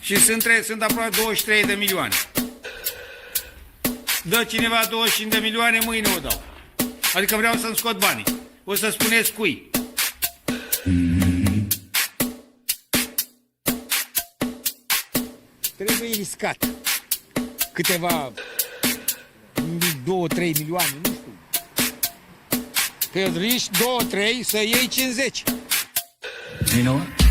Și sunt aproape 23 de milioane. Dă cineva 25 de milioane, mâine o dau. Adică vreau să-mi scot banii. O să spuneți cui. Trebuie riscat. Câteva 2-3 milioane, nu știu. Că riști 2-3 să iei 50. You know what?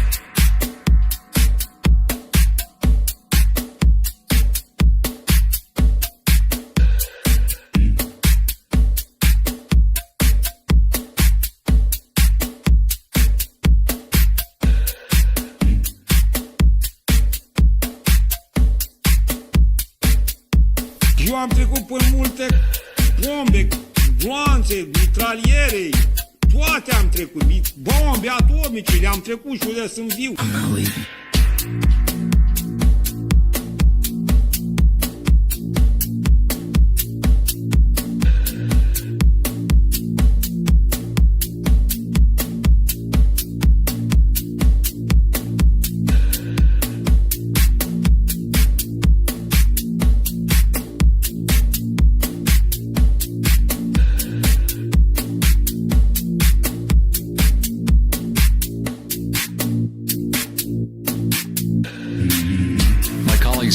Eu am trecut prin multe bombe, gloanțe, mitraliere, toate am trecut, bombe atomice, le-am trecut și unde sunt viu. I'm not leaving.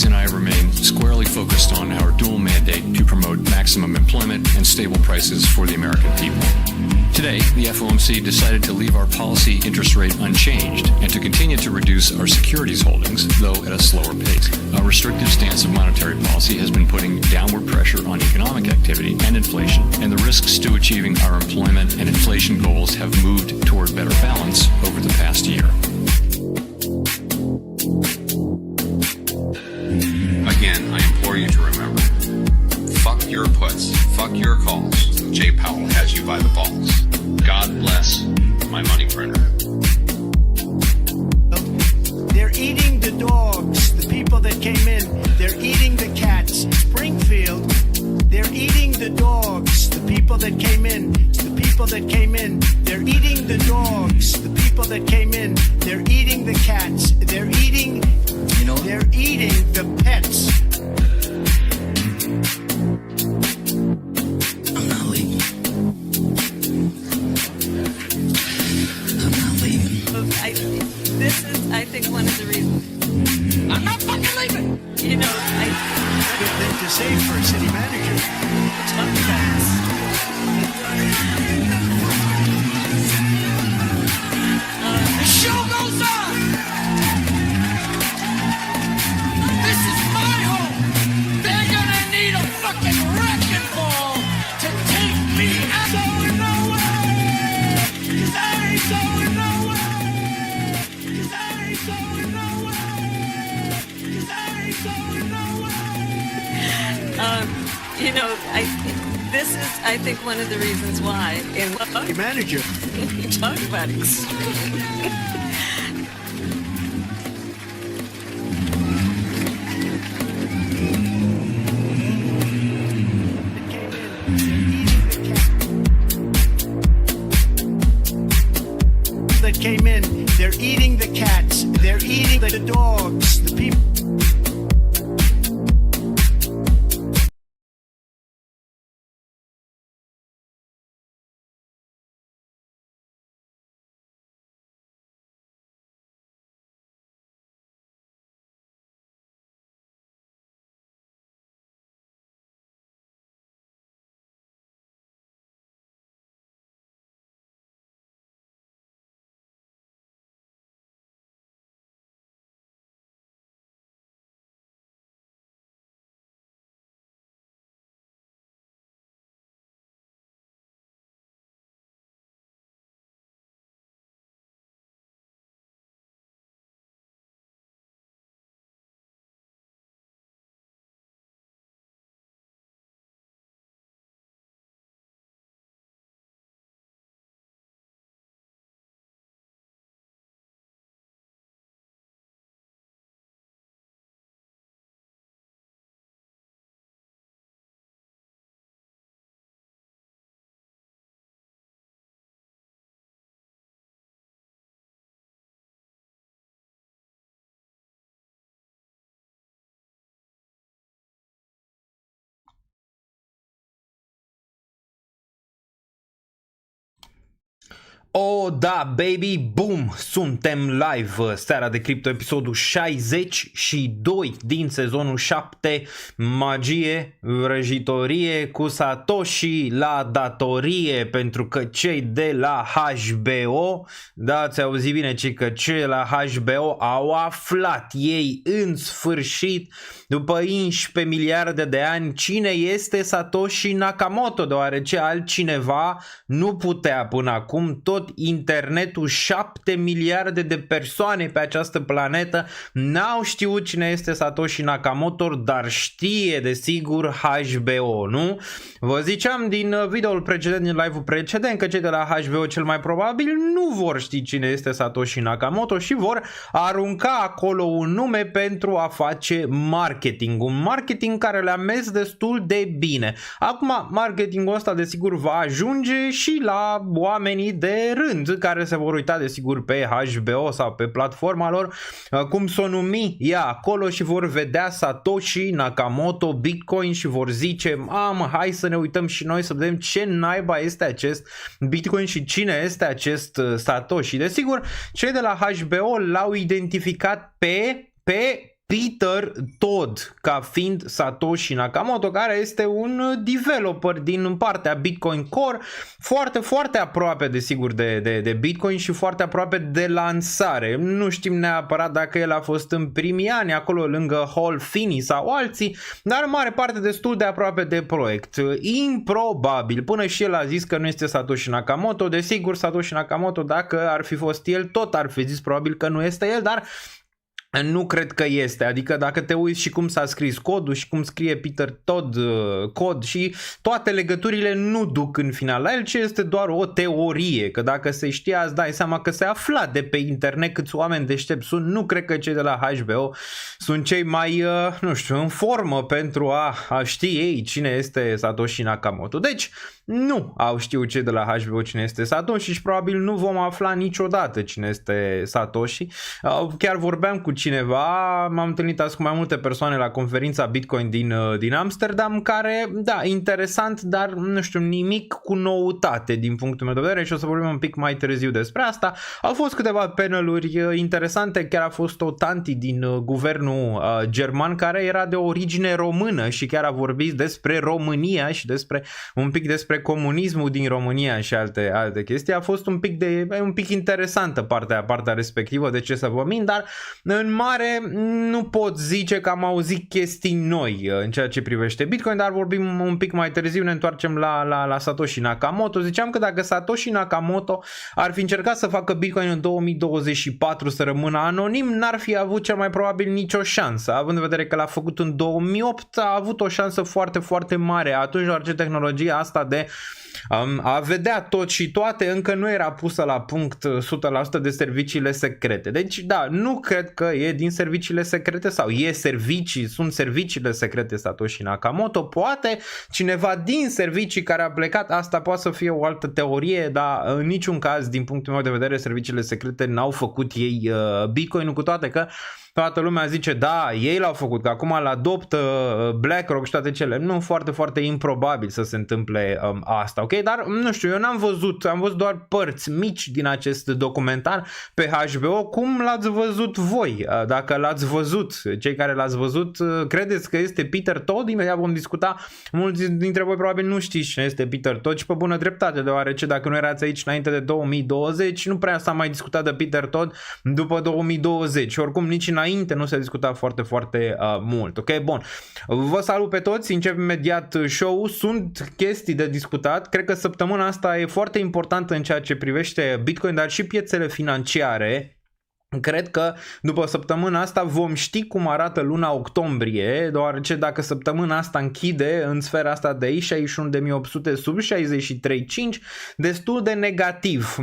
And I remain squarely focused on our dual mandate to promote maximum employment and stable prices for the American people. Today, the FOMC decided to leave our policy interest rate unchanged and to continue to reduce our securities holdings, though at a slower pace. Our restrictive stance of monetary policy has been putting downward pressure on economic activity and inflation, and the risks to achieving our employment and inflation goals have moved toward better balance over the past year. Again, I implore you to remember, fuck your puts, fuck your calls. Jay Powell has you by the balls. God bless my money printer. They're eating the dogs, the people that came in. They're eating the cats. Springfield, they're eating the dogs, the people that came in. The people that came in. They're eating the dogs, the people that came in. They're eating the cats. They're eating, You know what? they're eating the pets. I'm not leaving. I'm not leaving. I think one of the reasons. I'm not fucking leaving. You know, Good thing to say for a city manager. Talk fast. The show goes on. This is my home. They're gonna need a fucking wrecking ball to take me out. Going nowhere. 'Cause I ain't going nowhere. 'Cause I ain't going nowhere. 'Cause I ain't going nowhere. you know, I think one of the reasons why. And Your manager. you talk about extreme. That came in, they're eating the cats, they're eating the dogs, the people. Oh da, baby, boom, suntem live, seara de cripto, episodul 62 din sezonul 7, magie, vrăjitorie cu Satoshi la datorie, pentru că cei de la HBO, da, ți-ai auzit bine, ci că cei de la HBO au aflat ei în sfârșit, după 11 miliarde de ani, cine este Satoshi Nakamoto, deoarece altcineva nu putea până acum. Tot internetul, 7 miliarde de persoane pe această planetă n-au știut cine este Satoshi Nakamoto, dar știe desigur HBO, nu? Vă ziceam din videoul precedent, din live-ul precedent, că cei de la HBO cel mai probabil nu vor ști cine este Satoshi Nakamoto și vor arunca acolo un nume pentru a face marketing, un marketing care le-a mers destul de bine. Acum, marketingul ăsta desigur va ajunge și la oamenii de rând care se vor uita desigur pe HBO sau pe platforma lor, cum s-o numi ea acolo, și vor vedea Satoshi Nakamoto Bitcoin și vor zice: mamă, hai să ne uităm și noi să vedem ce naiba este acest Bitcoin și cine este acest Satoshi. Desigur, cei de la HBO l-au identificat pe Peter Todd ca fiind Satoshi Nakamoto, care este un developer din partea Bitcoin Core, foarte aproape desigur de Bitcoin și foarte aproape de lansare. Nu știm neapărat dacă el a fost în primii ani acolo lângă Hal Finney sau alții, dar în mare parte destul de aproape de proiect. Improbabil, până și el a zis că nu este Satoshi Nakamoto. Desigur, Satoshi Nakamoto, dacă ar fi fost el, tot ar fi zis probabil că nu este el, dar nu cred că este. Adică dacă te uiți și cum s-a scris codul și cum scrie Peter Todd cod și toate legăturile nu duc în final la el, ci este doar o teorie, că dacă se știa, îți dai seama că se afla de pe internet câți oameni deștepți sunt. Nu cred că cei de la HBO sunt cei mai, nu știu, în formă pentru a ști ei cine este Satoshi Nakamoto. Deci nu au știut cei de la HBO cine este Satoshi și probabil nu vom afla niciodată cine este Satoshi. Chiar vorbeam cu cineva, m-am întâlnit azi cu mai multe persoane la conferința Bitcoin din Amsterdam, care, da, interesant, dar nu știu, nimic cu noutate din punctul meu de vedere și o să vorbim un pic mai târziu despre asta. Au fost câteva paneluri interesante, chiar a fost o tanti din guvernul german care era de origine română și chiar a vorbit despre România și despre un pic despre comunismul din România și alte chestii. A fost un pic interesantă partea respectivă, de ce să vă mint, dar în mare nu pot zice că am auzit chestii noi în ceea ce privește Bitcoin, dar vorbim un pic mai târziu, ne întoarcem la Satoshi Nakamoto. Ziceam că dacă Satoshi Nakamoto ar fi încercat să facă Bitcoin în 2024 să rămână anonim, n-ar fi avut cel mai probabil nicio șansă. Având în vedere că l-a făcut în 2008, a avut o șansă foarte mare. Atunci, doar ce tehnologia asta de a vedea tot și toate încă nu era pusă la punct 100% de serviciile secrete. Deci da, nu cred că e din serviciile secrete sau sunt serviciile secrete Satoshi Nakamoto. Poate cineva din servicii care a plecat, asta poate să fie o altă teorie, dar în niciun caz, din punctul meu de vedere, serviciile secrete n-au făcut ei Bitcoin, cu toate că toată lumea zice, da, ei l-au făcut, că acum îl adoptă BlackRock și toate cele. Nu, foarte improbabil să se întâmple asta, ok? Dar nu știu, eu am văzut doar părți mici din acest documentar pe HBO. Cum l-ați văzut voi? Dacă l-ați văzut, cei care l-ați văzut, credeți că este Peter Todd? Imediat vom discuta. Mulți dintre voi probabil nu știți cine este Peter Todd și pe bună dreptate, deoarece dacă nu erați aici înainte de 2020, nu prea s-a mai discutat de Peter Todd după 2020. Oricum, nici înainte nu se discuta foarte mult. Ok, bun. Vă salut pe toți, începem imediat show-ul. Sunt chestii de discutat. Cred că săptămâna asta e foarte importantă în ceea ce privește Bitcoin, dar și piețele financiare. Cred că după săptămâna asta vom ști cum arată luna octombrie, deoarece dacă săptămâna asta închide în sfera asta de aici 61.800 sub 63.5, destul de negativ,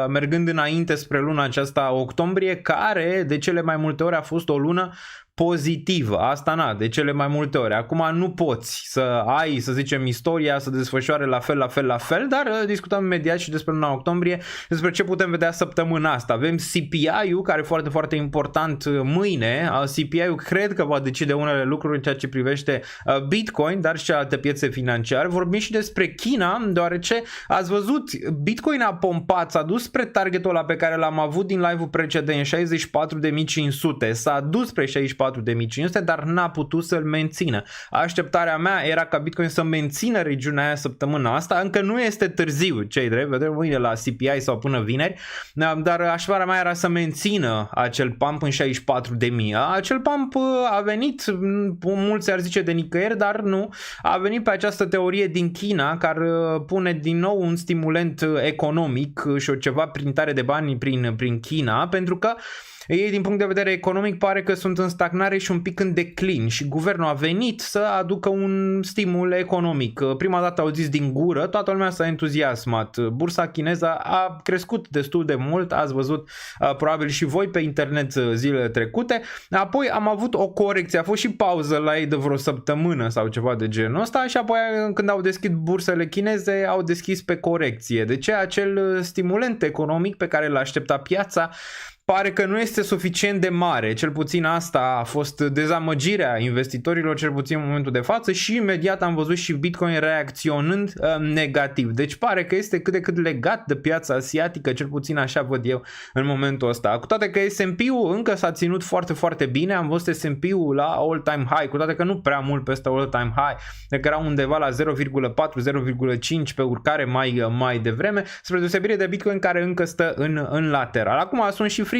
mergând înainte spre luna aceasta octombrie, care de cele mai multe ori a fost o lună pozitivă. Asta de cele mai multe ori. Acum nu poți să ai, să zicem, istoria să desfășoare la fel, dar discutăm imediat și despre luna octombrie, despre ce putem vedea săptămâna asta. Avem CPI-ul, care e foarte, foarte important mâine. CPI-ul cred că va decide unele lucruri în ceea ce privește Bitcoin, dar și alte piețe financiare. Vorbim și despre China, deoarece ați văzut, Bitcoin a pompat, s-a dus spre targetul ăla pe care l-am avut din live-ul precedent, 64.500, s-a dus spre 64.500, dar n-a putut să-l mențină. Așteptarea mea era ca Bitcoin să mențină regiunea aia săptămâna asta, încă nu este târziu, ce-i drept, vedem mâine la CPI sau până vineri, dar așteptarea mea era să mențină acel pump în 64.000. Acel pump a venit, mulți ar zice de nicăieri, dar nu, a venit pe această teorie din China care pune din nou un stimulent economic și o ceva printare de bani prin China, pentru că ei, din punct de vedere economic, pare că sunt în stagnare și un pic în declin și guvernul a venit să aducă un stimul economic. Prima dată au zis din gură, toată lumea s-a entuziasmat. Bursa chineză a crescut destul de mult, ați văzut probabil și voi pe internet zilele trecute. Apoi am avut o corecție, a fost și pauză la ei de vreo săptămână sau ceva de genul ăsta și apoi când au deschis bursele chineze au deschis pe corecție. De ce acel stimulent economic pe care l-a așteptat piața pare că nu este suficient de mare, cel puțin asta a fost dezamăgirea investitorilor, cel puțin în momentul de față, și imediat am văzut și Bitcoin reacționând negativ. Deci pare că este cât de cât legat de piața asiatică, cel puțin așa văd eu în momentul ăsta. Cu toate că S&P-ul încă s-a ținut foarte, foarte bine, am văzut S&P-ul la all-time high, cu toate că nu prea mult peste all-time high, că era undeva la 0,4-0,5 pe urcare mai devreme, spre deosebire de Bitcoin care încă stă în lateral. Acum sunt și frici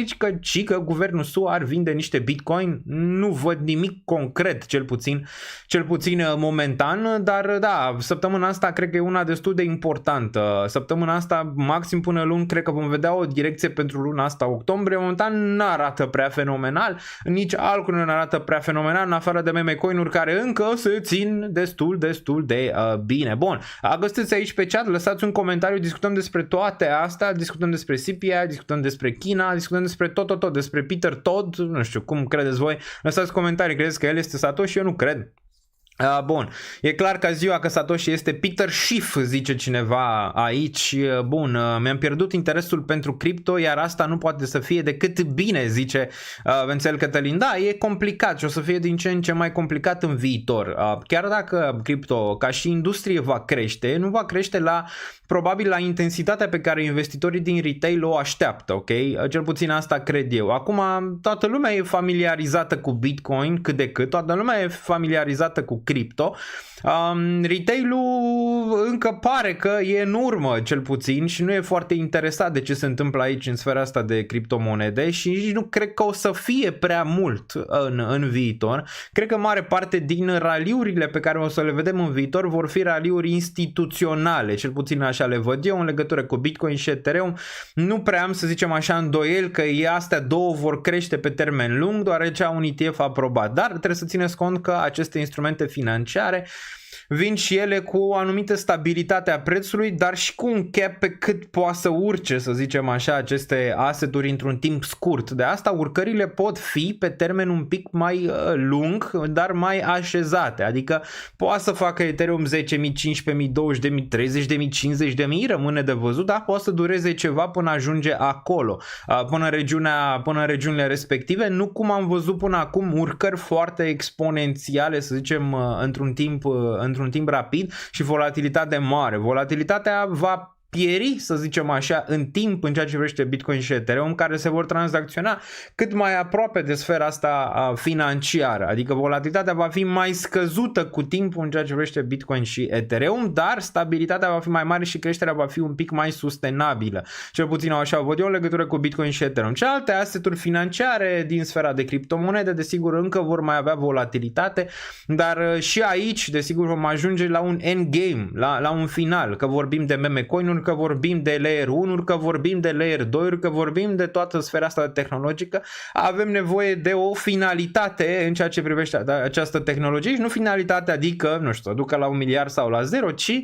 că guvernul SUA ar vinde niște Bitcoin, nu văd nimic concret, cel puțin momentan, dar da, săptămâna asta cred că e una destul de importantă. Săptămâna asta, maxim până luni, cred că vom vedea o direcție pentru luna asta, octombrie. Momentan nu arată prea fenomenal, nici altcum nu arată prea fenomenal, în afară de meme coin-uri care încă se țin destul de bine. Bun, găsiți aici pe chat, lăsați un comentariu, discutăm despre toate astea, discutăm despre CPI, discutăm despre China, discutăm despre tot, despre Peter Todd, nu știu, cum credeți voi? Lăsați comentarii, credeți că el este Satoshi? Eu nu cred. Bun, e clar că ziua că Satoshi este Peter Schiff, zice cineva aici. Bun, mi-am pierdut interesul pentru cripto, iar asta nu poate să fie decât bine, zice Vențel Cătălin. Da, e complicat și o să fie din ce în ce mai complicat în viitor. Chiar dacă cripto ca și industrie va crește, nu va crește probabil la intensitatea pe care investitorii din retail o așteaptă, ok? Cel puțin asta cred eu. Acum toată lumea e familiarizată cu Bitcoin cât de cât, toată lumea e familiarizată cu cripto. Retail-ul încă pare că e în urmă, cel puțin, și nu e foarte interesat de ce se întâmplă aici în sfera asta de criptomonede și nici nu cred că o să fie prea mult în viitor. Cred că mare parte din raliurile pe care o să le vedem în viitor vor fi raliuri instituționale, cel puțin așa le văd eu în legătură cu Bitcoin și Ethereum. Nu prea am, să zicem așa, îndoiel că astea două vor crește pe termen lung, deoarece au un ETF aprobat. Dar trebuie să țineți cont că aceste instrumente financiare vin și ele cu o anumită stabilitate a prețului, dar și cu un cap pe cât poate să urce, să zicem așa, aceste asset-uri într-un timp scurt. De asta urcările pot fi pe termen un pic mai lung, dar mai așezate. Adică poate să facă Ethereum 10.000, 15.000, 20.000, 30.000, 50.000, rămâne de văzut, dar poate să dureze ceva până ajunge acolo, până în regiunile respective, nu cum am văzut până acum urcări foarte exponențiale, să zicem, într-un timp rapid și volatilitate mare. Volatilitatea va pieri, să zicem așa, în timp în ceea ce privește Bitcoin și Ethereum, care se vor tranzacționa cât mai aproape de sfera asta financiară. Adică volatilitatea va fi mai scăzută cu timpul în ceea ce privește Bitcoin și Ethereum, dar stabilitatea va fi mai mare și creșterea va fi un pic mai sustenabilă. Cel puțin așa văd eu în legătură cu Bitcoin și Ethereum. Celelalte asset-uri financiare din sfera de criptomonede, desigur, încă vor mai avea volatilitate, dar și aici, desigur, vom ajunge la un endgame, la un final, că vorbim de meme coin-uri, că vorbim de layer 1, că vorbim de layer 2, că vorbim de toată sfera asta tehnologică, avem nevoie de o finalitate în ceea ce privește această tehnologie și nu finalitate adică, nu știu, să ducă la 1 miliard sau la 0, ci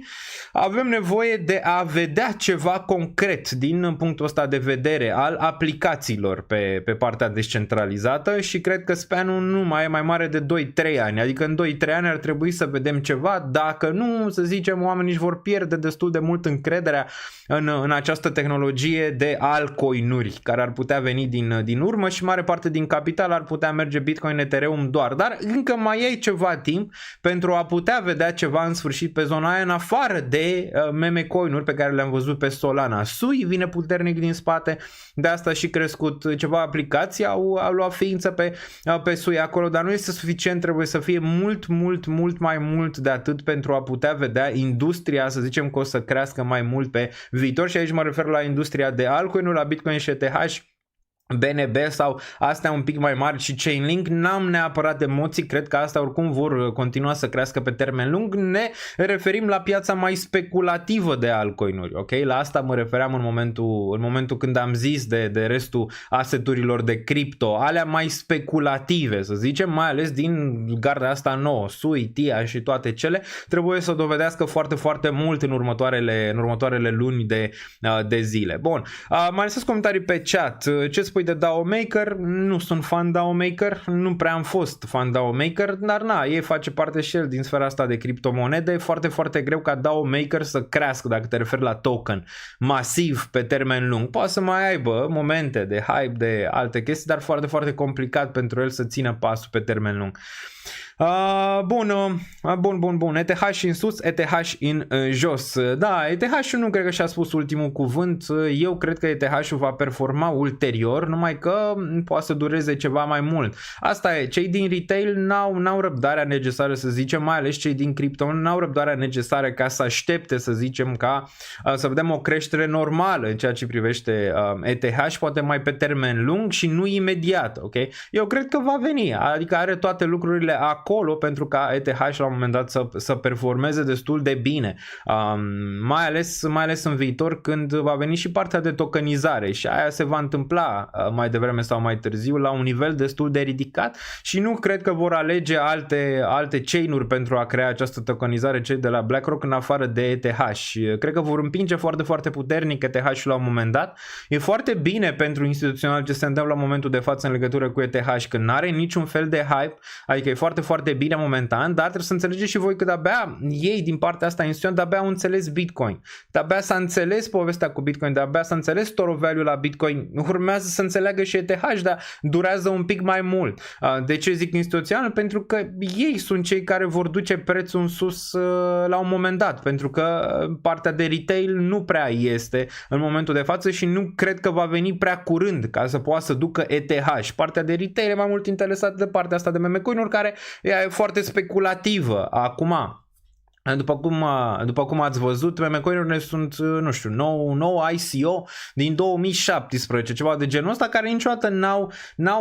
avem nevoie de a vedea ceva concret din punctul ăsta de vedere al aplicațiilor pe partea descentralizată și cred că span-ul nu mai e mai mare de 2-3 ani, adică în 2-3 ani ar trebui să vedem ceva, dacă nu, să zicem, oamenii își vor pierde destul de mult încrederea în această tehnologie de altcoinuri care ar putea veni din urmă și mare parte din capital ar putea merge Bitcoin, Ethereum doar, dar încă mai e ceva timp pentru a putea vedea ceva în sfârșit pe zona aia în afară de meme coinuri pe care le-am văzut pe Solana. Sui vine puternic din spate, de asta și crescut ceva aplicații au luat ființă pe Sui acolo, dar nu este suficient, trebuie să fie mult mai mult de atât pentru a putea vedea industria, să zicem că o să crească mai mult pe viitor și aici mă refer la industria de altcoin-uri, la Bitcoin și ETH, BNB sau astea un pic mai mari și Chainlink. N-am neapărat emoții, cred că asta oricum vor continua să crească pe termen lung. Ne referim la piața mai speculativă de altcoinuri, ok? La asta mă refeream în momentul când am zis de restul aseturilor de cripto, alea mai speculative, să zicem, mai ales din garda asta nouă, Sui, TIA și toate cele, trebuie să dovedească foarte mult în următoarele luni de zile. Bun, mai lăsați comentarii pe chat. Ce spui de DAO Maker? Nu sunt fan DAO Maker, nu prea am fost fan DAO Maker, dar na, ei face parte și el din sfera asta de criptomonede. Foarte greu ca DAO Maker să crească, dacă te referi la token masiv pe termen lung. Poate să mai aibă momente de hype, de alte chestii, dar foarte complicat pentru el să țină pasul pe termen lung. Bun. ETH în sus, ETH în jos. Da, ETH-ul nu cred că și-a spus ultimul cuvânt. Eu cred că ETH-ul va performa ulterior, numai că poate să dureze ceva mai mult. Asta e, cei din retail n-au răbdarea necesară, să zicem, mai ales cei din cripto n-au răbdarea necesară ca să aștepte, să zicem, ca să vedem o creștere normală în ceea ce privește ETH, poate mai pe termen lung și nu imediat, ok? Eu cred că va veni, adică are toate lucrurile acolo pentru ca ETH la un moment dat să performeze destul de bine, mai ales în viitor când va veni și partea de tokenizare și aia se va întâmpla mai devreme sau mai târziu la un nivel destul de ridicat și nu cred că vor alege alte chain-uri pentru a crea această tokenizare, cei de la BlackRock, în afară de ETH. Cred că vor împinge foarte puternic ETH la un moment dat. E foarte bine pentru instituțional ce se întâmplă la momentul de față în legătură cu ETH, că nu are niciun fel de hype, adică e foarte bine momentan, dar trebuie să înțelegeți și voi că de-abia ei din partea asta instituțională de-abia au înțeles Bitcoin. De-abia s-a înțeles povestea cu Bitcoin, de-abia s-a înțeles store of value la Bitcoin. Urmează să înțeleagă și ETH, dar durează un pic mai mult. De ce zic instituțional? Pentru că ei sunt cei care vor duce prețul în sus la un moment dat, pentru că partea de retail nu prea este în momentul de față și nu cred că va veni prea curând ca să poată să ducă ETH. Partea de retail e mai mult interesată de partea asta de meme coin-uri, care e foarte speculativă acum. După cum ați văzut, memecoinurile sunt, nu știu, nou ICO din 2017, ceva de genul ăsta, care niciodată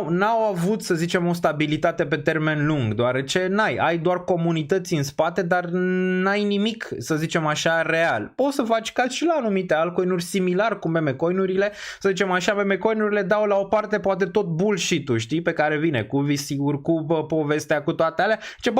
n-au avut, să zicem, o stabilitate pe termen lung, deoarece ai doar comunități în spate, dar n-ai nimic, să zicem așa, real. Poți să faci caz și la anumite altcoinuri similar cu memecoinurile, să zicem așa, memecoinurile dau la o parte poate tot bullshit-ul, știi, pe care vine cu VC-uri, cu povestea, cu toate alea,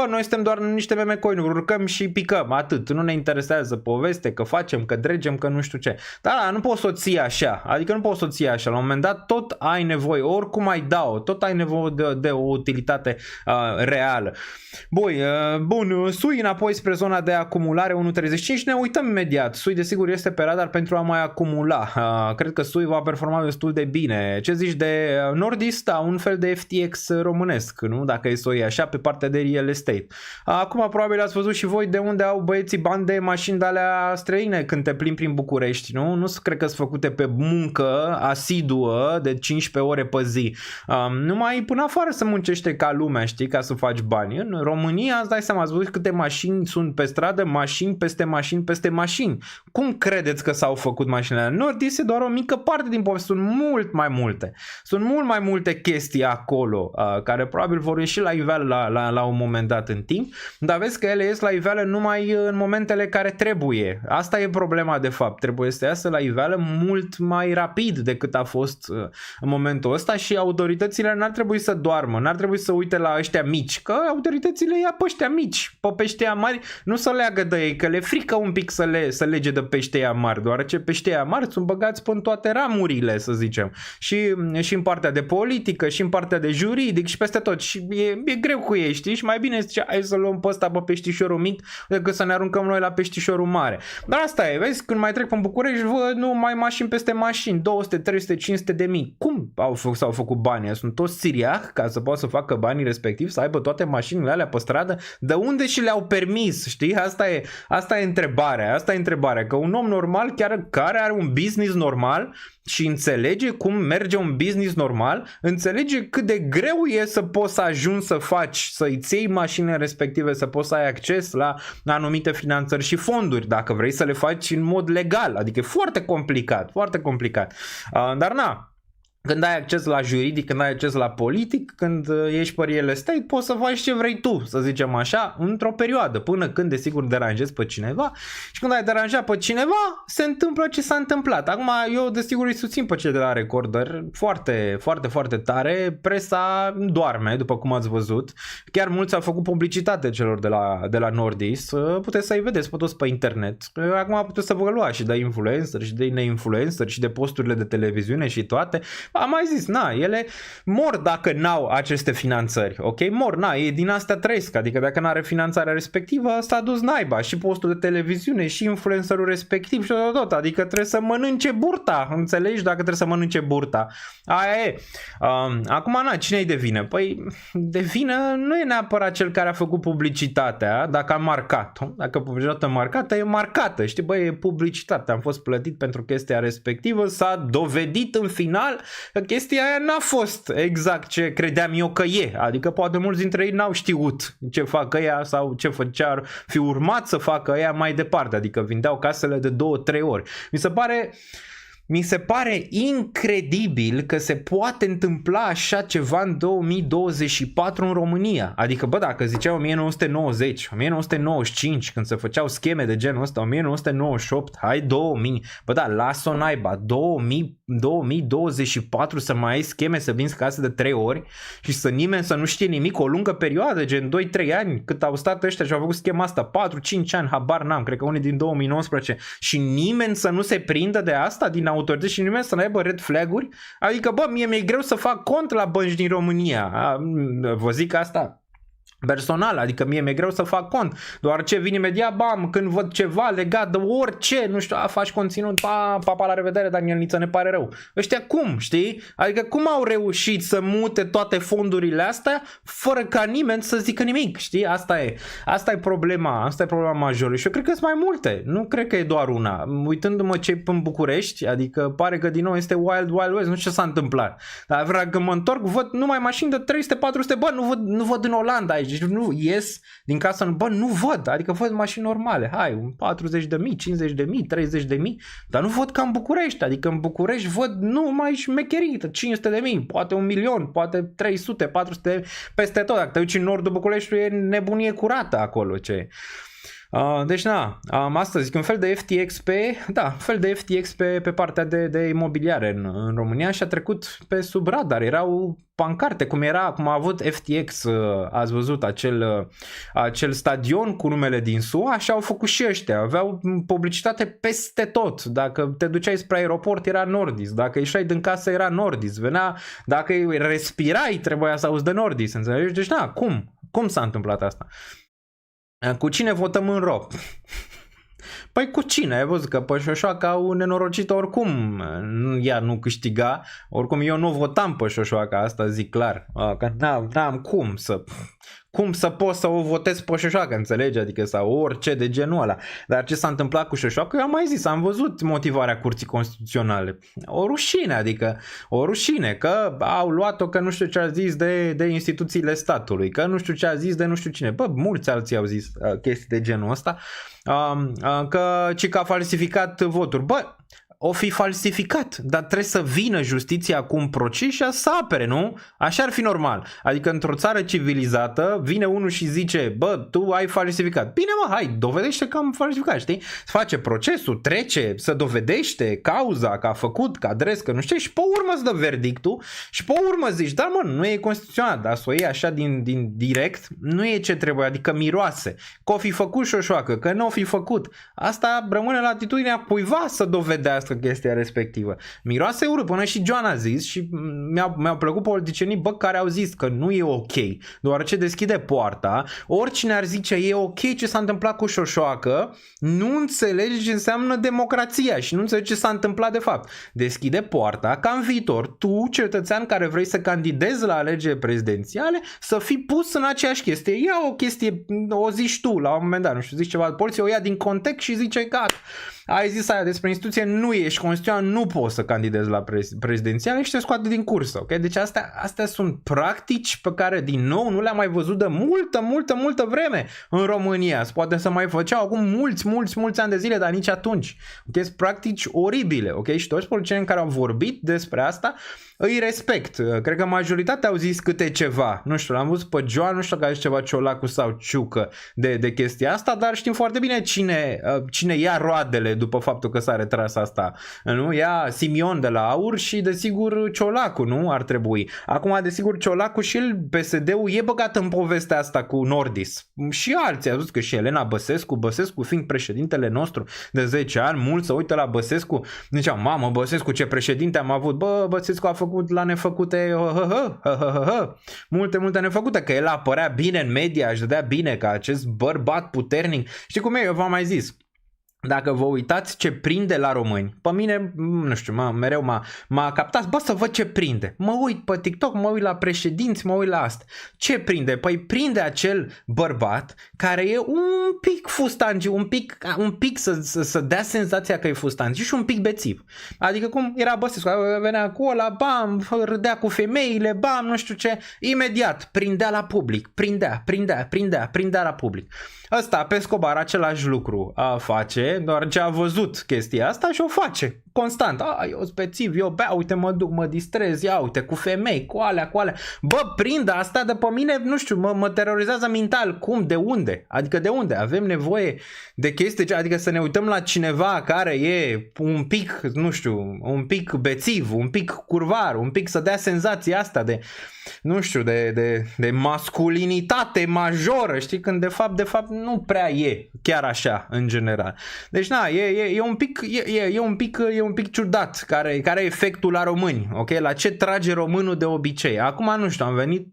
noi suntem doar niște memecoinuri, urcăm și picăm. Atât, nu ne interesează poveste, că facem, că dregem, că nu știu ce. Dar nu poți să o ții așa, adică nu poți să o ții așa, la un moment dat tot ai nevoie, oricum ai DAO, tot ai nevoie de o utilitate reală. Bun, Sui înapoi spre zona de acumulare 1.35, ne uităm imediat. Sui desigur este pe radar pentru a mai acumula. Cred că Sui va performa destul de bine. Ce zici de Nordist? Un fel de FTX românesc, nu? Dacă e să o iei așa, pe partea de real estate. Acum probabil ați văzut și voi de unde au băieții bani de mașini de alea străine când te plimbi prin București, nu? Nu cred că sunt făcute pe muncă asiduă de 15 ore pe zi. Numai până afară să muncește ca lumea, știi, ca să faci bani. În România, îți dai seama, ați văzut câte mașini sunt pe stradă, mașini peste mașini peste mașini. Cum credeți că s-au făcut mașinile alea? Nordis e doar o mică parte din poveste, sunt mult mai multe. Sunt mult mai multe chestii acolo care probabil vor ieși la iveală la un moment dat în timp, dar vezi că ele ies la iveală numai numai în momentele care trebuie. Asta e problema de fapt. Trebuie să iasă la iveală mult mai rapid decât a fost în momentul ăsta și autoritățile n-ar trebui să doarmă, n-ar trebui să uite la ăștia mici, că autoritățile ia pe ăștia mici, pe ăștia mari nu să leagă de ei, că le frică un pic să lege de pe ăștia mari, deoarece pe ăștia mari sunt băgați până toate ramurile, să zicem. Și în partea de politică, și în partea de juridic, și peste tot. Și e greu cu ei, știi? Și mai bine zice, hai să luăm pe ăsta pe peștișorul mic decât să ne aruncăm noi la peștișorul mare. Dar asta e, vezi, când mai trec pe București, văd numai mașini peste mașini, 200, 300, 500 de mii. Cum s-au făcut banii? Sunt toți siriahi ca să poată să facă banii respectiv, să aibă toate mașinile alea pe stradă? De unde și le-au permis, știi? Asta e întrebarea, că un om normal, chiar care are un business normal și înțelege cum merge un business normal, înțelege cât de greu e să poți să ajungi să faci, să-ți iei mașinile respective, să poți să ai acces la anumite finanțări și fonduri, dacă vrei să le faci în mod legal, adică e foarte complicat, dar na. Când ai acces la juridic, când ai acces la politic, când ești pe real estate, poți să faci ce vrei tu, să zicem așa, într-o perioadă, până când desigur deranjezi pe cineva și când ai deranjat pe cineva, se întâmplă ce s-a întâmplat. Acum eu desigur îi susțin pe cei de la Recorder foarte tare, presa doarme, după cum ați văzut, chiar mulți au făcut publicitate celor de la Nordis, puteți să-i vedeți pe toți pe internet. Acum puteți să vă luați și de influencer și de neinfluencer și de posturile de televiziune și toate. Am mai zis, ele mor dacă n-au aceste finanțări, ok? Mor, e din astea trăiesc, adică dacă n-are finanțarea respectivă, s-a dus naiba și postul de televiziune și influencerul respectiv și tot, adică trebuie să mănânce burta, înțelegi? Dacă trebuie să mănânce burta. Aia e. Acum, cine-i de vină? Păi, de vină nu e neapărat cel care a făcut publicitatea, dacă a marcat-o. Dacă publicitatea marcată, e marcată, știi? Băi, e publicitate, am fost plătit pentru chestia respectivă, s-a dovedit în final că chestia aia n-a fost exact ce credeam eu că e. Adică poate mulți dintre ei n-au știut ce fac ăia sau ce ar fi urmat să facă ăia mai departe. Adică vindeau casele de 2-3 ori. Mi se pare incredibil că se poate întâmpla așa ceva în 2024 în România. Adică, dacă ziceau 1990, 1995, când se făceau scheme de genul ăsta, 1998, hai 2000, las-o naiba, 2024 să mai ai scheme să vinzi case de 3 ori și să nimeni să nu știe nimic, o lungă perioadă, gen 2-3 ani, cât au stat ăștia și au făcut schema asta, 4-5 ani, habar n-am, cred că unii din 2019 și nimeni să nu se prindă de asta din autorități și nimeni să nu aibă red flag-uri. Adică, mie mi-e greu să fac cont la bănci din România. Vă zic asta personal, adică mie mi-e greu să fac cont. Doar ce vin imediat, când văd ceva legat de orice, nu știu, faci conținut, papa, la revedere, Daniel Niță, ne pare rău. Ăștia cum, știi? Adică cum au reușit să mute toate fondurile astea fără ca nimeni să zică nimic, știi? Asta e problema majoră și eu cred că sunt mai multe, nu cred că e doar una. Uitându-mă ce în București, adică pare că din nou este Wild Wild West, nu știu ce s-a întâmplat. Dar dacă mă întorc, văd numai mașini de 300-400, nu văd în Olanda aici. Deci nu ies din casă, nu văd, adică văd mașini normale, 40.000, 50.000, 30.000, dar nu văd ca în București, adică în București văd numai șmecherii, 500.000, poate 1.000.000, poate 300, 400, peste tot, dacă te uiți în nordul Bucureștiului e nebunie curată acolo, ce deci asta zic, un fel de FTX pe partea de imobiliare în România și a trecut pe sub radar, erau pancarte, cum a avut FTX, ați văzut acel stadion cu numele din SUA, și au făcut și ăștia, aveau publicitate peste tot, dacă te duceai spre aeroport era Nordis, dacă ieșai din casă era Nordis, venea, dacă respirai trebuia să auzi de Nordis, înțelegi? Deci cum s-a întâmplat asta? Cu cine votăm în RO? Păi cu cine? Ai văzut că pe Șoșoacă au nenorocit oricum. Ea nu câștiga. Oricum eu nu votam pe Șoșoacă, asta zic clar. Că n-am cum să pot să o votez pe Șoșoacă, înțelegi? Adică sau orice de genul ăla. Dar ce s-a întâmplat cu Șoșoacă, eu am mai zis, am văzut motivarea Curții Constituționale. O rușine, că au luat-o, că nu știu ce a zis de instituțiile statului, că nu știu ce a zis de nu știu cine. Mulți alții au zis chestii de genul ăsta, că a falsificat voturi. o fi falsificat, dar trebuie să vină justiția cu un proces și să apere, nu? Așa ar fi normal. Adică într-o țară civilizată vine unul și zice, bă, tu ai falsificat. Bine mă, hai, dovedește că am falsificat, știi? Se face procesul, trece, se dovedește cauza, că a făcut, că adres, că nu știu, și pe urmă îți dă verdictul și pe urmă zici, da mă, nu e constituțional, dar să o iei așa din direct, nu e ce trebuie, adică miroase. Că o fi făcut șoșoacă, că nu o fi făcut. Asta rămâne la atitudinea cuiva să dovedească chestia respectivă. Miroase urât, până și John a zis și mi-au plăcut politicienii, bă, care au zis că nu e ok, deoarece deschide poarta, oricine ar zice e ok ce s-a întâmplat cu șoșoacă, nu înțelege ce înseamnă democrația și nu înțelege ce s-a întâmplat de fapt. Deschide poarta ca în viitor, tu, cetățean care vrei să candidezi la alegeri prezidențiale, să fii pus în aceeași chestie. Ia o chestie, o zici tu la un moment dat, nu știu, zici ceva de poliție, o ia din context și zice gata. Ai zis aia despre instituție, nu ești constituțional, nu poți să candidezi la prezidențiale și te scoate din cursă, ok? Deci astea sunt practici pe care, din nou, nu le-am mai văzut de multă vreme în România. Poate să mai făceau acum mulți ani de zile, dar nici atunci. Ok? Sunt practici oribile, ok? Și toți politicienii care au vorbit despre asta, îi respect. Cred că majoritatea au zis câte ceva. Nu știu, l-am văzut pe Joan, nu știu că a zis ceva Ciolacu sau Ciucă de chestia asta, dar știm foarte bine cine ia roadele după faptul că s-a retras asta. Nu? Ia Simion de la AUR și desigur Ciolacu, nu? Ar trebui. Acum, desigur, Ciolacu și el, PSD-ul, e băgat în povestea asta cu Nordis. Și alții, a zis că și Elena Băsescu fiind președintele nostru de 10 ani, mulți se uită la Băsescu, ziceau, mamă, Băsescu, ce președinte am avut, bă, Băsescu a făcut la nefăcute, multe nefăcute, că el apărea bine în media, își dădea bine ca acest bărbat puternic. Știi cum e? Eu v-am mai zis. Dacă vă uitați ce prinde la români, pe mine, nu știu, mereu m-a captat, bă, să văd ce prinde. Mă uit pe TikTok, mă uit la președinți, mă uit la asta. Ce prinde? Păi prinde acel bărbat care e un pic fustangiu, un pic să dea senzația că e fustangiu și un pic bețiv. Adică cum era Băsescu, venea cu ăla, bam, râdea cu femeile, bam, nu știu ce, imediat prindea la public, prindea la public. Ăsta, pe Escobar, același lucru face, doar ce a văzut chestia asta și o face constant. Eu spețiv, eu bea, uite mă duc, mă distrez, ia uite, cu femei, cu alea. Bă, prind asta de pe mine, nu știu, mă terorizează mental. Cum? De unde? Adică de unde? Avem nevoie de chestii, adică să ne uităm la cineva care e un pic, nu știu, un pic bețiv, un pic curvar, un pic să dea senzația asta de, nu știu, de masculinitate majoră, știi, când de fapt nu prea e chiar așa în general. Deci na, e un pic ciudat care e efectul la români, ok? La ce trage românul de obicei. Acum nu știu, am venit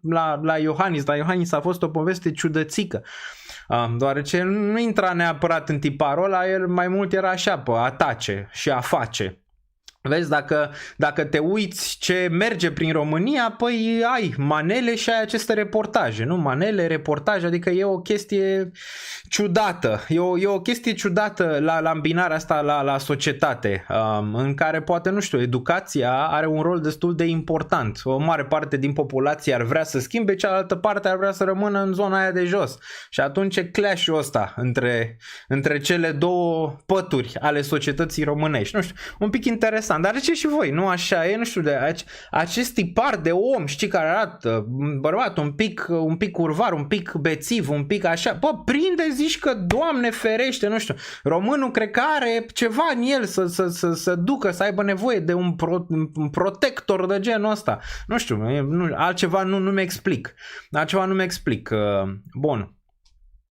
la Iohannis, dar Iohannis a fost o poveste ciudățică. Deoarece nu intra neapărat în tiparul ăla, el mai mult era așa pe atace și a face. Vezi, dacă te uiți ce merge prin România, păi ai manele și ai aceste reportaje, nu? Manele, reportaje, adică e o chestie ciudată, e o chestie ciudată la îmbinarea asta la societate, în care poate, nu știu, educația are un rol destul de important. O mare parte din populație ar vrea să schimbe, cealaltă parte ar vrea să rămână în zona aia de jos. Și atunci e clash-ul ăsta între cele două pături ale societății românești. Nu știu, un pic interesant. Dar de ce și voi? Nu așa e? Nu știu, de acest tipar de om, știi, care arată bărbat un pic curvar, un pic bețiv, un pic așa. Bă, prinde, zici că Doamne ferește, nu știu. Românul cred că are ceva în el să ducă, să aibă nevoie de un protector de genul ăsta. Nu știu, altceva nu-mi explic. Altceva nu-mi explic. Bun.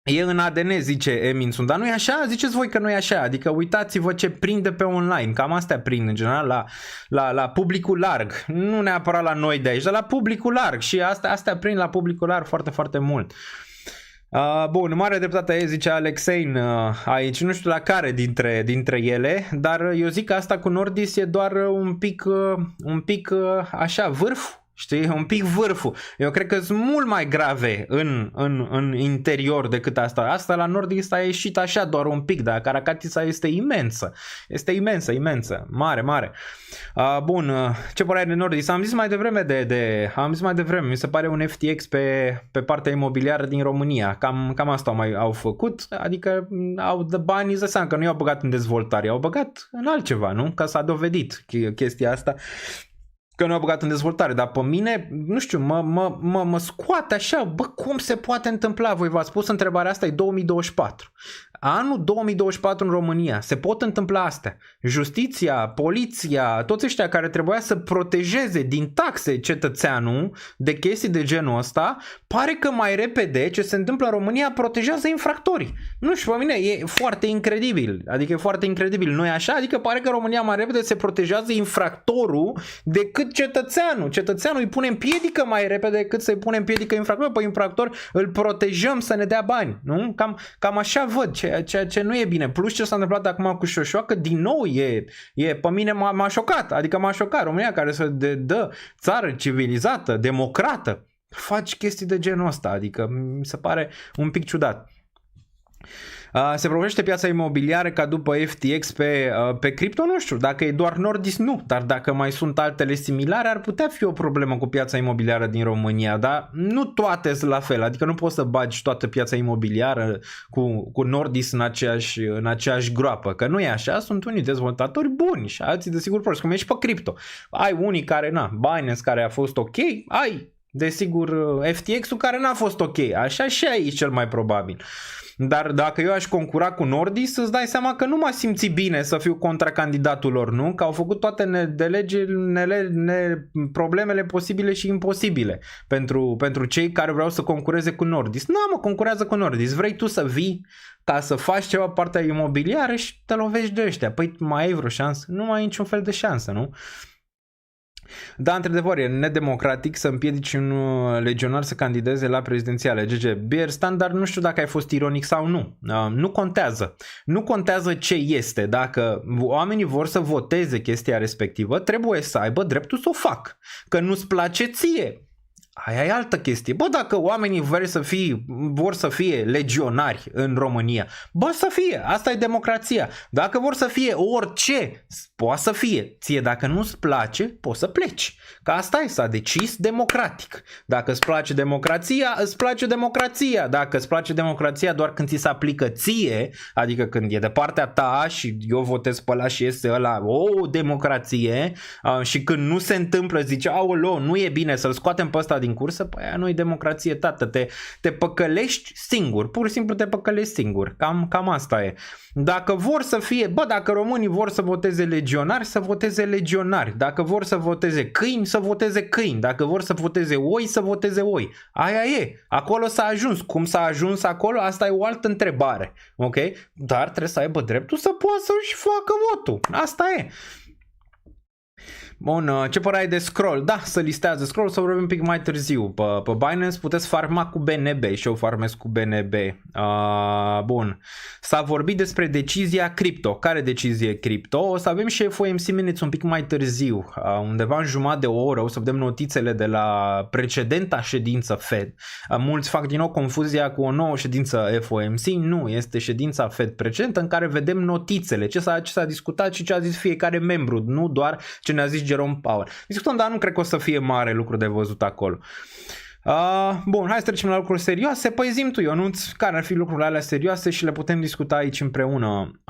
E în ADN, zice Eminsun, dar nu e așa? Ziceți voi că nu e așa, adică uitați-vă ce prinde pe online, cam astea prind în general la publicul larg, nu neapărat la noi de aici, dar la publicul larg și astea prind la publicul larg foarte mult. Bun, mare dreptate e, zice Alexein aici, nu știu la care dintre ele, dar eu zic că asta cu Nordis e doar un pic așa, Știi, un pic vârful. Eu cred că sunt mult mai grave în interior decât asta. Asta la Nordis a ieșit așa doar un pic, dar Caracatița este imensă. Este imensă. Mare. Bun, ce părere de Nordis? Am zis mai devreme, mi se pare un FTX pe partea imobiliară din România. Cam asta au făcut, adică au de bani, îți dă seama că nu i-au băgat în dezvoltare, i-au băgat în altceva, nu? Că s-a dovedit chestia asta. Că nu au băgat în dezvoltare, dar pe mine, nu știu, mă scoate așa, bă, cum se poate întâmpla? Voi v-ați pus întrebarea asta, e 2024. Anul 2024 în România, se pot întâmpla astea. Justiția, poliția, toți ăștia care trebuia să protejeze din taxe cetățeanul de chestii de genul ăsta, pare că mai repede ce se întâmplă în România protejează infractorii. Nu știu, pe mine e foarte incredibil, adică e foarte incredibil, nu e așa? Adică pare că România mai repede se protejează infractorul decât cetățeanul. Cetățeanul îi pune în piedică mai repede decât să-i pune în piedică infractorul. Pe infractor îl protejăm să ne dea bani, nu? Cam așa văd, ceea ce nu e bine. Plus ce s-a întâmplat acum cu Șoșoacă, din nou pe mine m-a șocat. Adică m-a șocat. România care se dă țară civilizată, democrată, faci chestii de genul ăsta. Adică mi se pare un pic ciudat. Se promăvește piața imobiliară ca după FTX pe cripto, nu știu, dacă e doar Nordis nu, dar dacă mai sunt altele similare ar putea fi o problemă cu piața imobiliară din România, dar nu toate sunt la fel, adică nu poți să bagi toată piața imobiliară cu Nordis în aceeași groapă, că nu e așa, sunt unii dezvoltatori buni și alții desigur proști, cum e și pe cripto. Ai unii care, Binance care a fost ok, ai desigur FTX-ul care n-a fost ok, așa și aici cel mai probabil. Dar dacă eu aș concura cu Nordis, îți dai seama că nu m-a simțit bine să fiu contracandidatul lor, nu? Că au făcut toate problemele posibile și imposibile pentru cei care vreau să concureze cu Nordis. Nu, mă, concurează cu Nordis. Vrei tu să vii ca să faci ceva partea imobiliară și te lovești de ăștia. Păi mai ai vreo șansă? Nu mai ai niciun fel de șansă, nu? Da, într-adevăr, e nedemocratic să împiedici un legionar să candideze la prezidențiale. GG, Beer Standard, nu știu dacă ai fost ironic sau nu. Nu contează. Nu contează ce este. Dacă oamenii vor să voteze chestia respectivă, trebuie să aibă dreptul să o fac. Că nu-ți place ție. Aia e altă chestie. Bă, dacă oamenii vor să fie legionari în România, bă, să fie. Asta e democrația. Dacă vor să fie orice, poate să fie. Ție dacă nu-ți place, poți să pleci. Că asta e, s-a decis democratic. Dacă îți place democrația, îți place democrația. Dacă îți place democrația doar când ți se aplică ție, adică când e de partea ta și eu votez pe ăla și este ăla o democrație, și când nu se întâmplă, zice, aoleo, nu e bine să-l scoatem pe ăsta din cursă, păi aia nu e democrație, tată, te păcălești singur, pur și simplu te păcălești singur, cam asta e. Dacă vor să fie, dacă românii vor să voteze legionari, să voteze legionari, dacă vor să voteze câini, să voteze câini, dacă vor să voteze oi, să voteze oi, aia e, acolo s-a ajuns, cum s-a ajuns acolo, asta e o altă întrebare, ok? Dar trebuie să aibă dreptul să poată să-și facă votul, asta e. Bun, ce părere ai de Scroll? Da, să listează Scroll, să vorbim un pic mai târziu. Pe Binance puteți farma cu BNB și eu farmez cu BNB. Bun, s-a vorbit despre decizia cripto. Care decizie cripto? O să avem și FOMC Minutes un pic mai târziu, undeva în jumătate de oră, o să vedem notițele de la precedenta ședință Fed. Mulți fac din nou confuzia cu o nouă ședință FOMC. Nu, este ședința Fed precedentă în care vedem notițele, ce s-a discutat și ce a zis fiecare membru, nu doar ce ne-a zis Jerome Powell. Discutăm, dar nu cred că o să fie mare lucru de văzut acolo. Bun, hai să trecem la lucruri serioase. Păi zi-mi tu, Ionuț, care ar fi lucrurile alea serioase și le putem discuta aici împreună.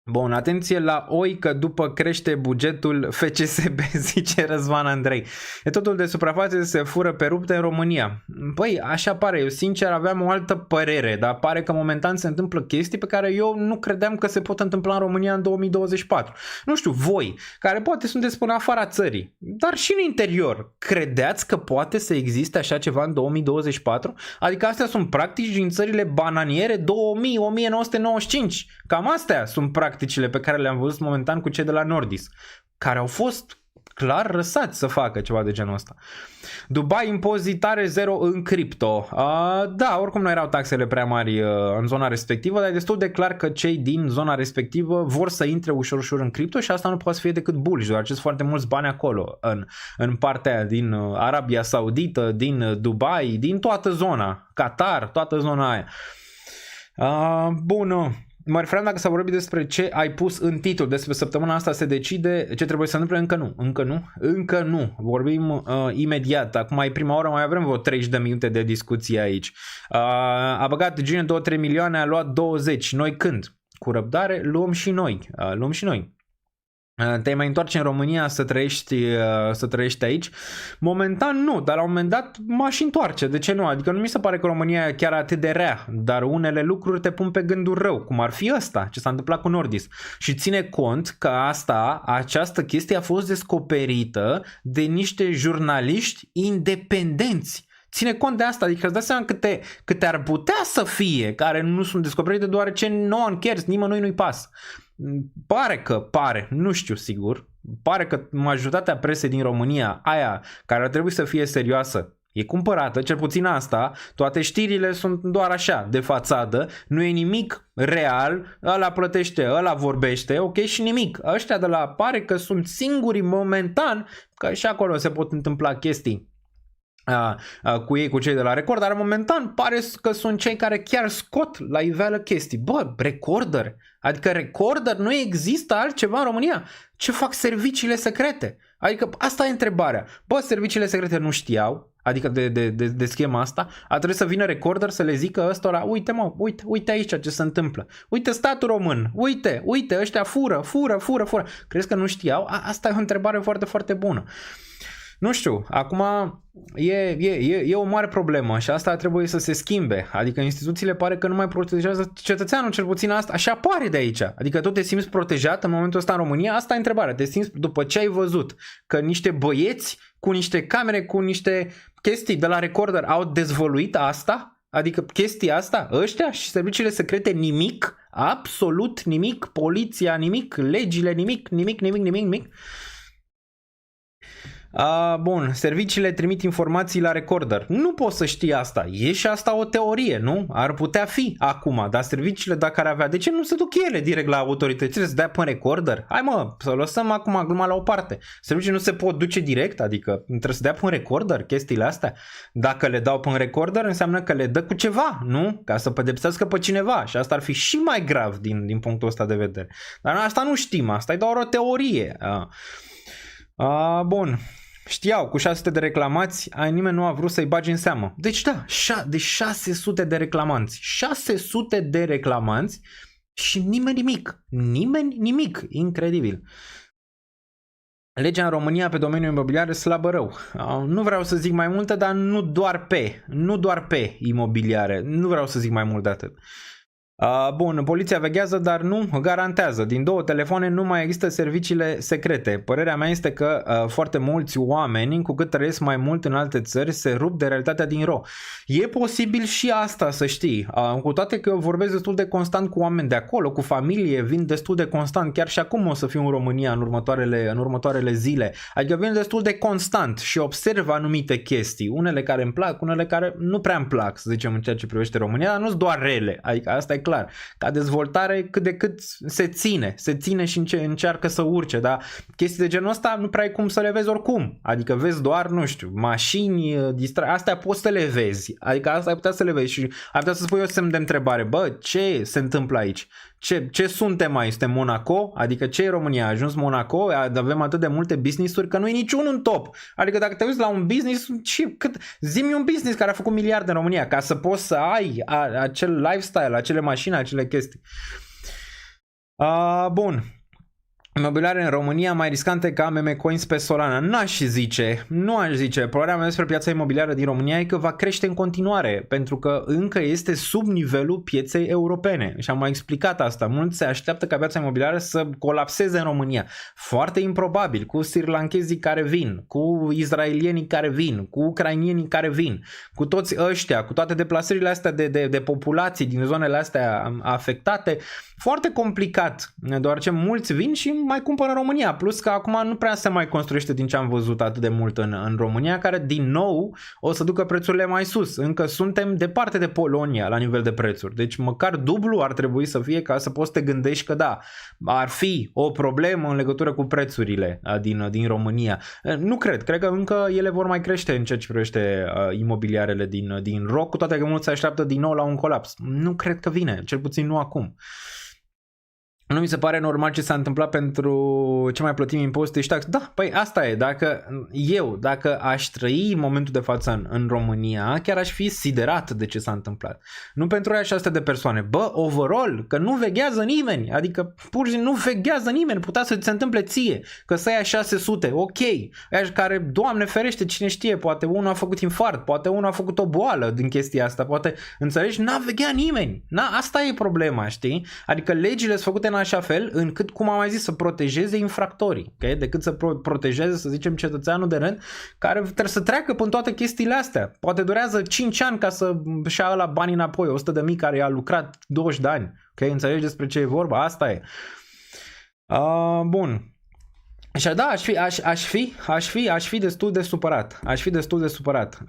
Bun, atenție la oi că după crește bugetul FCSB, zice Răzvan Andrei. E totul de suprafață, se fură pe rupte în România. Păi, așa pare, eu sincer aveam o altă părere, dar pare că momentan se întâmplă chestii pe care eu nu credeam că se pot întâmpla în România în 2024. Nu știu, voi, care poate sunteți până afara țării, dar și în interior, credeați că poate să existe așa ceva în 2024? Adică astea sunt practici din țările bananiere 2000-1995. Cam astea sunt practicile pe care le-am văzut momentan cu cei de la Nordis, care au fost clar răsați să facă ceva de genul ăsta. Dubai impozitare 0 în cripto. Da, oricum nu erau taxele prea mari în zona respectivă, dar e destul de clar că cei din zona respectivă vor să intre ușor în cripto și asta nu poate să fie decât bullish, deoarece sunt foarte mulți bani acolo, în partea aia din Arabia Saudită, din Dubai, din toată zona, Qatar, toată zona aia. Bun. Mă referam dacă s-a vorbit despre ce ai pus în titlu, despre săptămâna asta se decide ce trebuie să întâmple, încă nu, vorbim imediat, acum e prima oră, mai avem vreo 30 de minute de discuție aici. A băgat Gine 2-3 milioane, a luat 20, noi când? Cu răbdare luăm și noi. Te mai întoarce în România să trăiești aici? Momentan nu, dar la un moment dat m-aș întoarce, de ce nu? Adică nu mi se pare că România e chiar atât de rea, dar unele lucruri te pun pe gânduri rău, cum ar fi ăsta, ce s-a întâmplat cu Nordis. Și ține cont că această chestie a fost descoperită de niște jurnaliști independenți. Ține cont de asta, adică îți dai seama câte ar putea să fie care nu sunt descoperite deoarece no one cares, nimănui nu-i pasă. Pare, nu știu sigur, pare că majoritatea presei din România, aia care ar trebui să fie serioasă, e cumpărată, cel puțin asta, toate știrile sunt doar așa, de fațadă, nu e nimic real, ăla plătește, ăla vorbește, ok, și nimic. Ăștia de la pare că sunt singurii momentan, că și acolo se pot întâmpla chestii cu ei, cu cei de la Record, dar momentan pare că sunt cei care chiar scot la iveală chestii. Bă, Recorder, adică Recorder, nu există altceva în România. Ce fac serviciile secrete? Adică asta e întrebarea. Bă, serviciile secrete nu știau, adică de schema asta, a trebuit să vină Recorder să le zică ăstora, uite aici ce se întâmplă. Uite statul român, uite, ăștia fură. Crezi că nu știau? Asta e o întrebare foarte, foarte bună. Nu știu, acum e o mare problemă și asta trebuie să se schimbe. Adică instituțiile pare că nu mai protejează cetățeanul, cel puțin asta. Așa pare de aici. Adică tu te simți protejat în momentul ăsta în România? Asta e întrebarea. Te simți după ce ai văzut că niște băieți cu niște camere, cu niște chestii de la Recorder au dezvăluit asta? Adică chestia asta, ăștia și serviciile secrete nimic, absolut nimic, poliția nimic, legile nimic. Bun, serviciile trimit informații la Recorder. Nu poți să știi asta. E și asta o teorie, nu? Ar putea fi acum, dar serviciile dacă ar avea, de ce nu se duc ele direct la autorități? Trebuie să dea pe Recorder? Hai mă, să lăsăm acum gluma la o parte. Serviciile nu se pot duce direct, adică trebuie să dea pe Recorder chestiile astea. Dacă le dau pe Recorder înseamnă că le dă cu ceva, nu? Ca să pedepsească pe cineva și asta ar fi și mai grav din punctul ăsta de vedere. Dar asta nu știm, asta e doar o teorie. Bun. Știau, cu 600 de reclamați, nimeni nu a vrut să-i bage în seamă. Deci da, de 600 de reclamanți. 600 de reclamanți și nimeni nimic. Incredibil. Legea în România pe domeniul imobiliar e slabă rău. Nu vreau să zic mai multe, dar nu doar pe imobiliare. Nu vreau să zic mai mult de atât. Bun, poliția veghează, dar nu garantează. Din 2 telefoane nu mai există serviciile secrete. Părerea mea este că foarte mulți oameni, cu cât trăiesc mai mult în alte țări, se rup de realitatea din ro. E posibil și asta, să știi. Cu toate că eu vorbesc destul de constant cu oameni de acolo, cu familie, vin destul de constant. Chiar și acum o să fiu în România în următoarele zile. Adică vin destul de constant și observ anumite chestii. Unele care îmi plac, unele care nu prea îmi plac, să zicem, în ceea ce privește România, dar nu-s doar rele. Adică asta e clar. Ca dezvoltare cât de cât se ține și încearcă să urce, dar chestii de genul ăsta nu prea ai cum să le vezi oricum. Adică vezi doar, nu știu, mașini, astea poți să le vezi. Adică asta ai putea să le vezi și ai putea să spui o semn de întrebare. Bă, ce se întâmplă aici? Ce suntem aici? Suntem Monaco? Adică ce e România? A ajuns Monaco? Avem atât de multe business-uri că nu e niciunul în top. Adică dacă te uiți la un business, zi-mi un business care a făcut miliarde în România ca să poți să ai acel lifestyle, acele mașini, acele chestii. Bun. Imobiliare în România mai riscante ca meme coins pe Solana. Nu aș zice. Părerea mea despre piața imobiliară din România e că va crește în continuare, pentru că încă este sub nivelul pieței europene. Și am mai explicat asta. Mulți se așteaptă ca piața imobiliară să colapseze în România. Foarte improbabil, cu srilankezii care vin, cu izraelienii care vin, cu ucrainienii care vin, cu toți ăștia, cu toate deplasările astea de populații din zonele astea afectate. Foarte complicat, deoarece mulți vin și mai cumpără în România. Plus că acum nu prea se mai construiește din ce am văzut atât de mult în România, care din nou o să ducă prețurile mai sus. Încă suntem departe de Polonia la nivel de prețuri. Deci măcar dublu ar trebui să fie ca să poți să te gândești că da, ar fi o problemă în legătură cu prețurile din România. Nu cred că încă ele vor mai crește în ceea ce privește imobiliarele din ROC, cu toate că mulți se așteaptă din nou la un colaps. Nu cred că vine, cel puțin nu acum. Nu mi se pare normal ce s-a întâmplat pentru ce mai plătim impozite și taxe. Da, păi asta e, dacă aș trăi în momentul de față în România, chiar aș fi siderat de ce s-a întâmplat. Nu pentru aia 600 de persoane. Bă, overall, că nu veghează nimeni, adică pur și simplu nu veghează nimeni, putea să ți se întâmple ție, că să ia 600, ok, aia care, Doamne ferește, cine știe, poate unul a făcut infart, poate unul a făcut o boală din chestia asta, poate, înțelegi, n-a veghea nimeni, asta e problema, știi, adică legile sunt făcute în așa fel încât, cum am mai zis, să protejeze infractorii, okay? Decât să protejeze, să zicem, cetățeanul de rând care trebuie să treacă până toate chestiile astea. Poate durează 5 ani ca să-și ia ăla banii înapoi, 100.000 care i-a lucrat 20 de ani. Okay? Înțelegi despre ce e vorba? Asta e. Bun. Și da, aș fi destul de supărat.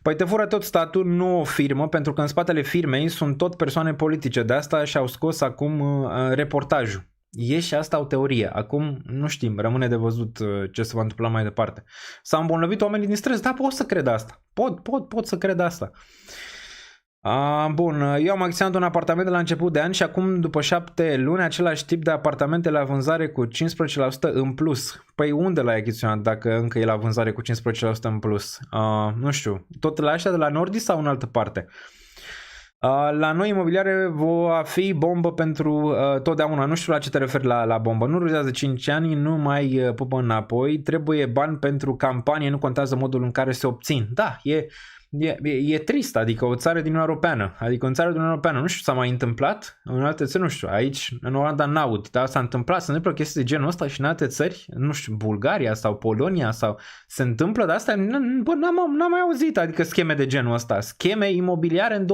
Păi te fură tot statul, nu o firmă, pentru că în spatele firmei sunt tot persoane politice. De asta și-au scos acum reportajul. E și asta o teorie. Acum nu știm, rămâne de văzut ce se va întâmpla mai departe. S-au îmbolnăvit oamenii din stres, da, pot să cred asta. Pot să cred asta. Bun, eu am achiziționat un apartament de la început de an și acum, după 7 luni, același tip de apartamente la vânzare cu 15% în plus. Păi unde l-ai achiziționat dacă încă e la vânzare cu 15% în plus? Nu știu, tot la ăștia de la Nordis sau în altă parte? La noi imobiliare va fi bombă pentru totdeauna. Nu știu la ce te referi la bombă. Nu ruzează 5 ani, nu mai pupă înapoi. Trebuie bani pentru campanie, nu contează modul în care se obțin. Da, e trist, adică o țară din Uniunea Europeană, nu știu, s-a mai întâmplat în alte țări, nu știu, aici în Olanda n-aud, dar s-a întâmplat, se întâmplă chestii de genul ăsta și în alte țări, nu știu, Bulgaria sau Polonia sau se întâmplă, dar asta n-am mai auzit, adică scheme de genul ăsta, scheme imobiliare în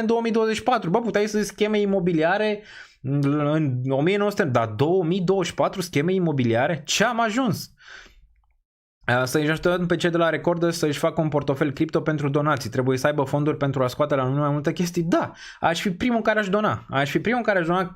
2024, bă, puteai să zici scheme imobiliare în 1900, dar 2024 scheme imobiliare, ce am ajuns? Să-i ajutăm pe cei de la Recorder să-și facă un portofel cripto pentru donații. Trebuie să aibă fonduri pentru a scoate la lume mai multe chestii. Da, aș fi primul care aș dona.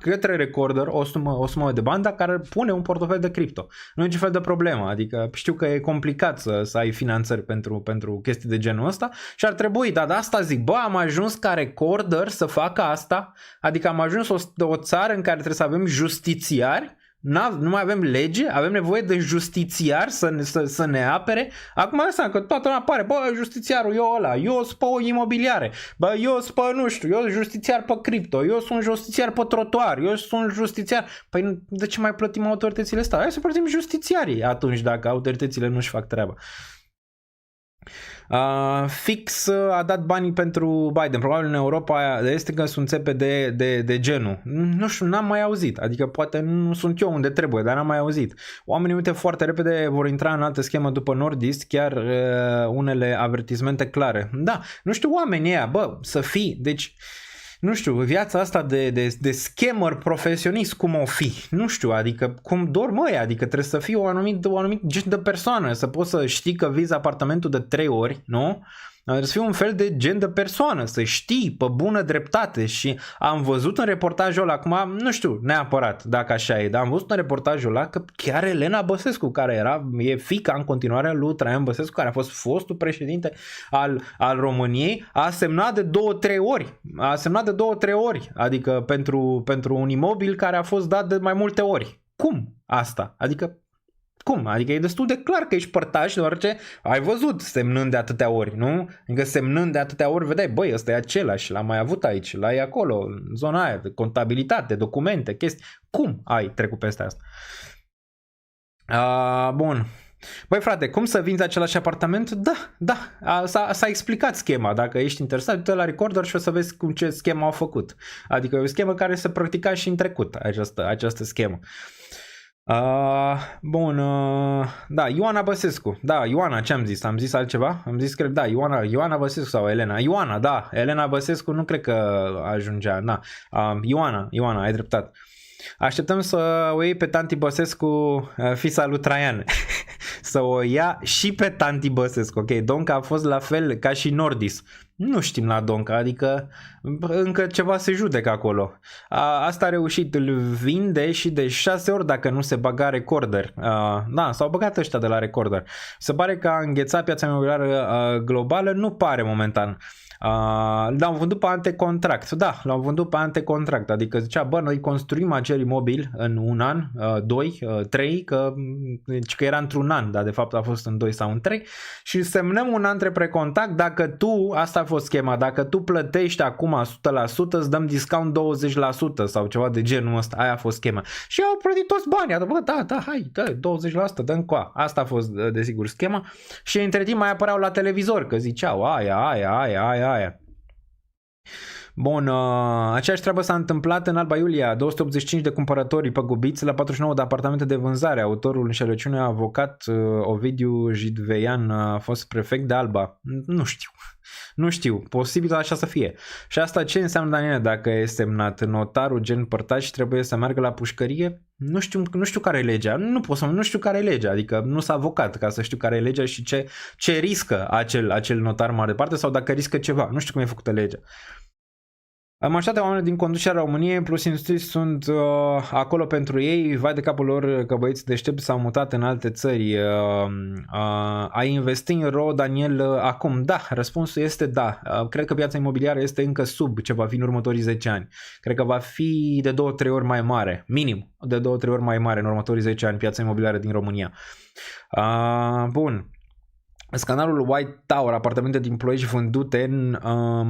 Către Recorder o sumă de bani, dar care pune un portofel de cripto. Nu e niciun fel de problemă. Adică știu că e complicat să ai finanțări pentru chestii de genul ăsta și ar trebui, dar de asta zic, bă, am ajuns ca Recorder să facă asta. Adică am ajuns o țară în care trebuie să avem justițiari. Nu mai avem lege, avem nevoie de justițiar să ne apere. Acum asta că toată lumea apare, bă, justițiarul, eu ăla, eu sunt pe imobiliare, bă, eu sunt pe, nu știu, eu sunt justițiar pe cripto, eu sunt justițiar pe trotuar, eu sunt justițiar. Păi de ce mai plătim autoritățile astea? Hai să plătim justițiarii atunci dacă autoritățile nu-și fac treaba. Fix a dat banii pentru Biden. Probabil în Europa de Est că sunt țepe de genul. Nu știu, n-am mai auzit. Adică poate nu sunt eu unde trebuie, dar n-am mai auzit. Oamenii, uite, foarte repede vor intra în altă schemă după Nordis, chiar unele avertismente clare. Da, nu știu oamenii ăia, bă, să fii, deci nu știu, viața asta de scammer profesionist cum o fi, nu știu, adică cum dorm ăia, adică trebuie să fii o anumit gen de persoană, să poți să știi că vizi apartamentul de 3 ori, nu? Trebuie să fii un fel de gen de persoană, să știi pe bună dreptate și am văzut în reportajul ăla, acum nu știu neapărat dacă așa e, dar am văzut în reportajul ăla că chiar Elena Băsescu, care e fiica în continuare lui Traian Băsescu, care a fost fostul președinte al României, a semnat de 2-3 ori, adică pentru un imobil care a fost dat de mai multe ori. Cum asta? Adică cum? Adică e destul de clar că ești părtaș, deoarece ai văzut semnând de atâtea ori, nu? Adică semnând de atâtea ori, vedeai, băi, ăsta e același, l-am mai avut aici, l-ai acolo, în zona aia, de contabilitate, documente, chestii. Cum ai trecut peste asta? Bun. Băi frate, cum să vinzi același apartament? Da, s-a explicat schema. Dacă ești interesat, du-te la Recorder și o să vezi ce schemă au făcut. Adică e o schemă care se practica și în trecut, această schemă. Bun, da, Ioana Băsescu. Da, Ioana, ce am zis? Am zis altceva? Am zis, cred, da, Ioana Băsescu sau Elena. Ioana, da, Elena Băsescu nu cred că ajungea, da. Ioana, ai dreptate. Așteptăm să o iei pe Tanti Băsescu, fița lui Traian. Să o ia și pe Tanti Băsescu, ok? Donca a fost la fel ca și Nordis. Nu știm la Donca, adică încă ceva se judecă acolo. Asta a reușit, îl vinde și de 6 ori dacă nu se băga Recorder. Da, s-au băgat ăștia de la Recorder. Se pare că a înghețat piața imobiliară globală, nu pare momentan. L-au vândut pe antecontract. Da, l-au vândut pe antecontract. Adică zicea, bă, noi construim acel imobil în un an, 2, 3, că era într-un an, dar de fapt a fost în 2 sau în 3 și semnăm un an între precontact dacă tu, asta a fost schema, dacă tu plătești acum 100%, îți dăm discount 20% sau ceva de genul ăsta. Aia a fost schema. Și au plătit toți banii. Bă, da, hai, dă 20%, dă încoa. Asta a fost, desigur, schema. Și între timp mai apăreau la televizor, că ziceau aia. Bun, aceeași treabă s-a întâmplat în Alba Iulia, 285 de cumpărători păgubiți la 49 de apartamente de vânzare. Autorul înșelăciunii, avocat Ovidiu Jidveian, a fost prefect de Alba. Nu știu, posibil așa să fie. Și asta ce înseamnă, Daniele, dacă e semnat notarul gen părtaș trebuie să meargă la pușcărie? Nu știu care e legea, nu știu care e legea, adică nu s-a avocat ca să știu care e legea și ce riscă acel notar mai departe sau dacă riscă ceva, nu știu cum e făcută legea. Majoritatea oamenilor din conducerea României plus industrie sunt acolo pentru ei, vai de capul lor că băieții deștepți s-au mutat în alte țări. A investi în RO, Daniel, acum? Da, răspunsul este da. Cred că piața imobiliară este încă sub ce va fi în următorii 10 ani. Cred că va fi de 2-3 ori mai mare, minim de 2-3 ori mai mare în următorii 10 ani piața imobiliară din România. Bun. Scandalul White Tower, apartamente din Ploiești vândute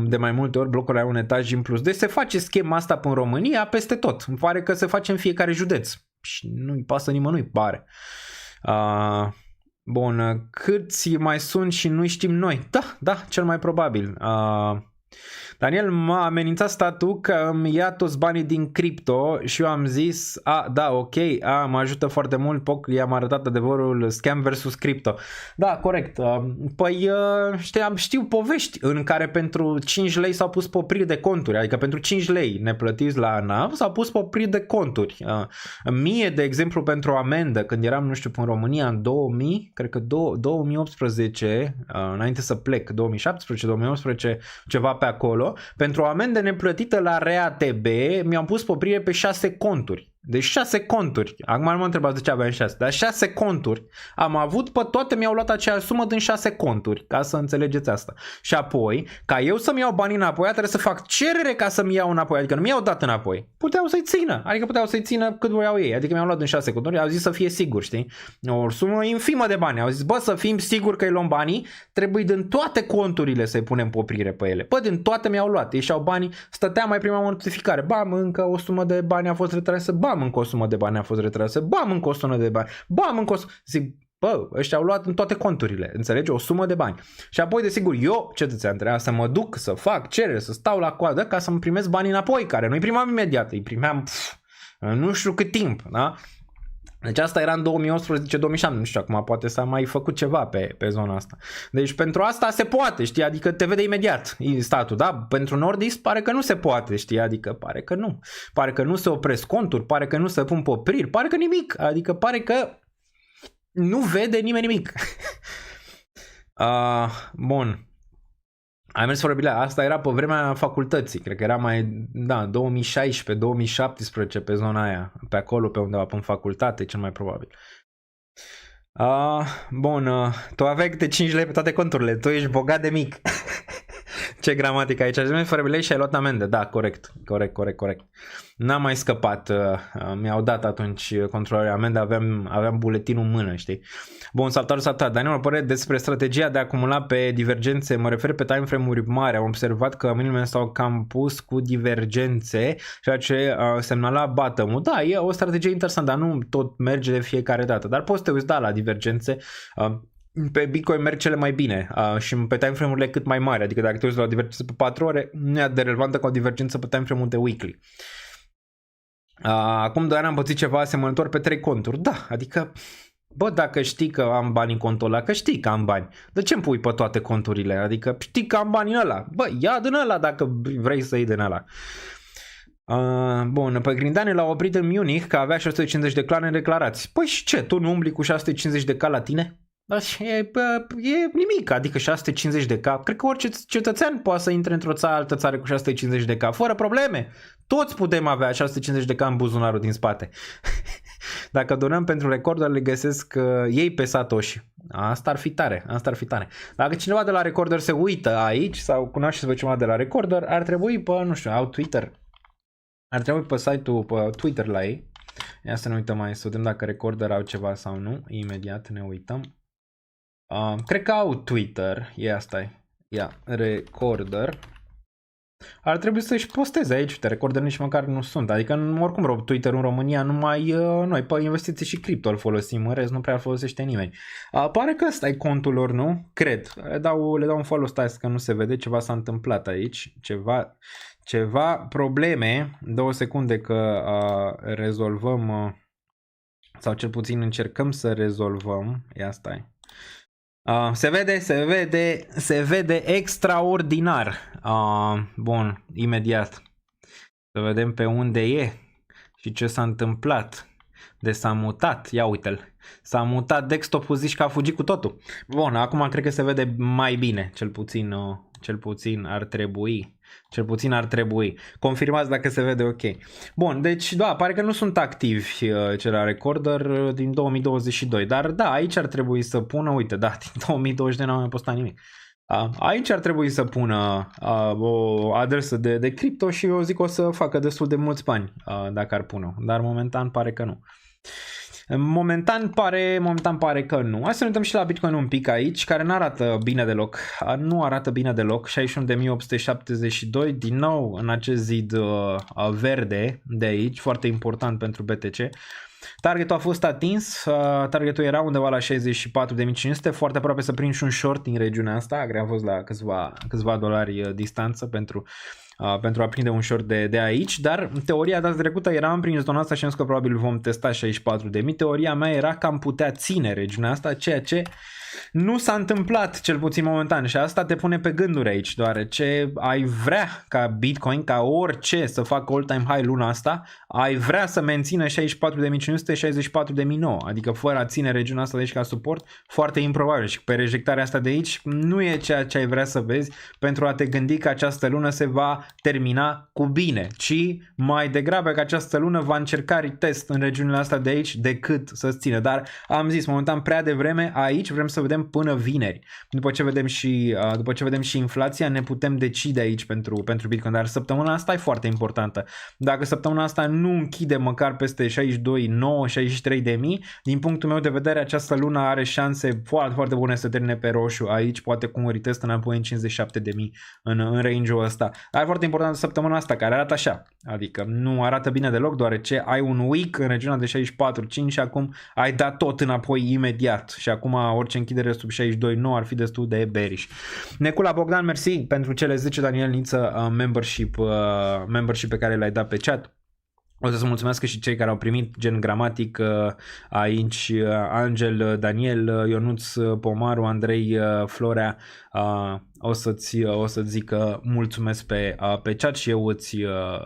de mai multe ori, blocurile au un etaj în plus. Deci se face schema asta în România peste tot. Îmi pare că se face în fiecare județ. Și nu-i pasă nimănui, pare. Bun, câți mai sunt și nu știm noi? Da, cel mai probabil. Daniel, m-a amenințat statul că îmi ia toți banii din cripto și eu am zis, da, ok, mă ajută foarte mult, i-am arătat adevărul scam versus cripto. Da, corect. Păi știu povești în care pentru 5 lei s-au pus popriri de conturi, adică pentru 5 lei neplătiți la ANAF s-au pus popriri de conturi. Mie, de exemplu, pentru o amendă, când eram, nu știu, în România în 2000, cred că 2018, înainte să plec, 2017-2018, ceva pe acolo, pentru o amendă neplătită la RATB mi-am pus poprire pe 6 conturi. Deci 6 conturi. Acum nu mă întrebați de ce aveam 6, dar 6 conturi am avut, pe toate mi-au luat aceeași sumă din 6 conturi, ca să înțelegeți asta. Și apoi, ca eu să-mi iau banii înapoi, trebuie să fac cerere ca să-mi iau înapoi, adică nu mi-au dat înapoi. Puteau să-i țină cât voiau ei, adică mi-au luat din 6 conturi, au zis să fie sigur, știi? O sumă infimă de bani, au zis, bă, să fim siguri că îi luăm banii, trebuie din toate conturile să-i punem poprire pe ele. Bă, din toate mi-au luat, ei și-au banii, stătea mai prima notificare, bam, încă o sumă de bani a fost retrasă, bam, încă o sumă de bani a fost retrasă, bam, încă o sumă de bani, bam, încă o sumă... Zic, bă, ăștia au luat în toate conturile, înțelegi? O sumă de bani. Și apoi, desigur, eu, cetățean, trebuia să mă duc, să fac cerere, să stau la coadă ca să-mi primesc banii înapoi, care nu-i primeam imediat, îi primeam nu știu cât timp, da? Deci asta era în 2018-2007, nu știu, acum poate s-a mai făcut ceva pe zona asta. Deci pentru asta se poate, știi, adică te vede imediat statul, da? Pentru Nordis pare că nu se poate, știi, adică pare că nu. Pare că nu se opresc conturi, pare că nu se pun popriri, pare că nimic, adică pare că nu vede nimeni nimic. Bun. Am mers fără bilet. Asta era pe vremea facultății. Cred că era mai, 2016-2017 pe zona aia. Pe acolo, pe undeva, pe în facultate, cel mai probabil. Bun. Tu aveai câte 5 lei pe toate conturile. Tu ești bogat de mic. Ce gramatică aici. Ai mers fără bilet și ai luat amendă. Da, corect. N-am mai scăpat. Mi-au dat atunci controlarea amendă. Aveam buletinul în mână, știi? Bun, salutare. Daniel, mă pare despre strategia de a acumula pe divergențe. Mă refer pe timeframe-uri mari. Am observat că mâinile s-au cam pus cu divergențe, ceea ce semnala bottom-ul. Da, e o strategie interesantă, dar nu tot merge de fiecare dată. Dar poți să te uiți, la divergențe. Pe Bitcoin merg cele mai bine și pe timeframe-urile cât mai mari. Adică dacă te uiți la o divergență pe 4 ore, nu e de relevantă ca o divergență pe timeframe-ul de weekly. Acum 2 ani am pățit ceva asemănător pe 3 conturi. Da, adică... Bă, dacă știi că am bani în contul ăla, că știi că am bani, de ce îmi pui pe toate conturile? Adică știi că am bani în ăla. Bă, ia din ăla dacă vrei să iei din ăla. Bun, pe Grindane l-au oprit în Munich că avea 650 de clane declarați. Păi și ce, tu nu umbli cu 650 de K la tine? E nimic, adică 650 de K. Cred că orice cetățean poate să intre într-o altă țară cu 650 de K, fără probleme. Toți putem avea 650 de K în buzunarul din spate. Dacă donăm pentru Recorder, le găsesc ei pe Satoshi. Asta ar fi tare, asta ar fi tare. Dacă cineva de la Recorder se uită aici sau cunoașteți pe cineva de la Recorder, ar trebui pe, nu știu, au Twitter. Ar trebui pe site-ul, pe Twitter la ei. Ia să ne uităm mai, să vedem dacă Recorder au ceva sau nu. Imediat ne uităm. Cred că au Twitter. Ia stai. Ia, Recorder. Ar trebui să-și posteze aici. Uite, Recorder nici măcar nu sunt. Adică oricum Twitter în România numai noi pe investiții și cripto îl folosim. În rest nu prea îl folosește nimeni. Pare că ăsta e contul lor, nu? Cred. Le dau un follow, stai că nu se vede. Ceva s-a întâmplat aici. Ceva probleme. 2 secunde că rezolvăm sau cel puțin încercăm să rezolvăm. Ia stai. Se vede extraordinar. Bun, imediat. Să vedem pe unde e și ce s-a întâmplat. S-a mutat, ia uite-l. S-a mutat desktop-ul, zici că a fugit cu totul. Bun, acum cred că se vede mai bine, cel puțin ar trebui. Confirmați dacă se vede ok. Bun, deci da, pare că nu sunt activi cei la Recorder din 2022. Dar da, aici ar trebui să pună, uite, da, din 2022 n-am mai postat nimic. Aici ar trebui să pună o adresă de cripto și eu zic că o să facă destul de mulți bani dacă ar pune. Dar momentan pare că nu. Momentan pare că nu. Hai să ne uităm și la Bitcoin un pic aici, care nu arată bine deloc. Nu arată bine deloc. 61.872, din nou în acest zid verde de aici, foarte important pentru BTC. Targetul a fost atins, targetul era undeva la 64.500, foarte aproape să prind și un short din regiunea asta, a fost la câțiva dolari distanță pentru a prinde un short de aici, dar teoria data trecută era prin zona asta și am zis că probabil vom testa 64.000. Teoria mea era că am putea ține regiunea asta, ceea ce nu s-a întâmplat, cel puțin momentan, și asta te pune pe gânduri aici, deoarece ai vrea ca Bitcoin, ca orice, să facă all-time high luna asta, ai vrea să mențină 64.500, 64.009, adică fără a ține regiunea asta de aici ca suport, foarte improbabil, și pe rejectarea asta de aici nu e ceea ce ai vrea să vezi pentru a te gândi că această lună se va termina cu bine, ci mai degrabă că această lună va încerca retest în regiunile astea de aici decât să țină, dar am zis, momentan prea devreme, aici vrem să vedem până vineri. După ce vedem și inflația, ne putem decide aici pentru Bitcoin, dar săptămâna asta e foarte importantă. Dacă săptămâna asta nu închide măcar peste 62.900, 63.000, din punctul meu de vedere, această lună are șanse foarte, foarte bune să termine pe roșu aici, poate cu un retest înapoi în 57.000 în range-ul ăsta. Dar e foarte important săptămâna asta, care arată așa, adică nu arată bine deloc, deoarece ai un week în regiunea de 64.5 și acum ai dat tot înapoi imediat și acum orice închidere sub 62.9 ar fi destul de bearish. Necula Bogdan, mersi pentru cele 10 Daniel Niță membership pe care le-ai dat pe chat. O să mulțumesc și cei care au primit, gen Gramatic, aici Angel, Daniel, Ionuț Pomaru, Andrei, Florea, o să-ți zic că mulțumesc pe chat și eu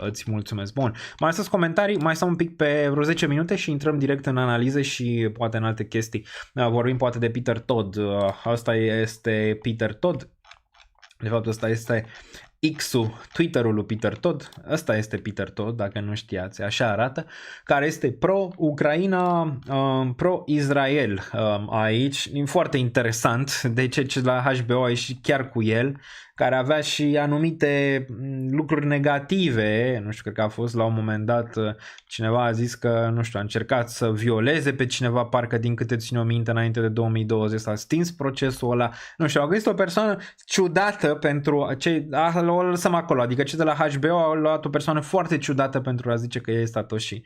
îți mulțumesc. Bun, mai lăsați comentarii, mai stăm un pic pe vreo 10 minute și intrăm direct în analize și poate în alte chestii. Vorbim poate de Peter Todd. Asta este Peter Todd. De fapt, ăsta este X-ul, Twitter-ul lui Peter Todd. Ăsta este Peter Todd, dacă nu știați, așa arată, care este pro-Ucraina, pro-Israel aici. Foarte interesant de ce la HBO a ieșit chiar cu el, care avea și anumite lucruri negative. Nu știu, cred că a fost la un moment dat cineva a zis că, nu știu, a încercat să violeze pe cineva, parcă din câte țin o minte înainte de 2020 s-a stins procesul ăla. Nu știu, a găsit o persoană ciudată pentru cei, o lăsăm acolo, adică cei de la HBO au luat o persoană foarte ciudată pentru a zice că e Satoshi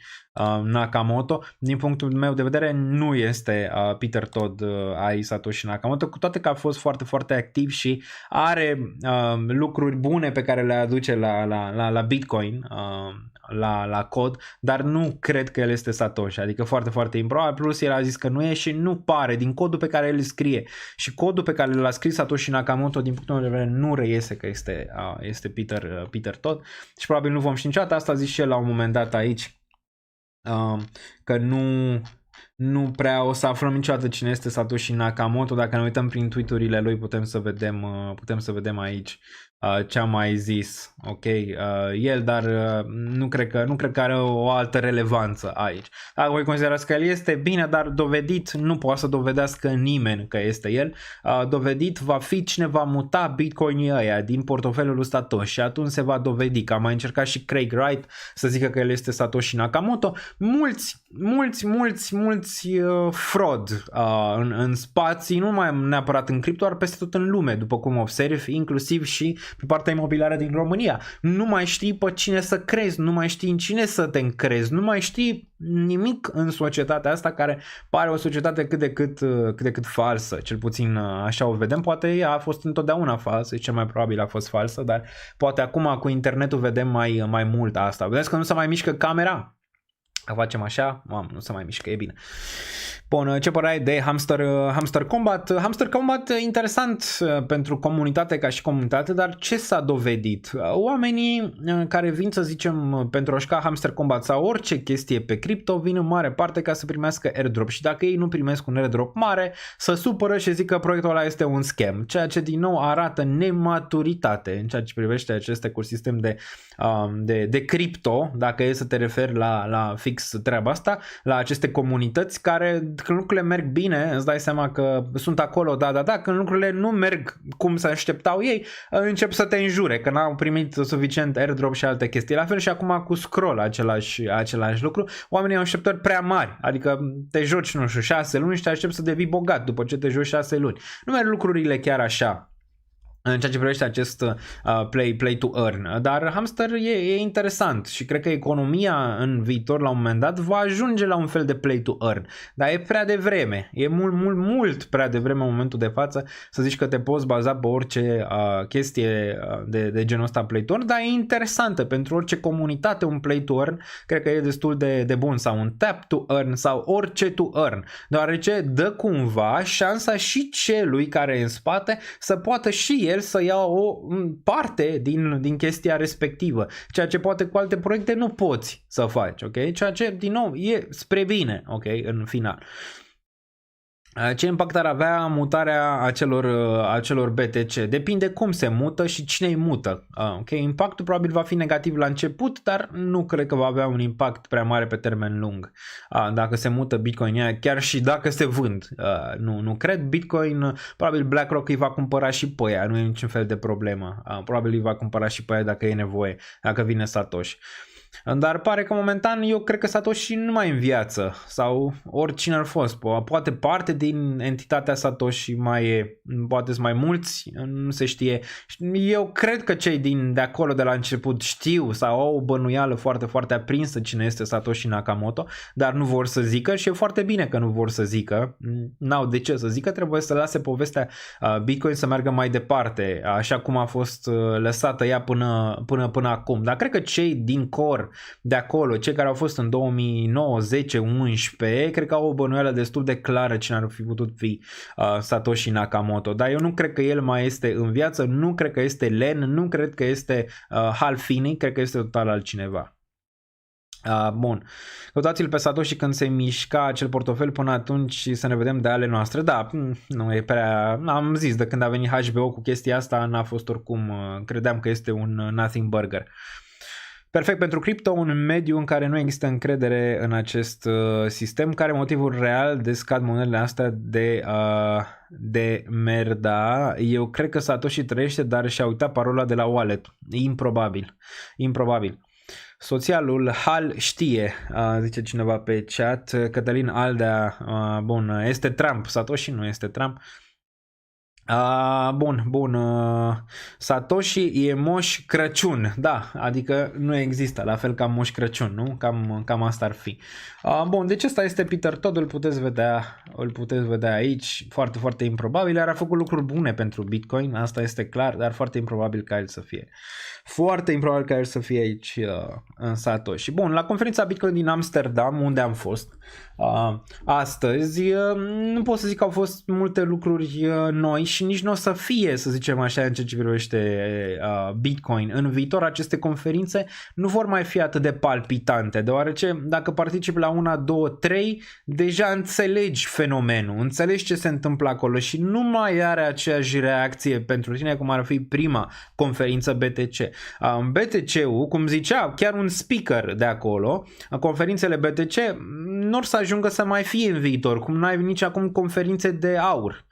Nakamoto. Din punctul meu de vedere nu este Peter Todd ai Satoshi Nakamoto, cu toate că a fost foarte, foarte activ și are lucruri bune pe care le aduce la Bitcoin la cod, dar nu cred că el este Satoshi, adică foarte, foarte improbabil, plus el a zis că nu e și nu pare din codul pe care el scrie și codul pe care l-a scris Satoshi Nakamoto din punctul meu de vedere nu reiese că este Peter Todd și probabil nu vom ști niciodată, asta a zis și el la un moment dat aici, că nu prea o să aflăm niciodată cine este Satoshi Nakamoto. Dacă ne uităm prin tweet-urile lui putem să vedem aici ce a mai zis, ok, el, dar nu cred că are o altă relevanță aici. Dacă voi considerați că el este bine, dar dovedit nu poate să dovedească nimeni că este el, dovedit va fi cine va muta bitcoinii ăia din portofelul lui Satoshi și atunci se va dovedi, că a mai încercat și Craig Wright să zică că el este Satoshi Nakamoto. Mulți fraud în spații, nu mai neapărat în cripto, dar peste tot în lume, după cum observi, inclusiv și pe partea imobiliară din România. Nu mai știi pe cine să crezi, nu mai știi în cine să te încrezi, nu mai știi nimic în societatea asta care pare o societate cât de cât falsă, cel puțin așa o vedem, poate ea a fost întotdeauna falsă, cel mai probabil a fost falsă, dar poate acum cu internetul vedem mai mult asta. Vedeți că nu se mai mișcă camera? Facem așa, nu se mai mișcă, e bine. Bun, ce părere ai de Hamster Combat? Hamster Combat interesant pentru comunitate ca și comunitate, dar ce s-a dovedit? Oamenii care vin, să zicem, pentru a juca Hamster Combat sau orice chestie pe cripto vin în mare parte ca să primească airdrop și dacă ei nu primesc un airdrop mare, să supără și zic că proiectul ăla este un scam, ceea ce din nou arată nematuritate în ceea ce privește acest ecosistem de cripto, dacă e să te referi la fix treaba asta, la aceste comunități care, când lucrurile merg bine, îți dai seama că sunt acolo, da, când lucrurile nu merg cum se așteptau ei, încep să te înjure, că n-au primit suficient airdrop și alte chestii. La fel și acum cu scroll, același lucru. Oamenii au așteptări prea mari, adică te joci, nu știu, 6 luni și te aștepți să devii bogat după ce te joci 6 luni. Nu merg lucrurile chiar așa în ceea ce privește acest play to earn, dar Hamster e interesant și cred că economia în viitor la un moment dat va ajunge la un fel de play to earn, dar e prea devreme, e mult prea devreme în momentul de față să zici că te poți baza pe orice chestie de genul ăsta play to earn, dar e interesantă pentru orice comunitate un play to earn, cred că e destul de bun, sau un tap to earn sau orice to earn, deoarece dă cumva șansa și celui care e în spate să poată și el să ia o parte din chestia respectivă, ceea ce poate cu alte proiecte nu poți să faci, ok? Ceea ce, din nou, e spre bine, ok, în final. Ce impact ar avea mutarea acelor BTC? Depinde cum se mută și cine îi mută. Okay? Impactul probabil va fi negativ la început, dar nu cred că va avea un impact prea mare pe termen lung. Dacă se mută Bitcoin, chiar și dacă se vând, nu cred. Bitcoin, probabil BlackRock îi va cumpăra și pe aia, nu e niciun fel de problemă. Probabil îi va cumpăra și pe aia dacă e nevoie, dacă vine Satoshi. Dar pare că momentan eu cred că Satoshi nu mai în viață sau oricine ar fost, poate parte din entitatea Satoshi mai e, poate sunt mai mulți, nu se știe. Eu cred că cei de acolo de la început știu sau au o bănuială foarte, foarte aprinsă cine este Satoshi Nakamoto, dar nu vor să zică și e foarte bine că nu vor să zică, n-au de ce să zică, trebuie să lase povestea Bitcoin să meargă mai departe, așa cum a fost lăsată ea până acum. Dar cred că cei din core de acolo, cei care au fost în 2009, 10, 11, cred că au o bănuială destul de clară cine ar fi putut fi Satoshi Nakamoto, dar eu nu cred că el mai este în viață, nu cred că este Len, nu cred că este Hal Finney, cred că este total altcineva. Bun, căutați-l pe Satoshi când se mișca acel portofel, până atunci să ne vedem de ale noastre. Da, nu e prea, am zis, de când a venit HBO cu chestia asta n-a fost oricum, credeam că este un nothing burger. Perfect pentru cripto, un mediu în care nu există încredere în acest sistem. Care e motivul real de scad monedele astea de merda? Eu cred că Satoshi trăiește, dar și-a uitat parola de la wallet. Improbabil. Socialul Hal știe, zice cineva pe chat. Cătălin Aldea, bun, este Trump. Satoshi nu este Trump. Bun. Satoshi e Moș Crăciun. Da, adică nu există, la fel ca Moș Crăciun, nu? Cam asta ar fi. Bun, deci ăsta este Peter Todd, îl puteți vedea îl puteți vedea aici, foarte, foarte improbabil, iar a făcut lucruri bune pentru Bitcoin, asta este clar, dar foarte improbabil ca el să fie. Foarte improbabil ca el să fie aici în Satoshi. Bun, la conferința Bitcoin din Amsterdam, unde am fost astăzi, nu pot să zic că au fost multe lucruri noi și nici nu o să fie, să zicem așa, în ceea ce privește Bitcoin. În viitor, aceste conferințe nu vor mai fi atât de palpitante, deoarece dacă participi la 1, 2, 3, deja înțelegi fenomenul, înțelegi ce se întâmplă acolo și nu mai are aceeași reacție pentru tine cum ar fi prima conferință BTC. BTC-ul, cum zicea chiar un speaker de acolo, conferințele BTC nu or să ajungă să mai fie în viitor, cum n-ai nici acum conferințe de aur.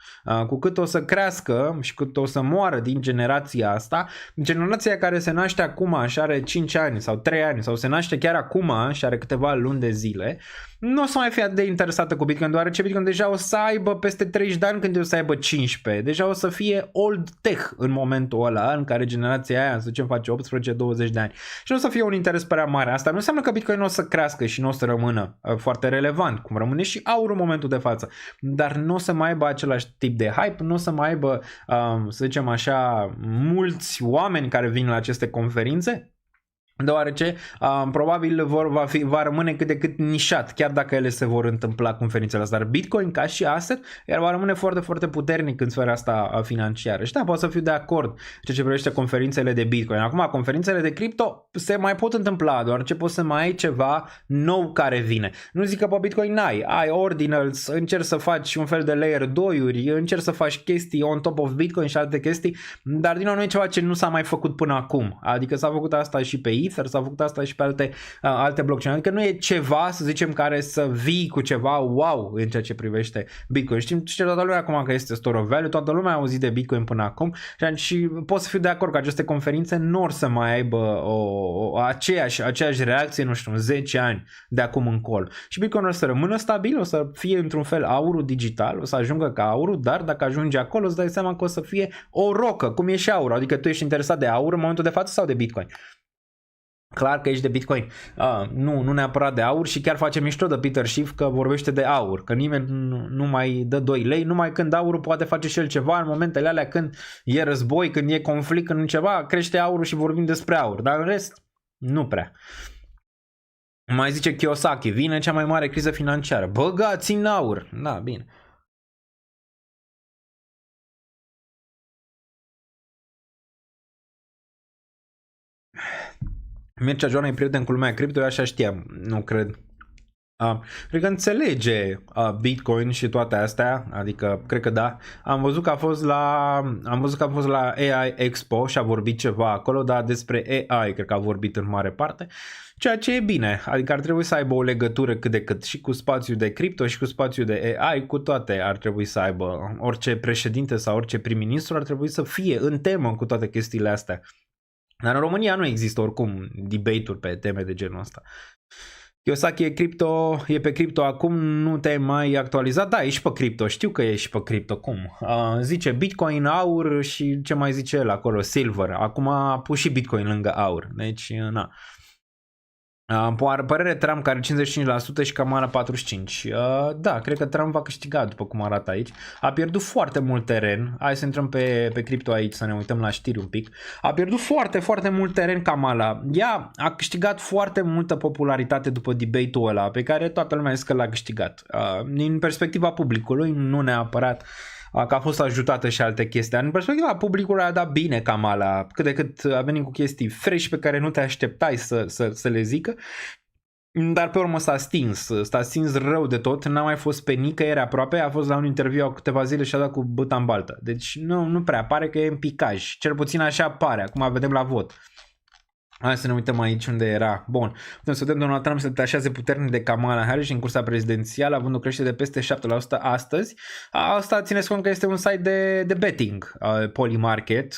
Cu cât o să crească și cât o să moară din generația asta, generația care se naște acum și are 5 ani sau 3 ani sau se naște chiar acum și are câteva luni de zile, nu o să mai fie atât de interesată cu Bitcoin, deoarece Bitcoin deja o să aibă peste 30 de ani când o să aibă 15. Deja o să fie old tech în momentul ăla în care generația aia, să zicem, face 18-20 de ani. Și nu o să fie un interes prea mare. Asta nu înseamnă că Bitcoin nu o să crească și nu o să rămână foarte relevant, cum rămâne și aurul în momentul de față. Dar nu o să mai aibă același tip de hype, nu o să mai aibă, să zicem așa, mulți oameni care vin la aceste conferințe, deoarece probabil va rămâne cât de cât nișat, chiar dacă ele se vor întâmpla conferințele astea. Dar Bitcoin ca și asset, el va rămâne foarte, foarte puternic în sfera asta financiară. Și da, pot să fiu de acord ceea ce privește conferințele de Bitcoin. Acum, conferințele de cripto se mai pot întâmpla, deoarece poți să mai ai ceva nou care vine. Nu zic că pe Bitcoin ai ordinals, încerci să faci un fel de layer 2-uri, încerci să faci chestii on top of Bitcoin și alte chestii, dar din nou nu e ceva ce nu s-a mai făcut până acum. Adică s-a făcut asta și pe Ether, s-a făcut asta și pe alte blockchain. Adică nu e ceva, să zicem, care să vii cu ceva wow în ceea ce privește Bitcoin. Știm toată lumea acum că este store of value, toată lumea a auzit de Bitcoin până acum și pot să fiu de acord că aceste conferințe nu or să mai aibă aceeași reacție, nu știu, în 10 ani de acum încolo. Și Bitcoin o să rămână stabil, o să fie într-un fel aurul digital, o să ajungă ca aurul, dar dacă ajunge acolo îți dai seama că o să fie o rocă, cum e și aurul. Adică tu ești interesat de aur în momentul de față sau de Bitcoin? Clar că ești de Bitcoin, nu neapărat de aur și chiar face mișto de Peter Schiff că vorbește de aur, că nimeni nu mai dă 2 lei, numai când aurul poate face și el ceva în momentele alea când e război, când e conflict, când ceva, crește aurul și vorbim despre aur, dar în rest, nu prea. Mai zice Kiyosaki, vine cea mai mare criză financiară, băgați în aur, da, bine. Mircea Joana e prieten cu lumea cripto, eu așa știam, nu cred. Cred că înțelege Bitcoin și toate astea, adică cred că da. Am văzut că a fost la AI Expo și a vorbit ceva acolo, dar despre AI cred că a vorbit în mare parte, ceea ce e bine, adică ar trebui să aibă o legătură cât de cât și cu spațiul de cripto și cu spațiul de AI, cu toate ar trebui să aibă, orice președinte sau orice prim-ministru ar trebui să fie în temă cu toate chestiile astea. Dar în România nu există oricum debate-uri pe teme de genul ăsta. Kiyosaki e pe cripto acum, nu te-ai mai actualizat? Da, ești pe cripto, știu că ești pe cripto, cum? Zice Bitcoin, aur și ce mai zice el acolo, silver. Acum a pus și Bitcoin lângă aur, deci na. Părere Trump care 55% și Kamala 45%. Da, cred că Trump va câștiga după cum arată aici. A pierdut foarte mult teren. Hai să intrăm pe cripto aici să ne uităm la știri un pic. A pierdut foarte, foarte mult teren Kamala. Ea a câștigat foarte multă popularitate după debate-ul ăla pe care toată lumea zice că l-a câștigat. Din perspectiva publicului, nu neapărat că a fost ajutată și alte chestii. În perspectiva publicului a dat bine Kamala, cât de cât a venit cu chestii fresh pe care nu te așteptai să le zică, dar pe urmă s-a stins rău de tot, n-a mai fost pe nicăieri aproape, a fost la un interviu a câteva zile și a dat cu băta în baltă. Deci nu prea, pare că e în picaj, cel puțin așa pare, acum vedem la vot. Hai să ne uităm aici unde era. Bun, putem să vedem Donald Trump se detașează puternic de Kamala Harris în cursa prezidențială, având o creștere de peste 7% astăzi. Asta țineți cont că este un site de betting, Polymarket,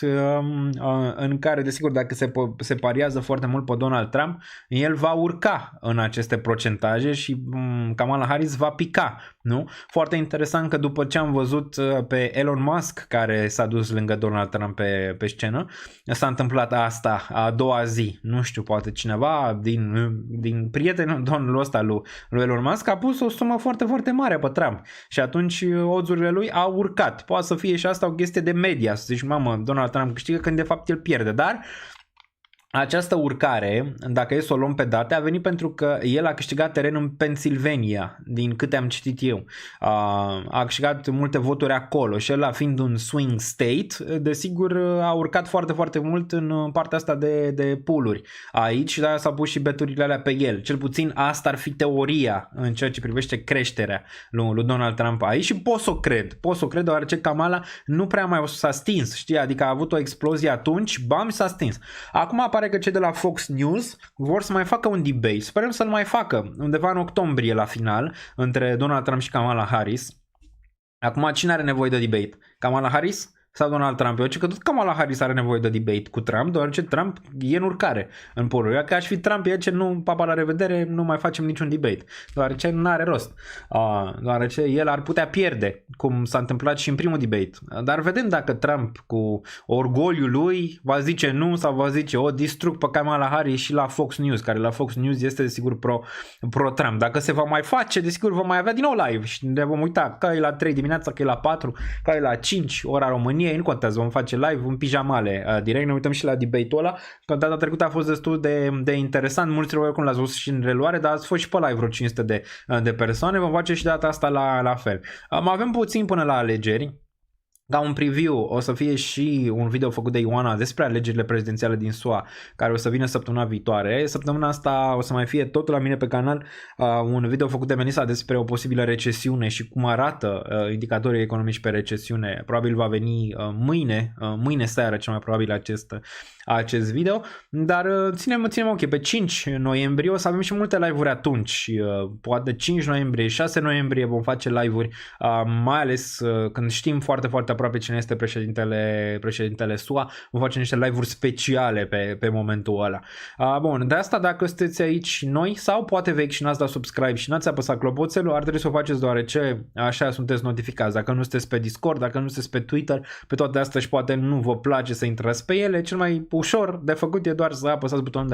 în care, desigur, dacă se pariază foarte mult pe Donald Trump, el va urca în aceste procentaje și Kamala Harris va pica. Nu? Foarte interesant că după ce am văzut pe Elon Musk care s-a dus lângă Donald Trump pe scenă, s-a întâmplat asta a doua zi. Nu știu, poate cineva din prietenul domnul ăsta lui Elon Musk a pus o sumă foarte, foarte mare pe Trump și atunci odds-urile lui au urcat. Poate să fie și asta o chestie de media, să zici, mamă, Donald Trump câștigă când de fapt el pierde, dar această urcare, dacă e să o luăm pe date, a venit pentru că el a câștigat teren în Pennsylvania, din câte am citit eu. A câștigat multe voturi acolo și el, fiind un swing state, desigur a urcat foarte, foarte mult în partea asta de pool-uri aici și de-aia s-au pus și beturile alea pe el. Cel puțin asta ar fi teoria în ceea ce privește creșterea lui Donald Trump aici și pot să o cred, deoarece Kamala nu prea mai s-a stins, știi, adică a avut o explozie atunci, bam, s-a stins. Acum apare că cei de la Fox News vor să mai facă un debate. Sperăm să-l mai facă undeva în octombrie la final între Donald Trump și Kamala Harris. Acum cine are nevoie de debate? Kamala Harris sau Donald Trump? Eu zic că tot Kamala Harris are nevoie de debate cu Trump, deoarece Trump e în urcare în polul. Eu că aș fi Trump, e ce nu, papa la revedere, nu mai facem niciun debate, deoarece nu are rost. Deoarece el ar putea pierde, cum s-a întâmplat și în primul debate. Dar vedem dacă Trump cu orgoliul lui va zice nu sau va zice o distrug pe Kamala Harris și la Fox News, care la Fox News este desigur pro-Trump. Dacă se va mai face, desigur vom mai avea din nou live și ne vom uita că e la 3 dimineața, că e la 4, că e la 5 ora României. Nu contează, vom face live în pijamale direct, ne uităm și la debate-ul ăla, că data trecută a fost destul de interesant, mulți oricum l-ați văzut și în reluare, dar ați fost și pe live vreo 500 de persoane, vom face și data asta la fel. Mai avem puțin până la alegeri. Ca un preview o să fie și un video făcut de Ioana despre alegerile prezidențiale din SUA, care o să vină săptămâna viitoare. Săptămâna asta o să mai fie tot la mine pe canal un video făcut de Melissa despre o posibilă recesiune și cum arată indicatorii economici pe recesiune. Probabil va veni mâine seară cel mai probabil acest video, dar ținem ok, pe 5 noiembrie o să avem și multe live-uri atunci, poate 5 noiembrie, 6 noiembrie vom face live-uri, mai ales când știm foarte, foarte aproape cine este președintele SUA, vom face niște live-uri speciale pe momentul ăla. Bun, de asta dacă sunteți aici noi sau poate vechi și n-ați dat subscribe și n-ați apăsat clopoțelul, ar trebui să o faceți deoarece așa sunteți notificați. Dacă nu sunteți pe Discord, dacă nu sunteți pe Twitter, pe toate astea și poate nu vă place să intrați pe ele, cel mai ușor de făcut e doar să apăsați butonul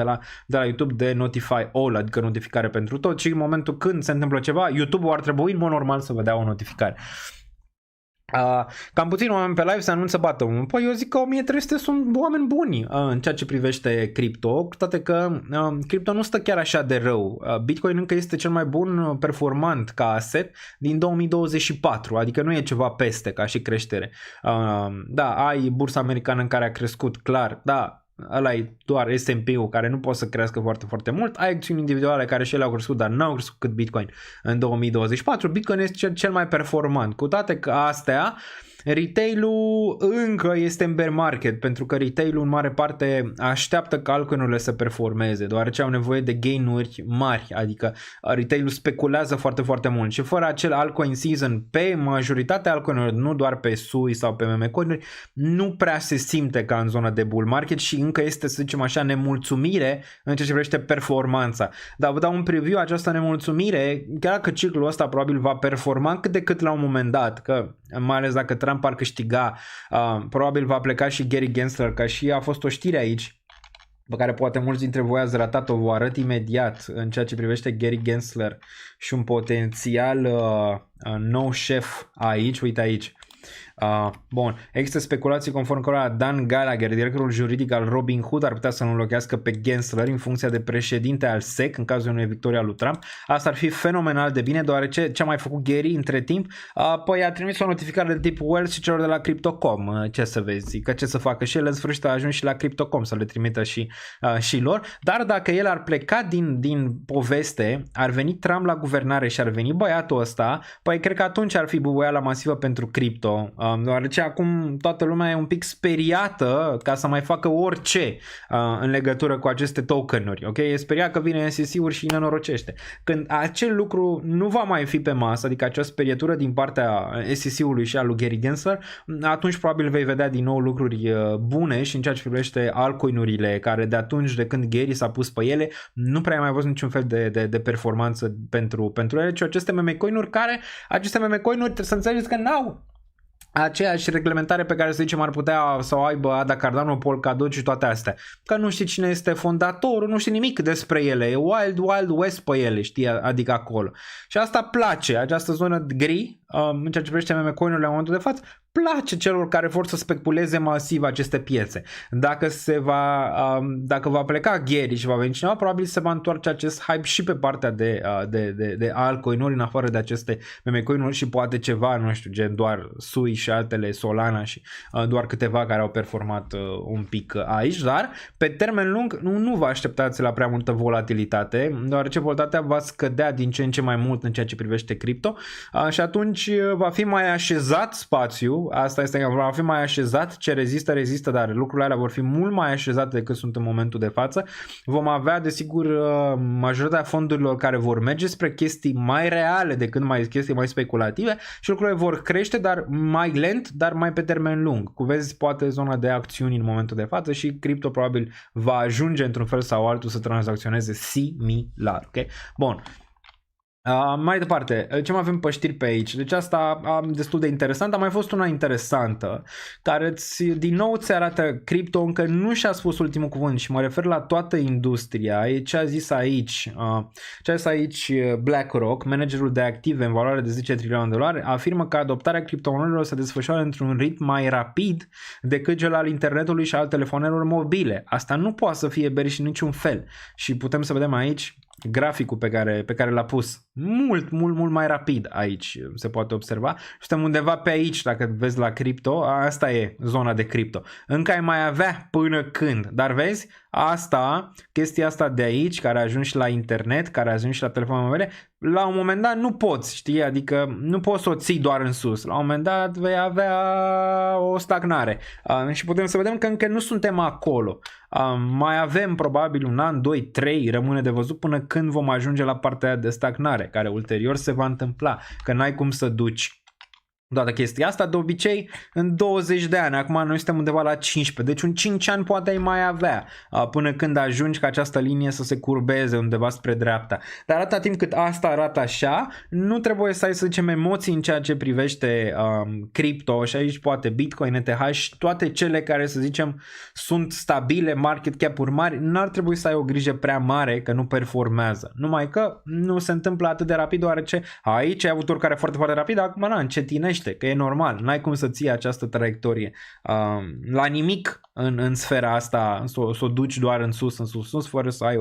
de la YouTube de Notify All, adică notificare pentru tot, și în momentul când se întâmplă ceva, YouTube-ul ar trebui în mod normal să vă dea o notificare. Cam puțin oameni pe live se anunță bată. Păi eu zic că 1300 sunt oameni buni în ceea ce privește cripto, cu toate că cripto nu stă chiar așa de rău. Bitcoin încă este cel mai bun performant ca asset din 2024, adică nu e ceva peste ca și creștere. Da, ai bursa americană în care a crescut clar, da, ăla e doar S&P-ul care nu poate să crească foarte, foarte mult. Ai acțiuni individuale care și ele au crescut, dar n-au crescut cât Bitcoin în 2024. Bitcoin este cel mai performant. Cu toate că astea, retail-ul încă este în bear market, pentru că retail-ul în mare parte așteaptă ca altcoin-urile să performeze, deoarece au nevoie de gain-uri mari, adică retail-ul speculează foarte, foarte mult și fără acel altcoin season pe majoritatea altcoin-urilor, nu doar pe SUI sau pe meme coin-uri, nu prea se simte ca în zona de bull market și încă este, să zicem așa, nemulțumire în ceea ce privește performanța. Dar vă dau un preview, această nemulțumire, chiar că ciclul ăsta probabil va performa cât de cât la un moment dat, că mai ales dacă Trump ar câștiga, probabil va pleca și Gary Gensler, ca și a fost o știre aici pe care poate mulți dintre voi ați ratat-o, vă arăt imediat în ceea ce privește Gary Gensler și un potențial nou șef aici, uite aici. Bun, există speculații conform cărora Dan Gallagher, directorul juridic al Robinhood, ar putea să înlocuiască pe Gensler în funcția de președinte al SEC în cazul unei victorii a lui Trump. Asta ar fi fenomenal de bine, deoarece ce a mai făcut Gary între timp, păi a trimis o notificare de tip Wells și celor de la Crypto.com, ce să vezi, că ce să facă și el, în sfârșit a ajuns și la Crypto.com să le trimită și lor, dar dacă el ar pleca din poveste, ar veni Trump la guvernare și ar veni băiatul ăsta, păi cred că atunci ar fi bubuiala masivă pentru cripto, cripto, deoarece acum toată lumea e un pic speriată ca să mai facă orice în legătură cu aceste tokenuri, ok? E speriat că vine SEC-ul și nenorocește. Când acel lucru nu va mai fi pe masă, adică acea sperietură din partea SEC-ului și a lui Gary Gensler, atunci probabil vei vedea din nou lucruri bune și în ceea ce privește altcoin-urile, care de atunci de când Gary s-a pus pe ele, nu prea ai mai văzut niciun fel de performanță pentru ele, ci aceste meme-coin-uri care, aceste meme-coin-uri trebuie să înțelegeți că n-au aceeași reglementare pe care să zicem ar putea să o aibă Ada Cardano, Polkadot și toate astea. Că nu știi cine este fondatorul, nu știi nimic despre ele, e Wild West pe ele, știi, adică acolo. Și asta place, această zonă gri, în ceea ce privește meme-coin-urile în momentul de față, place celor care vor să speculeze masiv aceste piețe. Dacă va pleca Gary și va veni cineva, probabil se va întoarce acest hype și pe partea de altcoin-uri în afară de aceste meme-coin-uri și poate ceva, nu știu, gen doar Sui și altele, Solana și doar câteva care au performat un pic aici, dar pe termen lung nu vă așteptați la prea multă volatilitate, deoarece volatilitatea va scădea din ce în ce mai mult în ceea ce privește cripto și atunci va fi mai așezat spațiu. Asta este că va fi mai așezat, ce rezistă, dar lucrurile alea vor fi mult mai așezate decât sunt în momentul de față. Vom avea, desigur, majoritatea fondurilor care vor merge spre chestii mai reale decât chestii mai speculative și lucrurile vor crește, dar mai lent, dar mai pe termen lung. Cu vezi, poate zona de acțiuni în momentul de față și cripto probabil va ajunge într-un fel sau altul să tranzacționeze similar. Okay? Bun. Mai departe, ce mai avem pe știri pe aici? Deci asta destul de interesant. A mai fost una interesantă care din nou ți arată cripto încă nu și-a spus ultimul cuvânt și mă refer la toată industria. E ce a zis aici BlackRock, managerul de active în valoare de 10 trilioane de dolari, afirmă că adoptarea criptomonelor se desfășoară într-un ritm mai rapid decât cel al internetului și al telefonelor mobile. Asta nu poate să fie bearish în niciun fel și putem să vedem aici graficul pe care l-a pus mult mai rapid aici se poate observa. Suntem undeva pe aici, dacă vezi la cripto, asta e zona de cripto. Încă ai mai avea până când, dar vezi, chestia asta de aici, care a ajuns și la internet, care a ajuns și la telefonul mobile, la un moment dat nu poți, știi, adică nu poți să o ții doar în sus. La un moment dat vei avea o stagnare și putem să vedem că încă nu suntem acolo. Mai avem probabil un an, 2, 3, rămâne de văzut până când vom ajunge la partea de stagnare, care ulterior se va întâmpla, că n-ai cum să duci toată chestia asta de obicei în 20 de ani, acum noi suntem undeva la 15, deci un 5 ani poate ai mai avea până când ajungi ca această linie să se curbeze undeva spre dreapta. Dar atâta timp cât asta arată așa, nu trebuie să ai, să zicem, emoții în ceea ce privește cripto și aici poate Bitcoin, ETH, toate cele care, să zicem, sunt stabile, market cap-uri mari, n-ar trebui să ai o grijă prea mare că nu performează. Numai că nu se întâmplă atât de rapid, deoarece aici ai avut oricare foarte, foarte rapid, acum încetinește, că e normal, n-ai cum să ții această traiectorie la nimic în sfera asta, să o duci doar în sus, fără să ai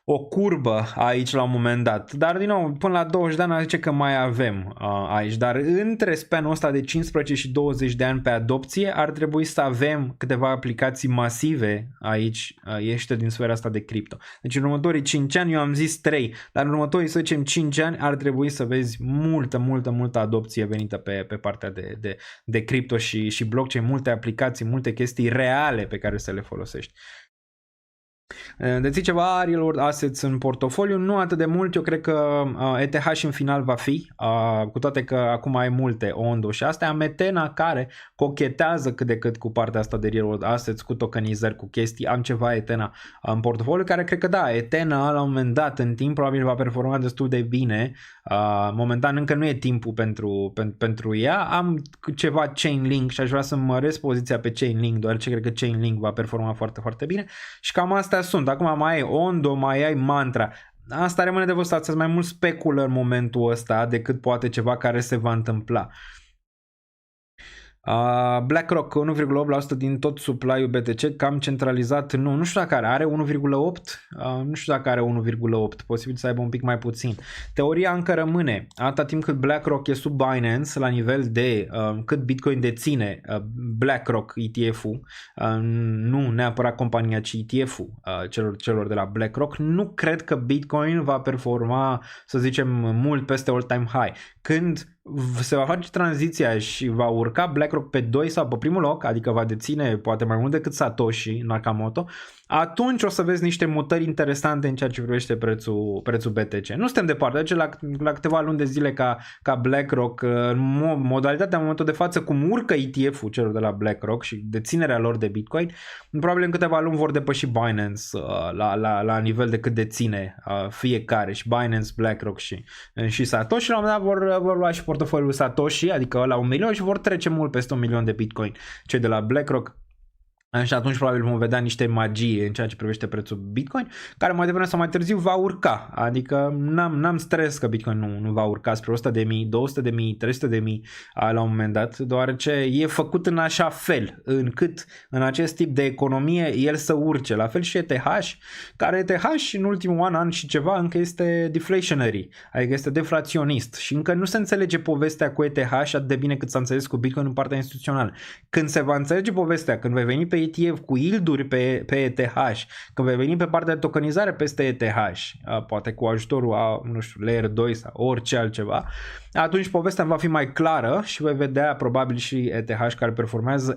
o curbă aici la un moment dat. Dar din nou, până la 20 de ani zice că mai avem aici, dar între spanul ăsta de 15 și 20 de ani pe adopție ar trebui să avem câteva aplicații masive aici, ieșite din sfera asta de cripto. Deci în următorii 5 ani, eu am zis 3, dar în următorii, să zicem, 5 ani ar trebui să vezi multă adopție venită pe partea de cripto și blockchain, multe aplicații, multe chestii reale pe care să le folosești. Deții ceva real world assets în portofoliu, nu atât de mult, eu cred că ETH în final va fi, cu toate că acum ai multe Ondo și astea, am Ethena care cochetează cât de cât cu partea asta de real world assets, cu tokenizări, cu chestii, am ceva Ethena în portofoliu care cred că da, Ethena la un moment dat în timp probabil va performa destul de bine, momentan încă nu e timpul pentru ea, am ceva Chainlink și aș vrea să măresc poziția pe Chainlink, deoarece cred că Chainlink va performa foarte, foarte bine și cam astea sunt. Acum mai ai Ondo, mai ai Mantra. Asta rămâne de văzut, să mai mult speculă în momentul ăsta decât poate ceva care se va întâmpla. BlackRock 1,8% din tot supply-ul BTC, cam centralizat, nu știu dacă are 1,8%, nu știu dacă are 1,8%, posibil să aibă un pic mai puțin. Teoria încă rămâne, atâta timp cât BlackRock e sub Binance la nivel de cât Bitcoin deține BlackRock ETF-ul, nu neapărat compania, ci ETF-ul celor de la BlackRock, nu cred că Bitcoin va performa, să zicem, mult peste all-time high. Când se va face tranziția și va urca BlackRock pe 2 sau pe primul loc, adică va deține poate mai mult decât Satoshi Nakamoto, atunci o să vezi niște mutări interesante în ceea ce privește prețul BTC. Nu suntem departe, deci la câteva luni de zile ca BlackRock, în modalitatea în momentul de față, cum urcă ETF-ul celor de la BlackRock și deținerea lor de Bitcoin, probabil în câteva luni vor depăși Binance la nivel de cât deține fiecare, și Binance, BlackRock și Satoshi. La un moment dat vor lua și portofoliul Satoshi, adică la 1 milion, și vor trece mult peste 1 milion de Bitcoin cei de la BlackRock. Și atunci probabil vom vedea niște magie în ceea ce privește prețul Bitcoin, care mai devreme sau mai târziu va urca. Adică n-am stres că Bitcoin nu va urca spre 100.000, 200.000, 300.000 la un moment dat, deoarece e făcut în așa fel încât în acest tip de economie el să urce. La fel și ETH, care ETH în ultimul an și ceva încă este deflationary, adică este deflaționist și încă nu se înțelege povestea cu ETH atât de bine cât s-a înțeles cu Bitcoin în partea instituțională. Când se va înțelege povestea, când vei veni pe ETF cu yield-uri pe ETH, când vei veni pe partea de tokenizare peste ETH, poate cu ajutorul nu știu, Layer 2 sau orice altceva, atunci povestea va fi mai clară și vei vedea probabil și ETH care performează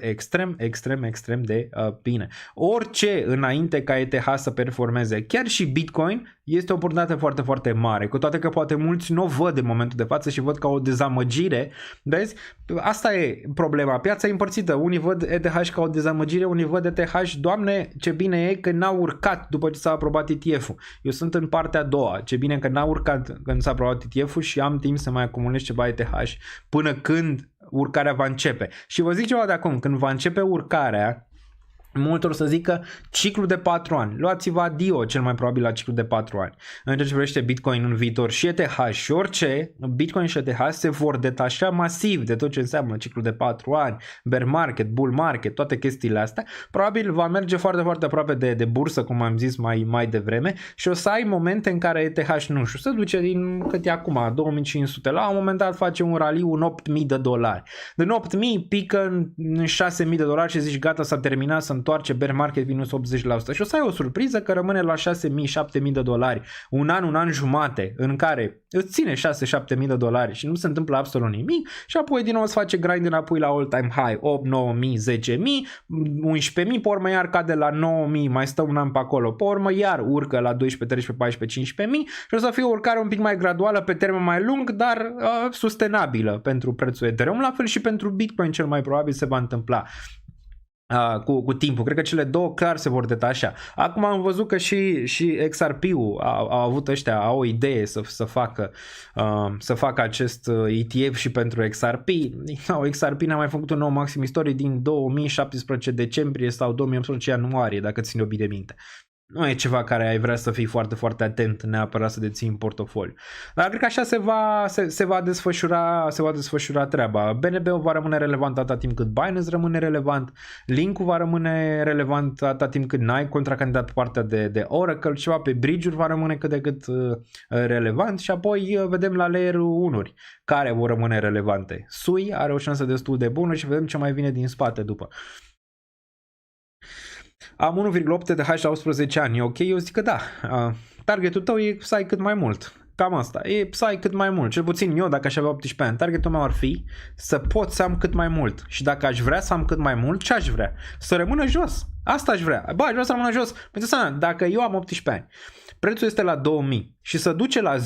extrem de bine. Orice înainte ca ETH să performeze, chiar și Bitcoin, este o oportunitate foarte, foarte mare, cu toate că poate mulți nu o văd în momentul de față și văd ca o dezamăgire. Vezi? Asta e problema. Piața e împărțită. Unii văd ETH ca o dezamăgire, unii văd ETH, Doamne, ce bine e că n-a urcat după ce s-a aprobat ETF-ul. Eu sunt în partea a doua. Ce bine că n-a urcat când s-a aprobat ETF-ul și am timp să mai acumulez ceva ETH până când urcarea va începe. Și vă zic ceva de acum, când va începe urcarea, multor să zică ciclu de 4 ani. Luați-vă adio cel mai probabil la ciclu de 4 ani. În ceea ce privește Bitcoin în viitor și ETH și orice, Bitcoin și ETH se vor detașa masiv de tot ce înseamnă ciclu de 4 ani, bear market, bull market, toate chestiile astea. Probabil va merge foarte, foarte aproape de bursă, cum am zis mai devreme, și o să ai momente în care ETH, nu știu, se duce din cât e acum, 2500, la un moment dat face un raliu în $8.000. Din 8.000 pică în $6.000 și zici gata, s-a terminat, să întoarce bear market minus 80% și o să ai o surpriză că rămâne la $6.000-7.000 un an jumate în care îți ține $6.000-7.000 și nu se întâmplă absolut nimic și apoi din nou se face grind înapoi la all time high 8.000, 9.000, 10.000, 11.000, pe urmă iar cade la 9.000, mai stă un an pe acolo, pe urmă iar urcă la 12, 13, 14, 15.000 și o să fie o urcare un pic mai graduală pe termen mai lung, dar sustenabilă pentru prețul Ethereum, la fel și pentru Bitcoin cel mai probabil se va întâmpla. Cu timpul. Cred că cele două clar se vor detașa. Acum am văzut că și XRP-ul au avut au o idee să facă acest ETF și pentru XRP. XRP n-a mai făcut un nou maxim istoric din 2017 decembrie sau 2018 ianuarie, dacă țin eu bine minte. Nu e ceva care ai vrea să fii foarte, foarte atent neapărat să deții în portofoliu. Dar cred că așa se va desfășura treaba. BNB-ul va rămâne relevant atâta timp cât Binance rămâne relevant, Link-ul va rămâne relevant atâta timp cât n-ai contracandidat pe partea de Oracle, ceva pe Bridge-uri va rămâne cât de cât relevant și apoi vedem la layer-ul 1-uri care vor rămâne relevante. Sui are o șansă destul de bună și vedem ce mai vine din spate după. Am 1,8 ETH la 18 ani, e ok? Eu zic că da. Targetul tău e să ai cât mai mult. Cam asta. E să ai cât mai mult. Cel puțin eu, dacă aș avea 18 ani, targetul meu ar fi să pot să am cât mai mult. Și dacă aș vrea să am cât mai mult, ce aș vrea? Să rămână jos. Asta aș vrea. Bă, aș vrea să rămână jos. Pentru că dacă eu am 18 ani, prețul este la 2000 și să duce la 10.000,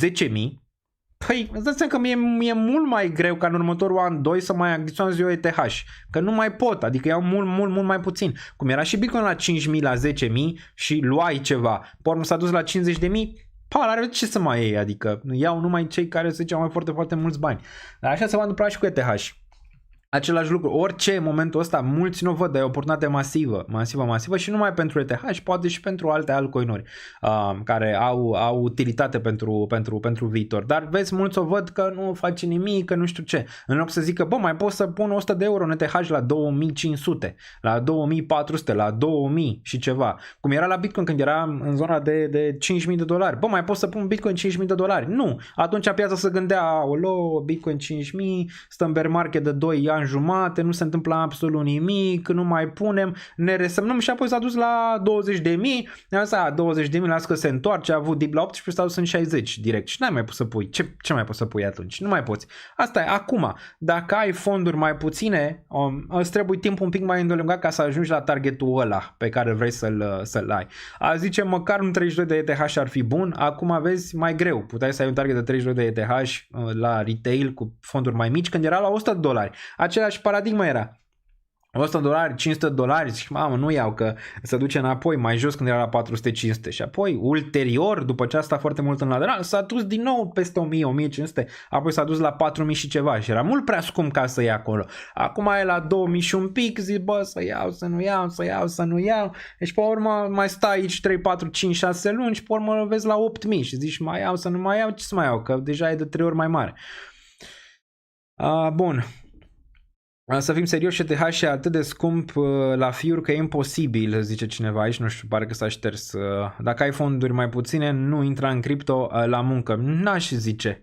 păi, îți dați seama că mi-e mult mai greu ca în următorul an, 2 să mai adiționez eu ETH. Că nu mai pot, adică iau mult mai puțin. Cum era și Bitcoin la 5.000, la 10.000 și luai ceva. Pe urmă s-a dus la 50.000, are ce să mai iei, adică iau numai cei care să ziceau mai foarte, foarte mulți bani. Dar așa se va întâmpla și cu ETH. Același lucru, orice în momentul ăsta, mulți nu văd, dar e o oportunitate masivă și numai pentru ETH, poate și pentru alte altcoin-uri care au utilitate pentru viitor. Dar vezi, mulți o văd că nu face nimic, că nu știu ce. În loc să zică, bă, mai pot să pun 100 de euro în ETH la 2500, la 2400, la 2000 și ceva. Cum era la Bitcoin când era în zona de $5.000. Bă, mai pot să pun Bitcoin $5.000? Nu. Atunci piața se gândea, olo, Bitcoin 5.000, stă în bear market de 2 ani în jumate, nu se întâmplă absolut nimic, nu mai punem, ne resemnăm și apoi s-a dus la 20.000, asta 20.000, las că se întoarce, a avut dip la 18, s-a dus în 60 direct și n-ai mai pus să pui, ce mai poți să pui atunci? Nu mai poți. Asta e, acum, dacă ai fonduri mai puține, îți trebuie timp un pic mai îndelungat ca să ajungi la targetul ăla pe care vrei să-l ai. A zice, măcar un 32 de ETH ar fi bun, acum vezi, mai greu, puteai să ai un target de 32 de ETH la retail cu fonduri mai mici când era la $100. Același paradigmă era. $100, $500 și mamă, nu iau că se duce înapoi mai jos când era la 400-500 și apoi ulterior, după ce a stat foarte mult în lateral, s-a dus din nou peste 1000-1500, apoi s-a dus la 4000 și ceva și era mult prea scump ca să ia acolo. Acum e la 2000 și un pic, zic bă, să iau, să nu iau, să iau, să nu iau, deci pe urmă mai stai aici 3, 4, 5, 6 luni și pe urmă îl vezi la 8000 și zici mai iau, să nu mai iau, ce să mai iau, că deja e de 3 ori mai mare. Bun. Să fim serioși, ETH e atât de scump la fiuri că e imposibil, zice cineva aici, nu știu, pare că s-a șters. Dacă ai fonduri mai puține, nu intra în cripto la muncă. N-aș zice,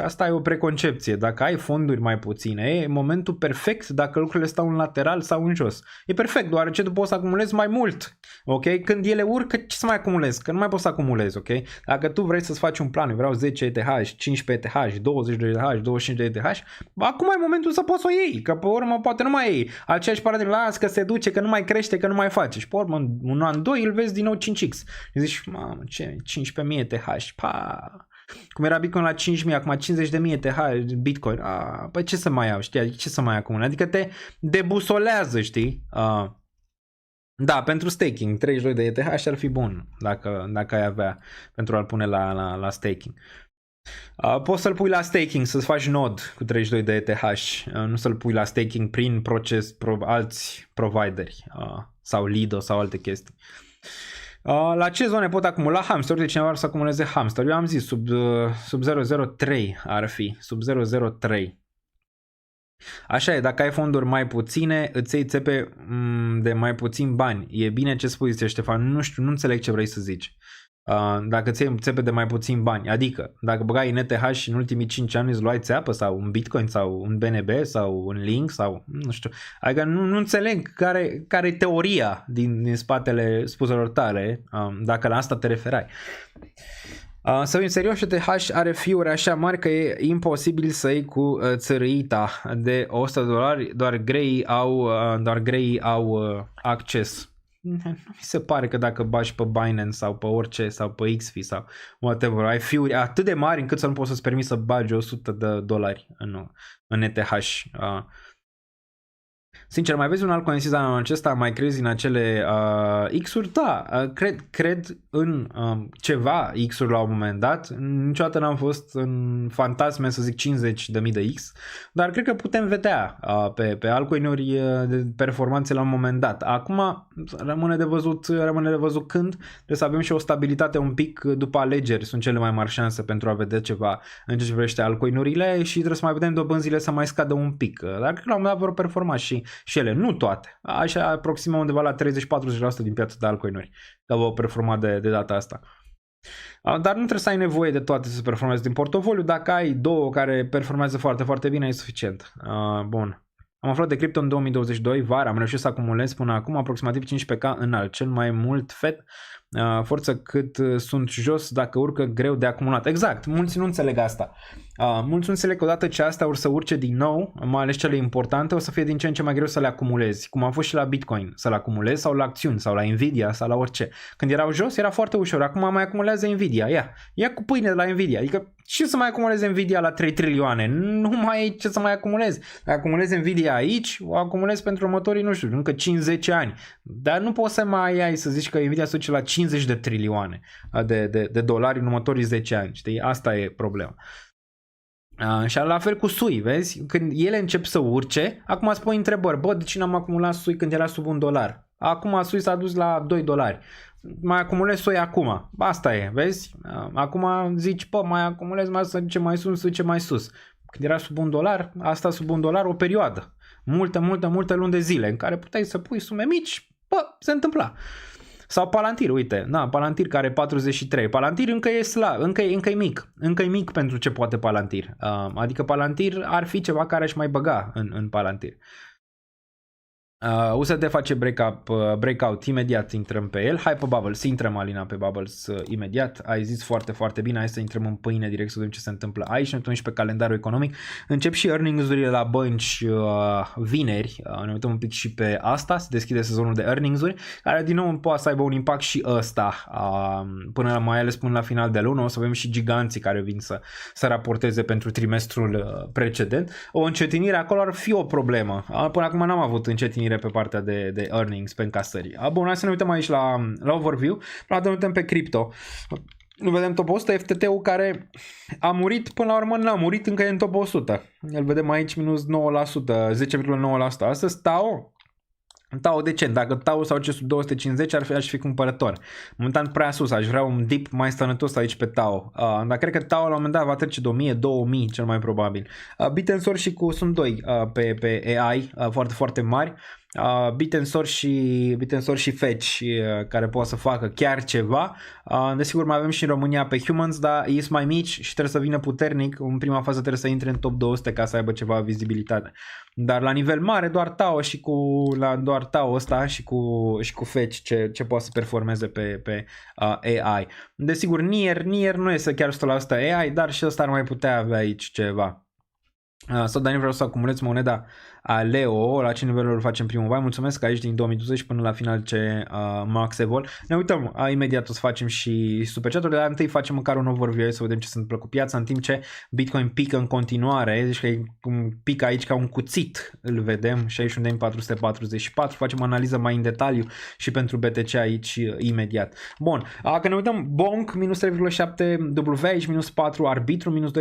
asta e o preconcepție. Dacă ai fonduri mai puține, e momentul perfect dacă lucrurile stau în lateral sau în jos. E perfect, deoarece tu poți să acumulezi mai mult, ok? Când ele urcă, ce să mai acumulezi? Că nu mai poți să acumulezi, ok? Dacă tu vrei să-ți faci un plan, vreau 10 ETH, 15 ETH, 20 de ETH, 25 de ETH, acum e momentul să poți să o iei, că pe urmă poate nu mai iei. Aceeași paradigmă, las că se duce, că nu mai crește, că nu mai face. Și pe urmă, în un an, 2, îl vezi din nou 5x. Și zici, mamă, ce, 15.000 ETH, pa... Cum era Bitcoin la 5.000, acum 50.000 ETH Bitcoin. Păi ce să mai iau, știi? Ce să mai acumul? Adică te debusolează, știi? Da, pentru staking, 32 de ETH și ar fi bun dacă ai avea pentru a-l pune la staking. Poți să-l pui la staking, să-ți faci nod cu 32 de ETH, nu să-l pui la staking prin alți provideri sau Lido sau alte chestii. La ce zone pot acumula hamster? De cineva ar să acumuleze hamster. Eu am zis sub 0.03 ar fi, sub 0.03. Așa e, dacă ai fonduri mai puține, îți iei țepe de mai puțin bani. E bine ce spui, zice Ștefan, nu știu, nu înțeleg ce vrei să zici. Dacă îți iei țepe de mai puțin bani, adică dacă băgai în ETH și în ultimii 5 ani îți luai țeapă sau un Bitcoin sau un BNB sau un Link sau nu știu, adică nu înțeleg care e teoria din spatele spuselor tale, dacă la asta te referai. Să fim serioși, ETH are fiuri așa mari că e imposibil să iei cu țărâita de $100, doar greii au acces. Nu mi se pare că dacă bagi pe Binance sau pe orice sau pe XFI sau whatever, ai fiuri atât de mari încât să nu poți să-ți permiți să bagi $100 în ETH. Sincer, mai vezi un alt coincid anul acesta? Mai crezi în acele X-uri? Da, cred în ceva X-uri la un moment dat. Niciodată n-am fost în fantasme să zic 50.000 de X, dar cred că putem vedea pe altcoin-uri de performanțe la un moment dat. Acum rămâne de văzut când. Trebuie să avem și o stabilitate un pic după alegeri. Sunt cele mai mari șanse pentru a vedea ceva în ce privește altcoin-urile și trebuie să mai vedem dobânzile să mai scadă un pic. Dar cred că la un moment dat vor performa și ele, nu toate. Așa aproximă undeva la 30-40% din piața de altcoin-uri că vor performa de data asta. Dar nu trebuie să ai nevoie de toate să performeze din portofoliu. Dacă ai două care performează foarte, foarte bine, e suficient. Bun. Am aflat de cripto în 2022, vara, am reușit să acumulez până acum aproximativ 15k înalt, cel mai mult FED, forță cât sunt jos, dacă urcă greu de acumulat. Exact, mulți nu înțeleg asta. Mulți nu înțeleg că odată ce asta or să urce din nou, mai ales cele importante, o să fie din ce în ce mai greu să le acumulezi, cum a fost și la Bitcoin, să le acumulezi sau la acțiuni sau la Nvidia sau la orice. Când erau jos era foarte ușor, acum mai acumulează Nvidia, ia cu pâine de la Nvidia, adică ce să mai acumulezi Nvidia la 3 trilioane? Nu mai e ce să mai acumulezi. Dacă acumulezi Nvidia aici, o acumulezi pentru următorii, nu știu, încă 5-10 ani. Dar nu poți să mai ai să zici că Nvidia se duce la 50 de trilioane de dolari în următorii 10 ani. Știi? Asta e problema. Și la fel cu SUI, vezi? Când ele încep să urce, acum îți pui întrebări. Bă, de ce n-am acumulat SUI când era sub $1? Acum SUI s-a dus la $2. Mai acumulez SUI acum. Asta e, vezi? Acum zici, bă, mai acumulez, mai să duce mai sus, să duce mai sus. Când era sub $1, asta sub $1 o perioadă. Multe luni de zile în care puteai să pui sume mici, bă, se întâmpla. Sau Palantir, uite, da, Palantir care are 43. Palantir încă e slab, încă e mic. Încă e mic pentru ce poate Palantir. Adică Palantir ar fi ceva care aș mai băga în Palantir. USD face breakout, imediat intrăm pe el. Hai pe Bubbles, intrăm Alina pe Bubbles imediat. Ai zis foarte, foarte bine, hai să intrăm în pâine direct să vedem ce se întâmplă aici. Ne uităm și pe calendarul economic. Încep și earnings-urile la bănci vineri. Ne uităm un pic și pe asta, se deschide sezonul de earnings-uri, care din nou poate să aibă un impact și ăsta, mai ales până la final de lună. O să avem și giganții care vin să raporteze pentru trimestrul precedent. O încetinire acolo ar fi o problemă. Până acum n-am avut încetinire pe partea de earnings, pe încasări. Bun, hai să ne uităm aici la overview. Ne uităm pe cripto. Nu vedem top 100, FTT-ul care a murit, până la urmă n-a murit, încă e în top 100. Îl vedem aici minus 9%, 10,9%. Astăzi Tau decent, dacă Tau sau ce sub 250 aș fi cumpărător. Momentan prea sus, aș vrea un dip mai sănătos aici pe Tau. Dar cred că Tau la un moment dat va trece de 1000, 2000 cel mai probabil. Bitensor și sunt doi pe AI foarte, foarte mari. Bitensor și Fetch care poate să facă chiar ceva. Desigur mai avem și în România pe Humans, dar ei sunt mai mici și trebuie să vină puternic. În prima fază trebuie să intre în top 200 ca să aibă ceva vizibilitate. Dar la nivel mare doar Tau și doar Tau ăsta și cu Fetch ce poate să performeze pe AI. Desigur Nier nu este chiar 100% AI, dar și ăsta ar mai putea avea aici ceva. Sau Daniel, vreau să acumulez moneda Leo, la ce niveluri facem primul vai? Mulțumesc, aici din 2020 până la final ce Max Evol. Ne uităm, imediat o să facem și super chat-uri, dar întâi facem măcar un overview să vedem ce se întâmplă cu piața, în timp ce Bitcoin pică în continuare, deci că e un pic aici ca un cuțit, îl vedem, 61.444, facem analiză mai în detaliu și pentru BTC aici imediat. Bun, când ne uităm, Bonk minus 3,7, W aici minus 4, Arbitrum minus 2,4,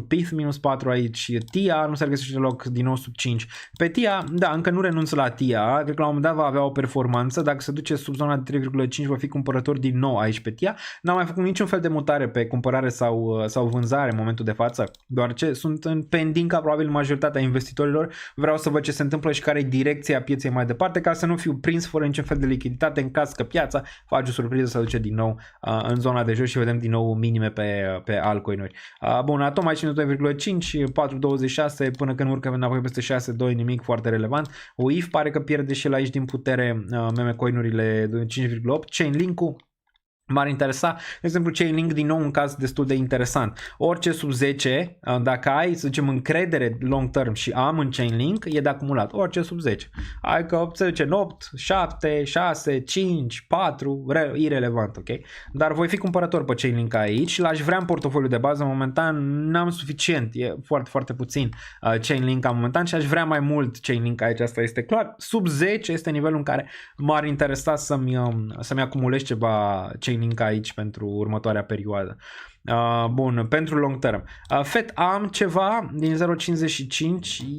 PIF minus 4 aici, TIA nu se regăsește deloc din nou sub 5. Pe TIA, da, încă nu renunță la TIA, cred că la un moment dat va avea o performanță, dacă se duce sub zona de 3,5 va fi cumpărător din nou aici pe TIA. N-am mai făcut niciun fel de mutare pe cumpărare sau vânzare în momentul de față, doar ce sunt în pending ca probabil majoritatea investitorilor. Vreau să văd ce se întâmplă și care e direcția pieței mai departe, ca să nu fiu prins fără niciun fel de lichiditate în caz că piața face o surpriză să duce din nou în zona de jos și vedem din nou minime pe altcoin-uri. Bun, Atom aici 2,5, 4,26 până când urcă înapoi peste 6, 2, nimic foarte relevant. UIF pare că pierde și el aici din putere meme coinurile de 5,8. Chainlink-ul m-ar interesa, de exemplu Chainlink din nou un caz destul de interesant. Orice sub 10, dacă ai, să zicem, încredere long term și am în Chainlink, e de acumulat. Orice sub 10. Hai că, să zicem, 8, 7, 6, 5, 4, irelevant, ok? Dar voi fi cumpărător pe Chainlink aici și l-aș vrea în portofoliu de bază. Momentan n-am suficient, e foarte, foarte puțin Chainlink momentan și aș vrea mai mult Chainlink aici, asta este clar. Sub 10 este nivelul în care m-ar interesa să-mi acumulez ceva Chainlink aici pentru următoarea perioadă. Bun, pentru long term. FET am ceva din 0.55,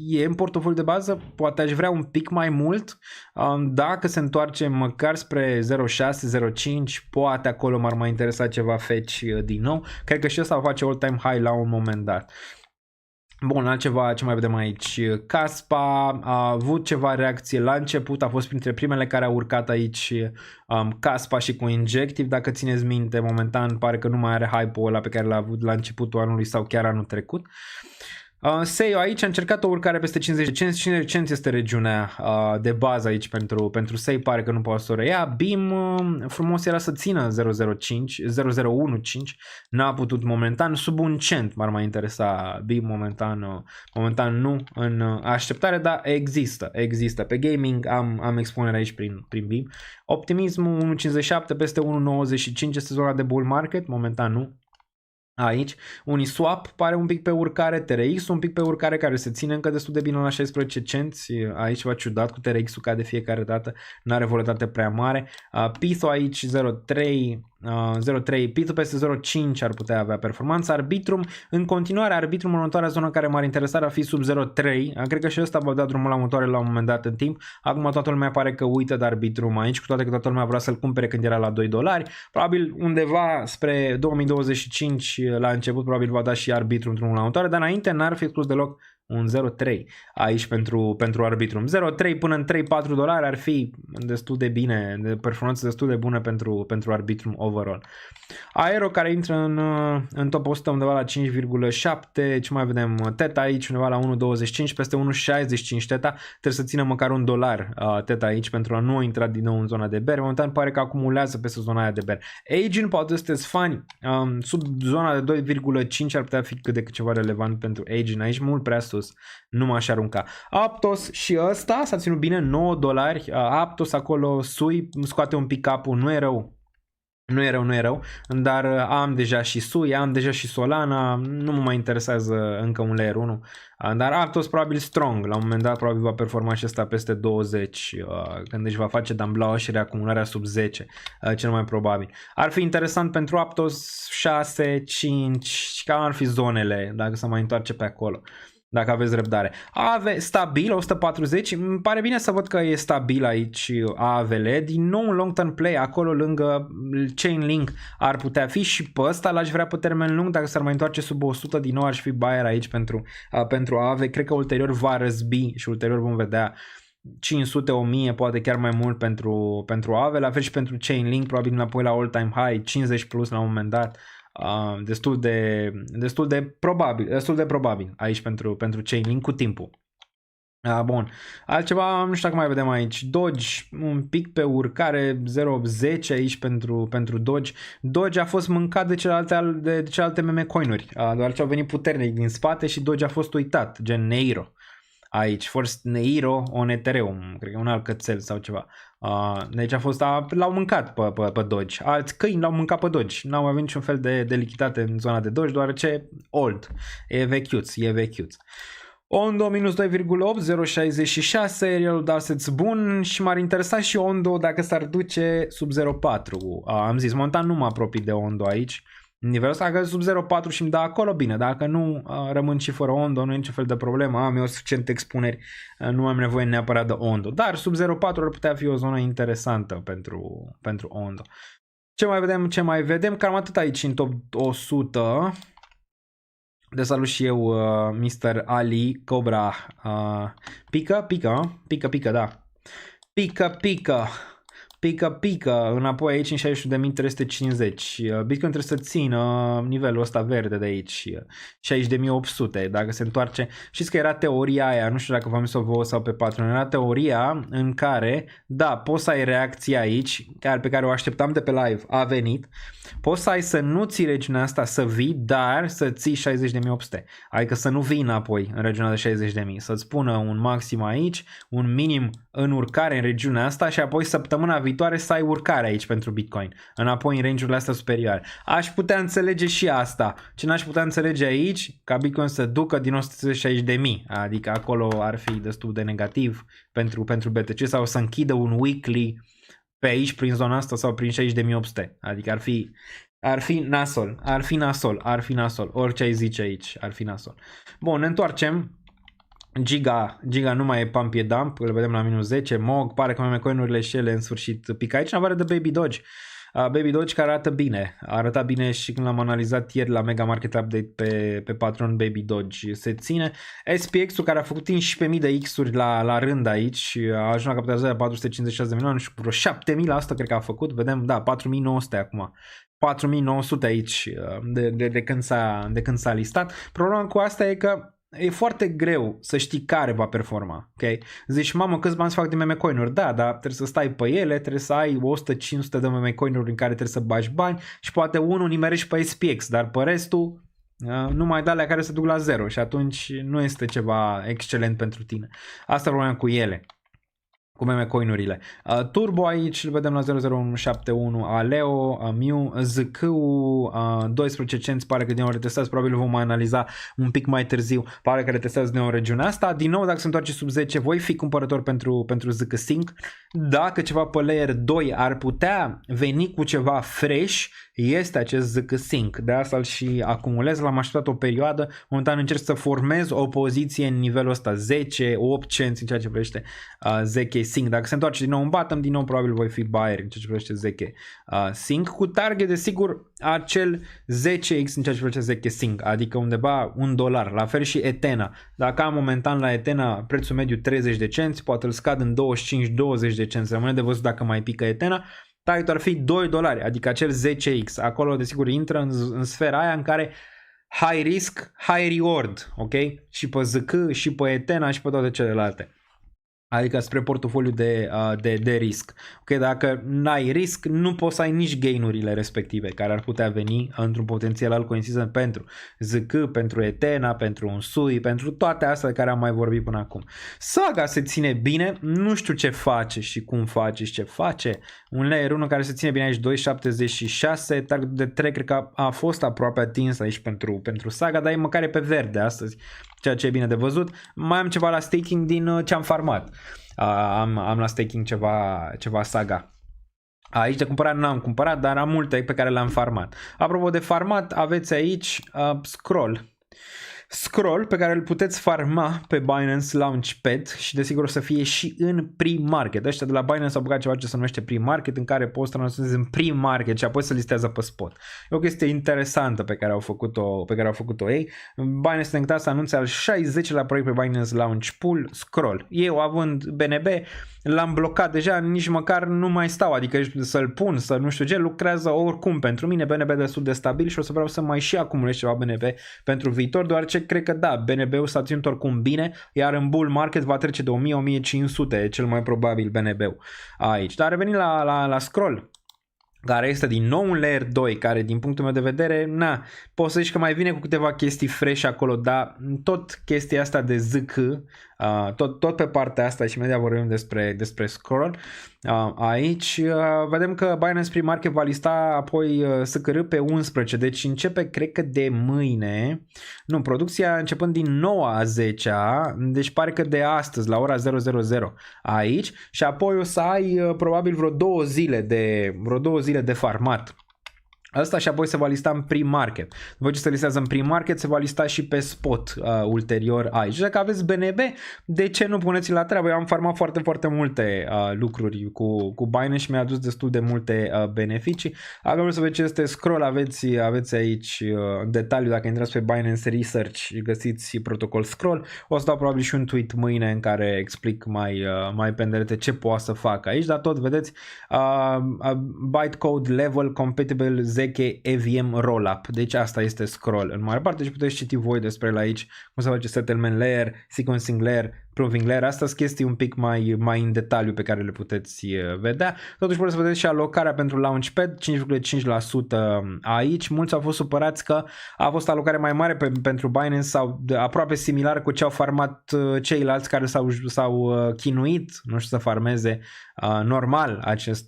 e în portofoliu de bază, poate aș vrea un pic mai mult. Dacă se întoarce măcar spre 0.6, 0.5, poate acolo m-ar mai interesa ceva Fetch din nou. Cred că și ăsta va face all-time high la un moment dat. Bun, altceva ce mai vedem aici, Caspa a avut ceva reacție la început, a fost printre primele care au urcat aici Caspa și cu Injective, dacă țineți minte, momentan pare că nu mai are hype-ul ăla pe care l-a avut la începutul anului sau chiar anul trecut. Seio aici a încercat o urcare peste 50 de cenți. 50 de cenți este regiunea de bază aici pentru Sei, pare că nu poate să o reia. BIM frumos era să țină 0,015, n-a putut momentan, sub un cent m-ar mai interesa BIM momentan nu în așteptare, dar există. Pe gaming am expunere aici prin BIM. Optimismul 1,57 peste 1,95 este zona de bull market, momentan nu. Aici, Uniswap pare un pic pe urcare, TRX un pic pe urcare care se ține încă destul de bine la 16 cenți, aici va ciudat cu TRX-ul ca de fiecare dată, nu are volatilitate prea mare. Pitho aici 0.3, Pitho peste 0.5 ar putea avea performanță. Arbitrum, în continuare, Arbitrum în următoarea zonă care m-ar interesa ar fi sub 0.3, cred că și ăsta va da drumul la motoare la un moment dat în timp. Acum toată lumea pare că uită de Arbitrum aici, cu toate că toată lumea vrea să-l cumpere când era la $2. Probabil undeva spre 2025 la început probabil va da și Arbitrum drumul la motoare, dar înainte n-ar fi exclus deloc un 0,3 aici pentru Arbitrum. 0,3 până în 3-4 dolari ar fi destul de bine, de performanță destul de bună pentru Arbitrum overall. Aero care intră în top 100 undeva la 5,7, ce mai vedem? Teta aici undeva la 1,25, peste 1,65 Teta, trebuie să țină măcar $1 Teta aici pentru a nu intra din nou în zona de bere. Momentan pare că acumulează peste zona aia de bere. Agent, poate sunteți fani, sub zona de 2,5 ar putea fi cât de cât ceva relevant pentru Agent aici, mult prea sus, nu m-aș arunca. Aptos și ăsta s-a ținut bine, $9, Aptos acolo, Sui, scoate un pic capul, nu e rău. Nu e rău, dar am deja și Sui, am deja și Solana, nu mă mai interesează încă un layer 1, dar Aptos probabil strong, la un moment dat probabil va performa și ăsta peste 20, când își va face dumblau și reacumularea sub 10, cel mai probabil. Ar fi interesant pentru Aptos 6, 5, cam ar fi zonele, dacă se mai întoarce pe acolo. Dacă aveți răbdare. AAV stabil, 140, îmi pare bine să văd că e stabil aici AAV-le, din nou un long term play acolo lângă Chainlink ar putea fi și pe ăsta l-aș vrea pe termen lung, dacă s-ar mai întoarce sub 100 din nou aș fi buyer aici pentru AAV, cred că ulterior va răzbi și ulterior vom vedea 500, 1000, poate chiar mai mult pentru AAV, la fel și pentru Chainlink, probabil înapoi la all time high, 50 plus la un moment dat. Destul de probabil aici pentru Chainlink cu timpul. Bun. Altceva, nu știu dacă mai vedem aici. Doge, un pic pe urcare, 0,10 aici pentru Doge. Doge a fost mâncat de celelalte meme coinuri, deoarece au venit puternic din spate și Doge a fost uitat, gen Neiro. Aici, First Neiro on Ethereum, cred că un alt cățel sau ceva. Deci l-au mâncat pe Doge. Alți câini l-au mâncat pe Doge. N-au avut niciun fel de lichiditate în zona de Doge, deoarece old. E vechiuț. Ondo minus 2,8, 0,66, real de assets bun și m-ar interesa și Ondo dacă s-ar duce sub 0,4. Am zis, momentan nu mă apropii de Ondo aici. Nivelul ăsta, dacă sub 0,4 și îmi dă acolo, bine, dacă nu, rămân și fără Ondo, nu e niciun fel de problemă, am eu suficiente expuneri, nu am nevoie neapărat de Ondo, dar sub 0,4 ar putea fi o zonă interesantă pentru Ondo. Ce mai vedem? Cam atât aici în top 100. De salut și eu, Mr. Ali Cobra. Pică, da. Pică, înapoi aici în 61.350. Bitcoin trebuie să țină nivelul ăsta verde de aici, 60.800, dacă se întoarce. Știți că era teoria aia, nu știu dacă v-am zis-o vouă sau pe Patreon, era teoria în care, da, poți să ai reacție aici, pe care o așteptam de pe live, a venit, poți să ai să nu ții regiunea asta, să vii, dar să ții 60.800, adică să nu vii înapoi în regiunea de 60.000, să-ți pună un maxim aici, un minim în urcare în regiunea asta și apoi săptămâna viitoare să ai urcare aici pentru Bitcoin, înapoi în range-urile astea superioare. Aș putea înțelege și asta. Ce n-aș putea înțelege aici? Ca Bitcoin să ducă din 160.000, adică acolo ar fi destul de negativ pentru BTC, sau să închidă un weekly pe aici prin zona asta sau prin 60.800, adică ar fi nasol, orice ai zice aici, ar fi nasol. Bun, ne întoarcem. Giga nu mai e pump, e dump, îl vedem la minus 10, MOG, pare că meme-coinurile și ele în sfârșit pică aici, în afară de Baby Doge. Baby Doge care arată bine și când l-am analizat ieri la Mega Market Update pe Patreon, Baby Doge se ține. SPX-ul care a făcut 15.000 de X-uri la rând aici, a ajuns la capitalizarea 456 de milioane, nu știu, vreo 7.000 la asta cred că a făcut, vedem, da, 4.900 acum. 4.900 aici de când s-a listat. Problema cu asta e că e foarte greu să știi care va performa, ok? Zici, mamă, câți bani se fac din meme-coinuri? Da, dar trebuie să stai pe ele, trebuie să ai 100-500 de meme-coinuri în care trebuie să bagi bani și poate unul nimerești pe SPX, dar pe restul numai de alea care se duc la zero și atunci nu este ceva excelent pentru tine. Asta e problema cu ele. Cu meme-coinurile. Turbo aici îl vedem la 00171, Aleo, Miu, ZK-ul, 12 cenți pare că din nou retestează, probabil vom analiza un pic mai târziu, pare că retestează din nou regiunea asta. Din nou, dacă se întoarce sub 10, voi fi cumpărător pentru ZK Sync. Dacă ceva pe layer 2 ar putea veni cu ceva fresh, este acest ZK Sync. De asta îl și acumulez, l-am așteptat o perioadă, momentan încerc să formez o poziție în nivelul ăsta 10, 8 cenți în ceea ce privește ZK Sync. Dacă se întoarce din nou în bottom, din nou probabil voi fi buyer în ceea ce privește Zeke Sync, cu target desigur acel 10x în ceea ce privește Zeke Sync, adică undeva $1. La fel și Ethena. Dacă am momentan la Ethena prețul mediu 30 de cenți, poate îl scad în 25-20 de cenți. Rămâne de văzut dacă mai pică Ethena. Targetul ar fi $2, adică acel 10x. Acolo desigur intră în sfera aia în care high risk, high reward, ok? Și pe ZK, și pe Ethena, și pe toate celelalte. Adică spre portofoliu de risc. Ok, dacă n-ai risc, nu poți să ai nici gain-urile respective care ar putea veni într-un potențial altcoin season pentru ZK, pentru Ethena, pentru Unsui, pentru toate astea de care am mai vorbit până acum. Saga se ține bine, nu știu ce face și cum face și ce face. Un layer 1 care se ține bine aici 2.76, targetul de trec cred că a fost aproape atins aici pentru Saga, dar e măcar pe verde astăzi, ceea ce e bine de văzut. Mai am ceva la staking din ce am farmat. Am la staking ceva Saga. Aici de cumpărat n-am cumpărat, dar am multe pe care le-am farmat. Apropo de farmat, aveți aici Scroll pe care îl puteți farma pe Binance Launchpad și desigur o să fie și în pre-market. Ăștia de la Binance au băgat ceva ce se numește pre-market, în care poți transformezi în pre-market și apoi se listează pe spot. E o chestie interesantă pe care au făcut-o ei. Binance se încânta să anunțe al 60-lea proiect pe Binance Launch Pool, Scroll. Eu având BNB l-am blocat deja, nici măcar nu mai stau, adică să-l pun, să nu știu ce, lucrează oricum pentru mine, BNB destul de stabil și o să vreau să mai și acumulez ceva BNB pentru viitor, deoarece cred că da, BNB-ul s-a ținut oricum bine, iar în bull market va trece de 1000-1500, cel mai probabil BNB-ul aici. Dar revenim la Scroll, care este din nou un layer 2, care din punctul meu de vedere, poți să zici că mai vine cu câteva chestii fresh acolo, dar tot chestia asta de ZK, tot pe partea asta și imediat vorbim despre Scroll, aici vedem că Binance Pre-Market va lista apoi SKR pe 11, deci începe cred că de mâine, producția începând din 9-a, deci pare că de astăzi la ora 000 aici și apoi o să ai probabil vreo 2 zile de farmat. Asta și apoi se va lista în pre-market. După ce se listează în pre-market, se va lista și pe spot ulterior aici. Dacă aveți BNB, de ce nu puneți la treabă? Eu am farmat foarte, foarte multe lucruri cu Binance și mi-a adus destul de multe beneficii. Acum vreau să vedeți ce este Scroll, aveți aici în detaliu, dacă intrați pe Binance Research găsiți protocol Scroll. O să dau probabil și un tweet mâine în care explic mai pendelete ce poate să facă aici, dar tot vedeți bytecode level compatible ZK EVM rollup. Deci asta este Scroll în mare parte și puteți citi voi despre el aici, cum se face settlement layer, sequencing layer, proving layer. Astea sunt chestii un pic mai în detaliu pe care le puteți vedea. Totuși puteți să vedeți și alocarea pentru Launchpad, 5,5% aici. Mulți au fost supărați că a fost alocare mai mare pentru Binance sau aproape similar cu ce au farmat ceilalți care s-au chinuit, nu știu, să farmeze normal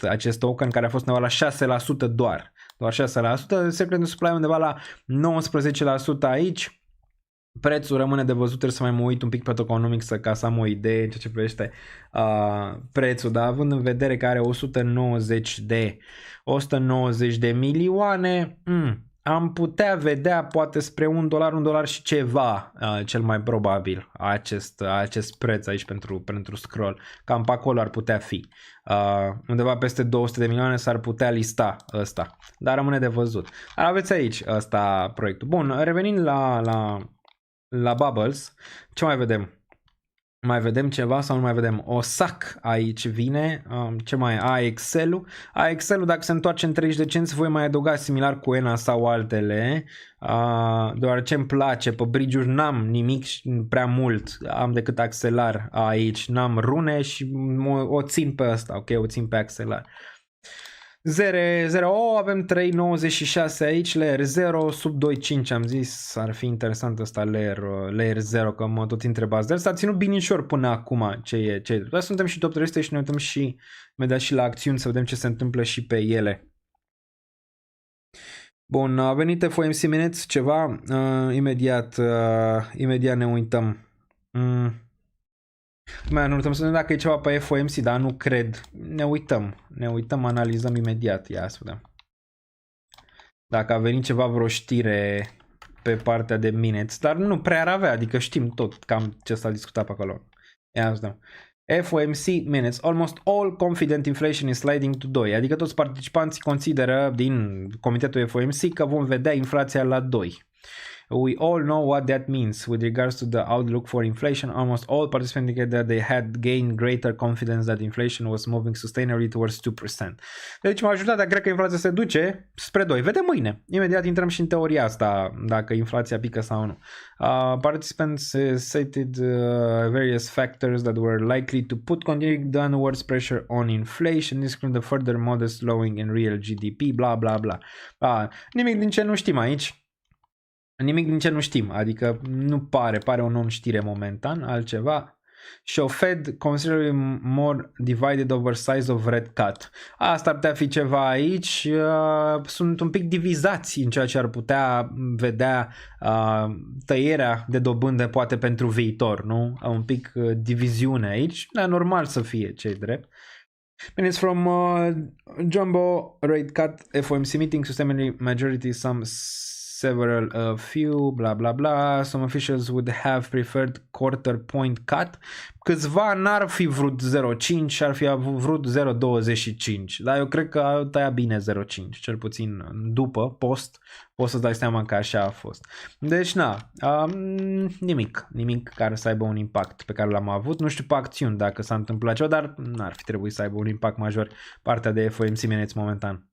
acest token, care a fost undeva la 6% doar 6%, Secret Supply undeva la 19% aici. Prețul rămâne de văzut, trebuie să mai mă uit un pic pe Tokenomics ca să am o idee în ceea ce privește prețul, dar având în vedere că are 190 de milioane, am putea vedea poate spre $1 și ceva, cel mai probabil, acest preț aici pentru Scroll. Cam pe acolo ar putea fi. Undeva peste 200 de milioane s-ar putea lista ăsta, dar rămâne de văzut. Dar aveți aici ăsta proiectul. Bun, revenind la Bubbles, ce mai vedem? Mai vedem ceva sau nu mai vedem? OSAC aici vine, ce mai AXL-ul? AXL-ul dacă se întoarce în 30 de cenți voi mai adăuga similar cu ENA sau altele, deoarece îmi place, pe bridge-uri n-am nimic prea mult, am decât axelar aici, n-am rune și o țin pe ăsta, ok, o țin pe axelar. 0, avem 3.96 aici, layer 0, sub 2.5 am zis, ar fi interesant ăsta layer 0, că mă tot întrebați de el. S-a ținut binișor până acum ce e. Dar suntem și top 300 și ne uităm și imediat și la acțiuni să vedem ce se întâmplă și pe ele. Bun, a venit FOMC Minutes ceva, imediat ne uităm. Mai nu uităm să vedem dacă e ceva pe FOMC, dar nu cred. Ne uităm, analizăm imediat. Ia să vedem. Dacă a venit ceva, vreo știre pe partea de minutes, dar nu prea ar avea, adică știm tot cam ce s-a discutat pe acolo. Ia să vedem. FOMC minutes. Almost all confident inflation is sliding to 2. Adică toți participanții consideră din comitetul FOMC că vom vedea inflația la 2. We all know what that means with regards to the outlook for inflation. Almost all participants indicated that they had gained greater confidence that inflation was moving sustainably towards 2%. Deci majoritatea cred că inflația se duce spre 2. Vedem mâine. Imediat intrăm și în teoria asta, dacă inflația pică sau nu. Participants cited various factors that were likely to put continuing downwards pressure on inflation. This include the further modest slowing in real GDP, bla bla bla. Nimic din ce nu știm aici. Nimic din ce nu știm, adică nu pare o non-știre momentan, altceva. Show Fed considerably more divided over size of rate cut. Asta ar putea fi ceva aici. Sunt un pic divizați în ceea ce ar putea vedea tăierea de dobândă poate pentru viitor, nu? Un pic diviziune aici, dar normal să fie, ce-i drept. Minutes from Jumbo rate cut FOMC meeting, sustainability majority several few bla bla bla. Some officials would have preferred quarter point cut. Câțiva n-ar fi vrut 0,5, ar fi vrut 0,25. Dar eu cred că a tăiat bine 0,5, cel puțin după, post, poți să-ți dai seama că așa a fost. Deci nimic care să aibă un impact pe care l-am avut. Nu știu pe acțiuni dacă s-a întâmplat ceva, dar n-ar fi trebuit să aibă un impact major partea de FOMC minutes momentan.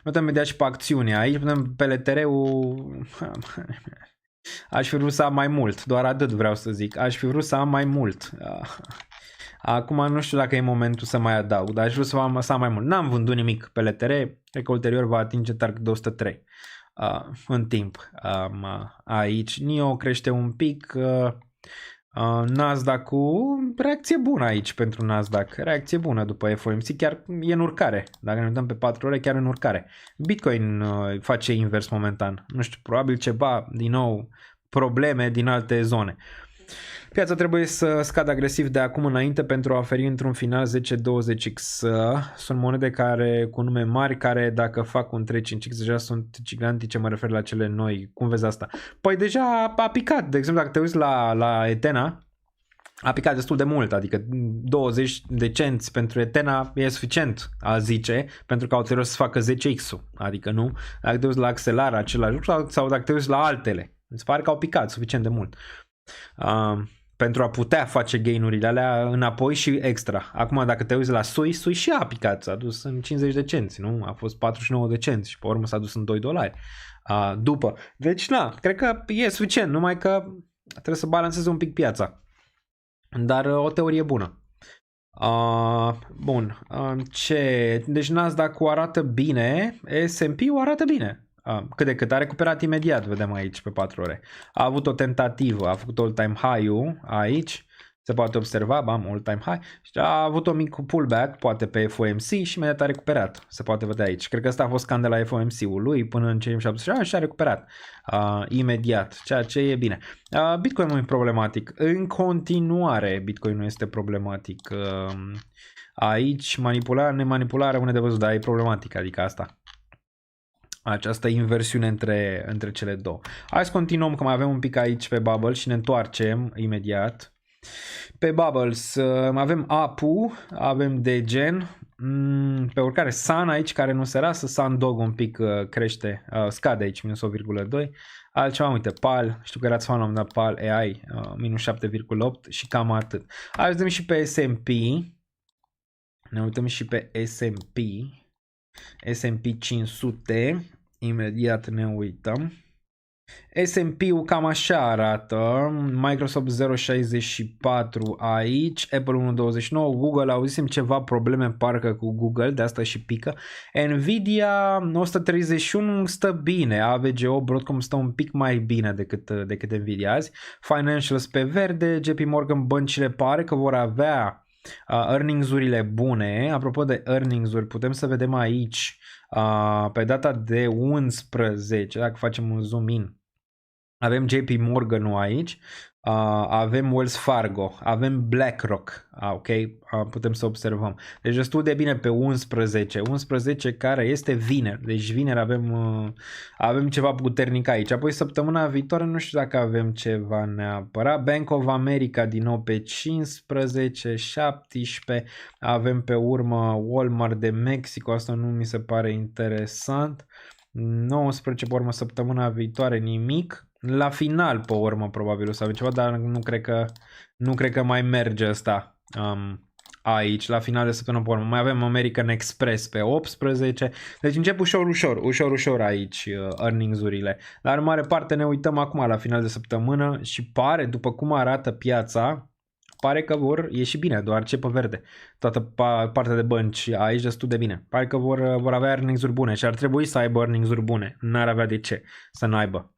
Putem vedea și pe acțiune. Aici putem PLTR-ul. Aș fi vrut să am mai mult. Doar atât vreau să zic. Aș fi vrut să am mai mult. Acum nu știu dacă e momentul să mai adaug, dar aș vrea să am mai mult. N-am vândut nimic PLTR. Cred că ulterior va atinge target de 103 în timp. Aici NIO crește un pic. Nasdaq cu reacție bună aici pentru Nasdaq. Reacție bună după FOMC, chiar e în urcare. Dacă ne uităm pe 4 ore, chiar în urcare. Bitcoin face invers momentan. Nu știu, probabil ceva, din nou, probleme din alte zone. Piața trebuie să scadă agresiv de acum înainte pentru a oferi într-un final 10-20x. Sunt monede care cu nume mari care dacă fac un 3-5x deja sunt gigantice, mă refer la cele noi. Cum vezi asta? Păi deja a picat. De exemplu, dacă te uiți la Ethena, a picat destul de mult, adică 20 de cenți pentru Ethena e suficient, a zice, pentru că ulterior să facă 10x-ul. Adică nu, dacă te uiți la Axelar același lucru sau dacă te uiți la altele. Îți pare că au picat suficient de mult. Pentru a putea face gain-urile alea înapoi și extra. Acum dacă te uiți la SUI și a picat, s-a dus în 50 de cenți, nu? A fost 49 de cenți și pe urmă s-a dus în $2 după. Deci cred că e suficient, numai că trebuie să balanceze un pic piața. Dar o teorie bună. Bun. Deci Nasdaq-ul arată bine, S&P-ul arată bine. Cât de cât a recuperat imediat, vedem aici pe 4 ore. A avut o tentativă, a făcut all-time high-ul aici, se poate observa, all-time high, și a avut o mică pullback, poate pe FOMC și imediat a recuperat, se poate vedea aici. Cred că asta a fost candela FOMC-ului până în 76 și a recuperat imediat, ceea ce e bine. Bitcoin nu e problematic, în continuare Bitcoin nu este problematic. Aici manipulare, nemanipulare, rămâne de văzut, dar e problematic, adică asta. Această inversiune între cele două. Hai să continuăm, că mai avem un pic aici pe Bubble și ne întoarcem imediat. Pe Bubbles avem APU, avem Degen, pe urcare Sun aici care nu se rasă, Sun Dog un pic crește, scade aici, minus 1,2. Altceva, uite, PAL, știu că erați fan la un dat PAL AI, minus 7,8 și cam atât. Hai să vedem și pe S&P, ne uităm și pe S&P 500, imediat ne uităm. S&P-ul cam așa arată, Microsoft 0,64 aici, Apple 1,29, Google, auzisem ceva probleme parcă cu Google, de asta și pică. Nvidia 131 stă bine, AVGO, Broadcom stă un pic mai bine decât Nvidia azi. Financials pe verde, JP Morgan, băncile pare că vor avea earnings-urile bune. Apropo de earnings-uri, putem să vedem aici pe data de 11, dacă facem un zoom in, avem JP Morgan-ul aici, avem Wells Fargo, avem BlackRock, ok, putem să observăm. Deci destul de bine pe 11 care este vineri, deci vineri avem ceva puternic aici. Apoi săptămâna viitoare nu știu dacă avem ceva neapărat. Bank of America din nou pe 15, 17, avem pe urmă Walmart de Mexico, asta nu mi se pare interesant. 19 pe urmă săptămâna viitoare nimic. La final pe urmă probabil o să avem ceva, dar nu cred că mai merge asta aici. La final de săptămână pe urmă mai avem American Express pe 18. Deci încep ușor aici earnings-urile. Dar în mare parte ne uităm acum la final de săptămână și pare, după cum arată piața, pare că vor ieși bine, doar ce pe verde. Toată partea de bănci aici destul de bine. Pare că vor avea earnings-uri bune și ar trebui să aibă earnings-uri bune. N-ar avea de ce să n-aibă.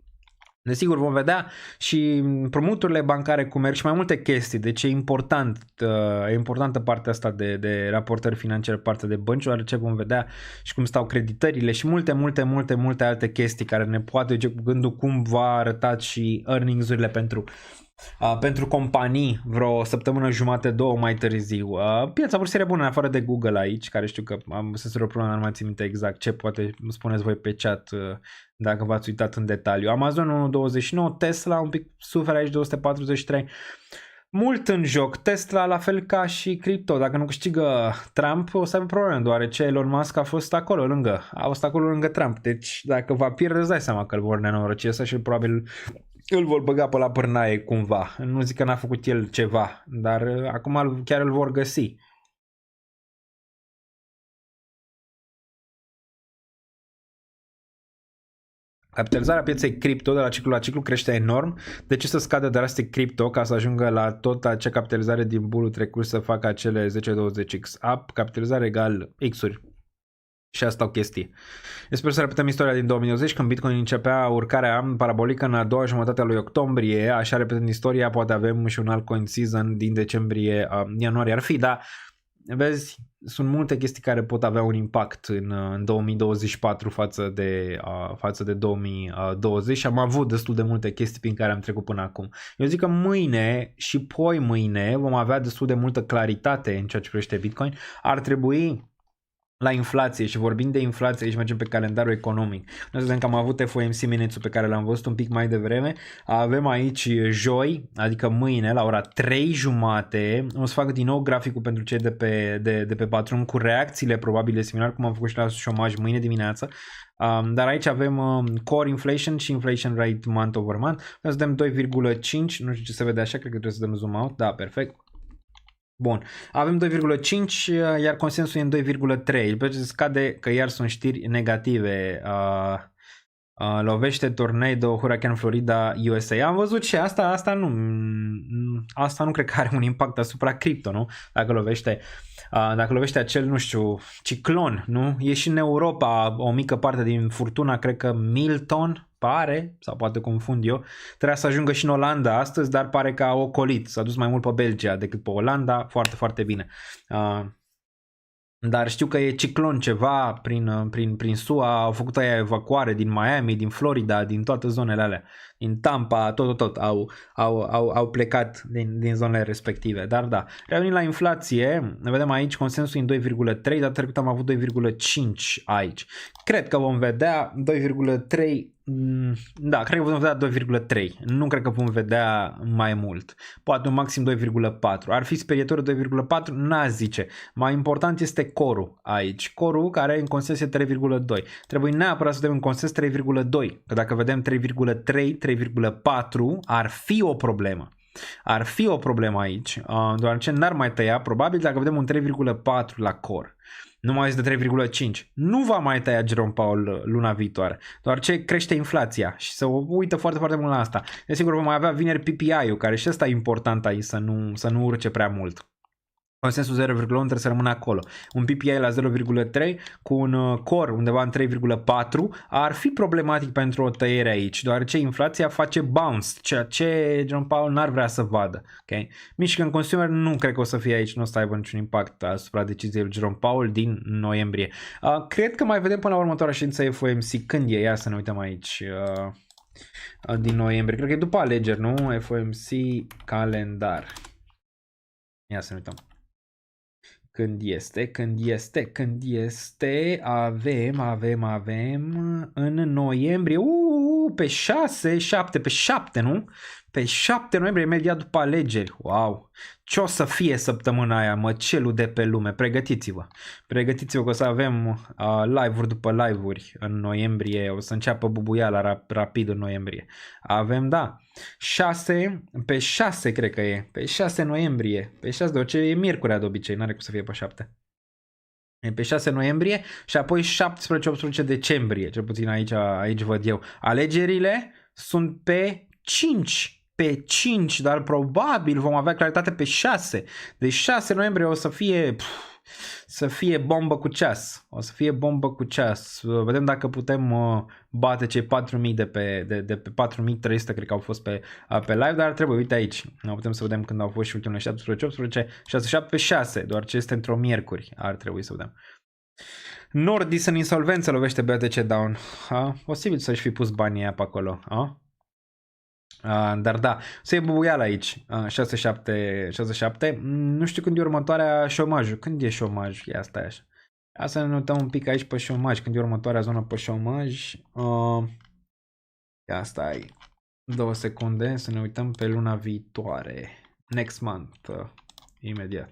Desigur vom vedea și împrumuturile bancare cum merg și mai multe chestii. Deci e importantă partea asta de raportări financiare, partea de bănci, deoarece vom vedea și cum stau creditările și multe alte chestii care ne poate duce cu gândul cum va arăta și earnings-urile pentru companii vreo săptămână jumate, 2 mai târziu. Piața vor bună în afară de Google aici, care știu că am să o problemă, nu mai țin minte exact ce, poate îmi spuneți voi pe chat dacă v-ați uitat în detaliu. Amazon 1,29, Tesla un pic suferă aici 243. Mult în joc. Tesla la fel ca și cripto. Dacă nu câștigă Trump o să avem probleme, deoarece Elon Musk a fost acolo lângă Trump. Deci dacă va pierde, îți dai seama că îl vor nenoroci ăsta și probabil îl vor băga pe la pârnaie cumva. Nu zic că n-a făcut el ceva, dar acum chiar îl vor găsi. Capitalizarea pieței cripto de la ciclu la ciclu crește enorm. De ce să scadă drastic cripto ca să ajungă la tot acea capitalizare din bulul trecut să facă acele 10-20x up? Capitalizare egal x-uri. Și asta o chestie. Sper să repetăm istoria din 2020 când Bitcoin începea urcarea parabolică în a doua jumătate a lui octombrie. Așa repetând istoria, poate avem și un alt coin season din decembrie, ianuarie ar fi, dar vezi, sunt multe chestii care pot avea un impact în 2024 față de 2020 și am avut destul de multe chestii prin care am trecut până acum. Eu zic că mâine și poi mâine vom avea destul de multă claritate în ceea ce privește Bitcoin. Ar trebui la inflație și vorbind de inflație, aici mergem pe calendarul economic. Noi vedem că am avut FOMC minutes-ul pe care l-am văzut un pic mai devreme. Avem aici joi, adică mâine, la ora 3:30, o să fac din nou graficul pentru cei de pe Patreon cu reacțiile probabile similar cum am făcut și la șomaj mâine dimineață. Dar aici avem core inflation și inflation rate month over month. Să dăm 2,5, nu știu ce se vede așa, cred că trebuie să dăm zoom out, da, perfect. Bun, avem 2,5, iar consensul e în 2,3. După ce scade, că iar sunt știri negative. Lovește tornado Hurricane Florida USA. Am văzut și asta nu cred că are un impact asupra cripto, nu? Dacă lovește acel, nu știu, ciclon, nu? E și în Europa o mică parte din furtuna, cred că Milton pare, sau poate confund eu, trebuia să ajungă și în Olanda astăzi, dar pare că a ocolit, s-a dus mai mult pe Belgia decât pe Olanda, foarte, foarte bine. Dar știu că e ciclon ceva prin SUA, au făcut aia evacuare din Miami, din Florida, din toate zonele alea, din Tampa, tot au plecat din zonele respective. Dar da, revenind la inflație, ne vedem aici consensul în 2,3, dar trecut am avut 2,5 aici. Cred că vom vedea 2,3. Da, cred că vom vedea 2,3. Nu cred că vom vedea mai mult. Poate un maxim 2,4. Ar fi sperietor 2,4? N-aș zice. Mai important este corul aici. Corul care în consens e 3,2. Trebuie neapărat să vedem în consens 3,2. Că dacă vedem 3,3, 3,4 ar fi o problemă. Ar fi o problemă aici, deoarece n-ar mai tăia, probabil dacă vedem un 3,4 la core. Nu mai este de 3,5. Nu va mai tăia Jerome Powell luna viitoare, deoarece crește inflația și se uită foarte, foarte mult la asta. Desigur vom mai avea vineri PPI-ul, care și ăsta e important aici să nu urce prea mult. Consensul 0,1 trebuie să rămână acolo. Un PPI la 0,3 cu un core undeva în 3,4 ar fi problematic pentru o tăiere aici, deoarece inflația face bounce, ceea ce Jerome Powell n-ar vrea să vadă. Okay? Michigan Consumer nu cred că o să fie aici, nu o să aibă niciun impact asupra deciziei lui Jerome Powell din noiembrie. Cred că mai vedem până la următoarea ședință FOMC. Când e? Ia să ne uităm aici. din noiembrie. Cred că e după alegeri, nu? FOMC calendar. Ia să ne uităm. Când este, avem în noiembrie, pe 7, nu? Pe 7 noiembrie, imediat după alegeri. Wow! Ce o să fie săptămâna aia, măcelul de pe lume? Pregătiți-vă! Pregătiți-vă că o să avem live-uri după live-uri în noiembrie, o să înceapă bubuiala rapid în noiembrie. Avem, da, pe 6 cred că e, pe 6 noiembrie, pe 6, de orice e miercurea de obicei, n-are cum să fie pe 7. E pe 6 noiembrie și apoi 17-18 decembrie, cel puțin aici văd eu. Alegerile sunt pe 5. Pe 5, dar probabil vom avea claritate pe 6. Deci 6 noiembrie o să fie bombă cu ceas. O să fie bombă cu ceas. Vedem dacă putem bate cei 4.000 de pe 4.300 cred că au fost pe live, dar trebuie, uite aici. Putem să vedem când au fost și ultimele 17-18, 6-7-6, doar ce este într-o miercuri. Ar trebui să vedem. Nordis în insolvență lovește BTC Down. Posibil să-și fi pus banii aia pe acolo. Dar da, să e bubuială aici. 6-7. Nu știu când e următoarea șomajul. Când e șomaj? Ia stai așa. Ia să ne uităm un pic aici pe șomaj. Când e următoarea zonă pe șomaj. Ia stai 2 secunde să ne uităm pe luna viitoare. Next month. Imediat.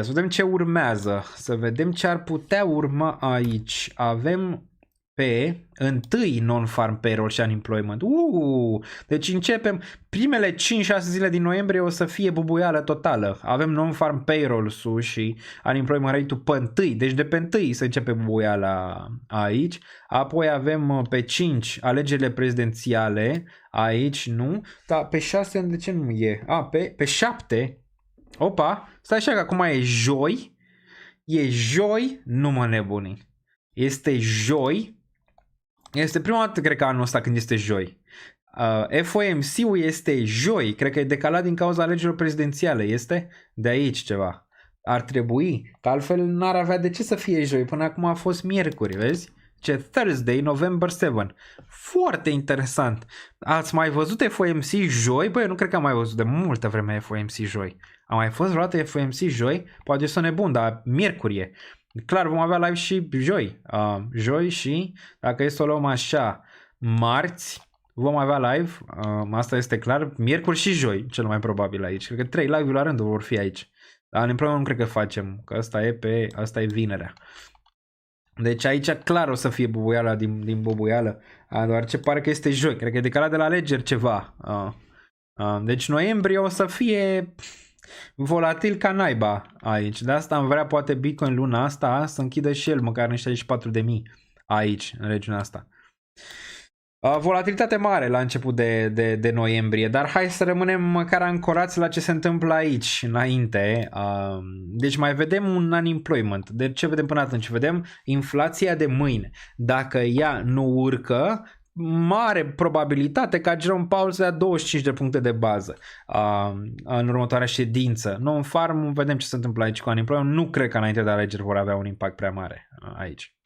Să vedem ce urmează. Să vedem ce ar putea urma aici. Avem pe 1 non-farm payroll și unemployment. Deci începem primele 5-6 zile din noiembrie o să fie bubuială totală. Avem non-farm payroll sus și unemployment rate-ul pe 1. Deci de pe 1 se începe bubuiala aici. Apoi avem pe 5 alegerile prezidențiale aici, nu? Dar pe 6 de ce nu e? Pe 7. Opa, stai așa că acum e joi. Nu mă nebuni. Este joi. Este prima dată, cred că anul ăsta când este joi. FOMC-ul este joi. Cred că e decalat din cauza alegerilor prezidențiale. Este de aici ceva. Ar trebui. Că altfel n-ar avea de ce să fie joi. Până acum a fost miercuri, vezi? Ce Thursday, November 7. Foarte interesant. Ați mai văzut FOMC joi? Băi, nu cred că am mai văzut de multă vreme FOMC joi. A mai fost vreodată FOMC joi? Poate sunt nebun, dar miercuri e. Clar, vom avea live și joi. Joi și, dacă e să o luăm așa, marți, vom avea live. Asta este clar. Miercuri și joi, cel mai probabil aici. Cred că 3 live-uri la rând vor fi aici. Dar împreună nu cred că facem, că asta e vinerea. Deci aici clar o să fie bubuiala din bubuială. Doar ce pare că este joi. Cred că e decalat de la alegeri ceva. Deci noiembrie o să fie volatil ca naiba aici. De asta am vrea poate Bitcoin luna asta să închidă și el măcar în 64.000 aici, în regiunea asta. Volatilitate mare la început de noiembrie, dar hai să rămânem măcar ancorați la ce se întâmplă aici înainte. Deci mai vedem un unemployment. Deci ce vedem până atunci? Vedem inflația de mâine. Dacă ea nu urcă, mare probabilitate ca Jerome Powell să dea 25 de puncte de bază în următoarea ședință. Non-farm, vedem ce se întâmplă aici cu unemployment. Nu cred că înainte de alegeri vor avea un impact prea mare aici.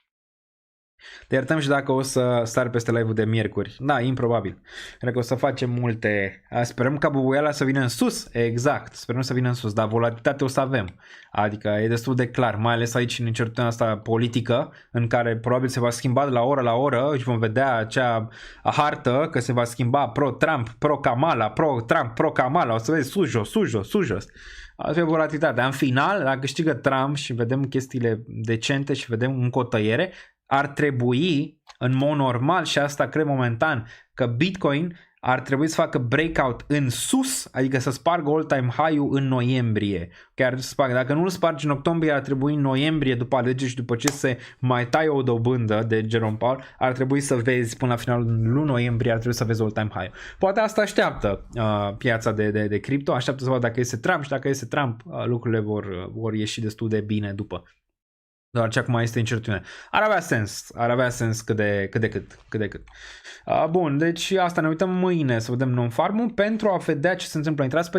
Te iertăm și dacă o să sar peste live-ul de miercuri. Da, improbabil. Cred că o să facem multe. Sperăm ca bubuiala să vină în sus. Exact, sperăm să vină în sus. Dar volatilitate o să avem. Adică e destul de clar. Mai ales aici în incertitudinea asta politică, în care probabil se va schimba de la oră la oră și vom vedea acea hartă că se va schimba pro-Trump, pro-Kamala, pro-Trump, pro-Kamala. O să vezi sus jos. Asta e volatilitatea. În final, dacă câștigă Trump și vedem chestiile decente și vedem încă o tăiere, ar trebui, în mod normal, și asta cred momentan, că Bitcoin ar trebui să facă breakout în sus, adică să spargă all-time high-ul în noiembrie. Chiar să spargă. Dacă nu îl spargi în octombrie, ar trebui în noiembrie, după alegeri și după ce se mai taie o dobândă de Jerome Powell, ar trebui să vezi până la finalul lunii noiembrie, ar trebui să vezi all-time high. Poate asta așteaptă piața de cripto, așteaptă să vadă dacă este Trump și dacă este Trump, lucrurile vor ieși destul de bine după. Doar ce acum este incertitudine. Ar avea sens cât de cât. Bun, deci asta, ne uităm mâine să vedem non-farm-ul pentru a vedea ce se întâmplă. Intrați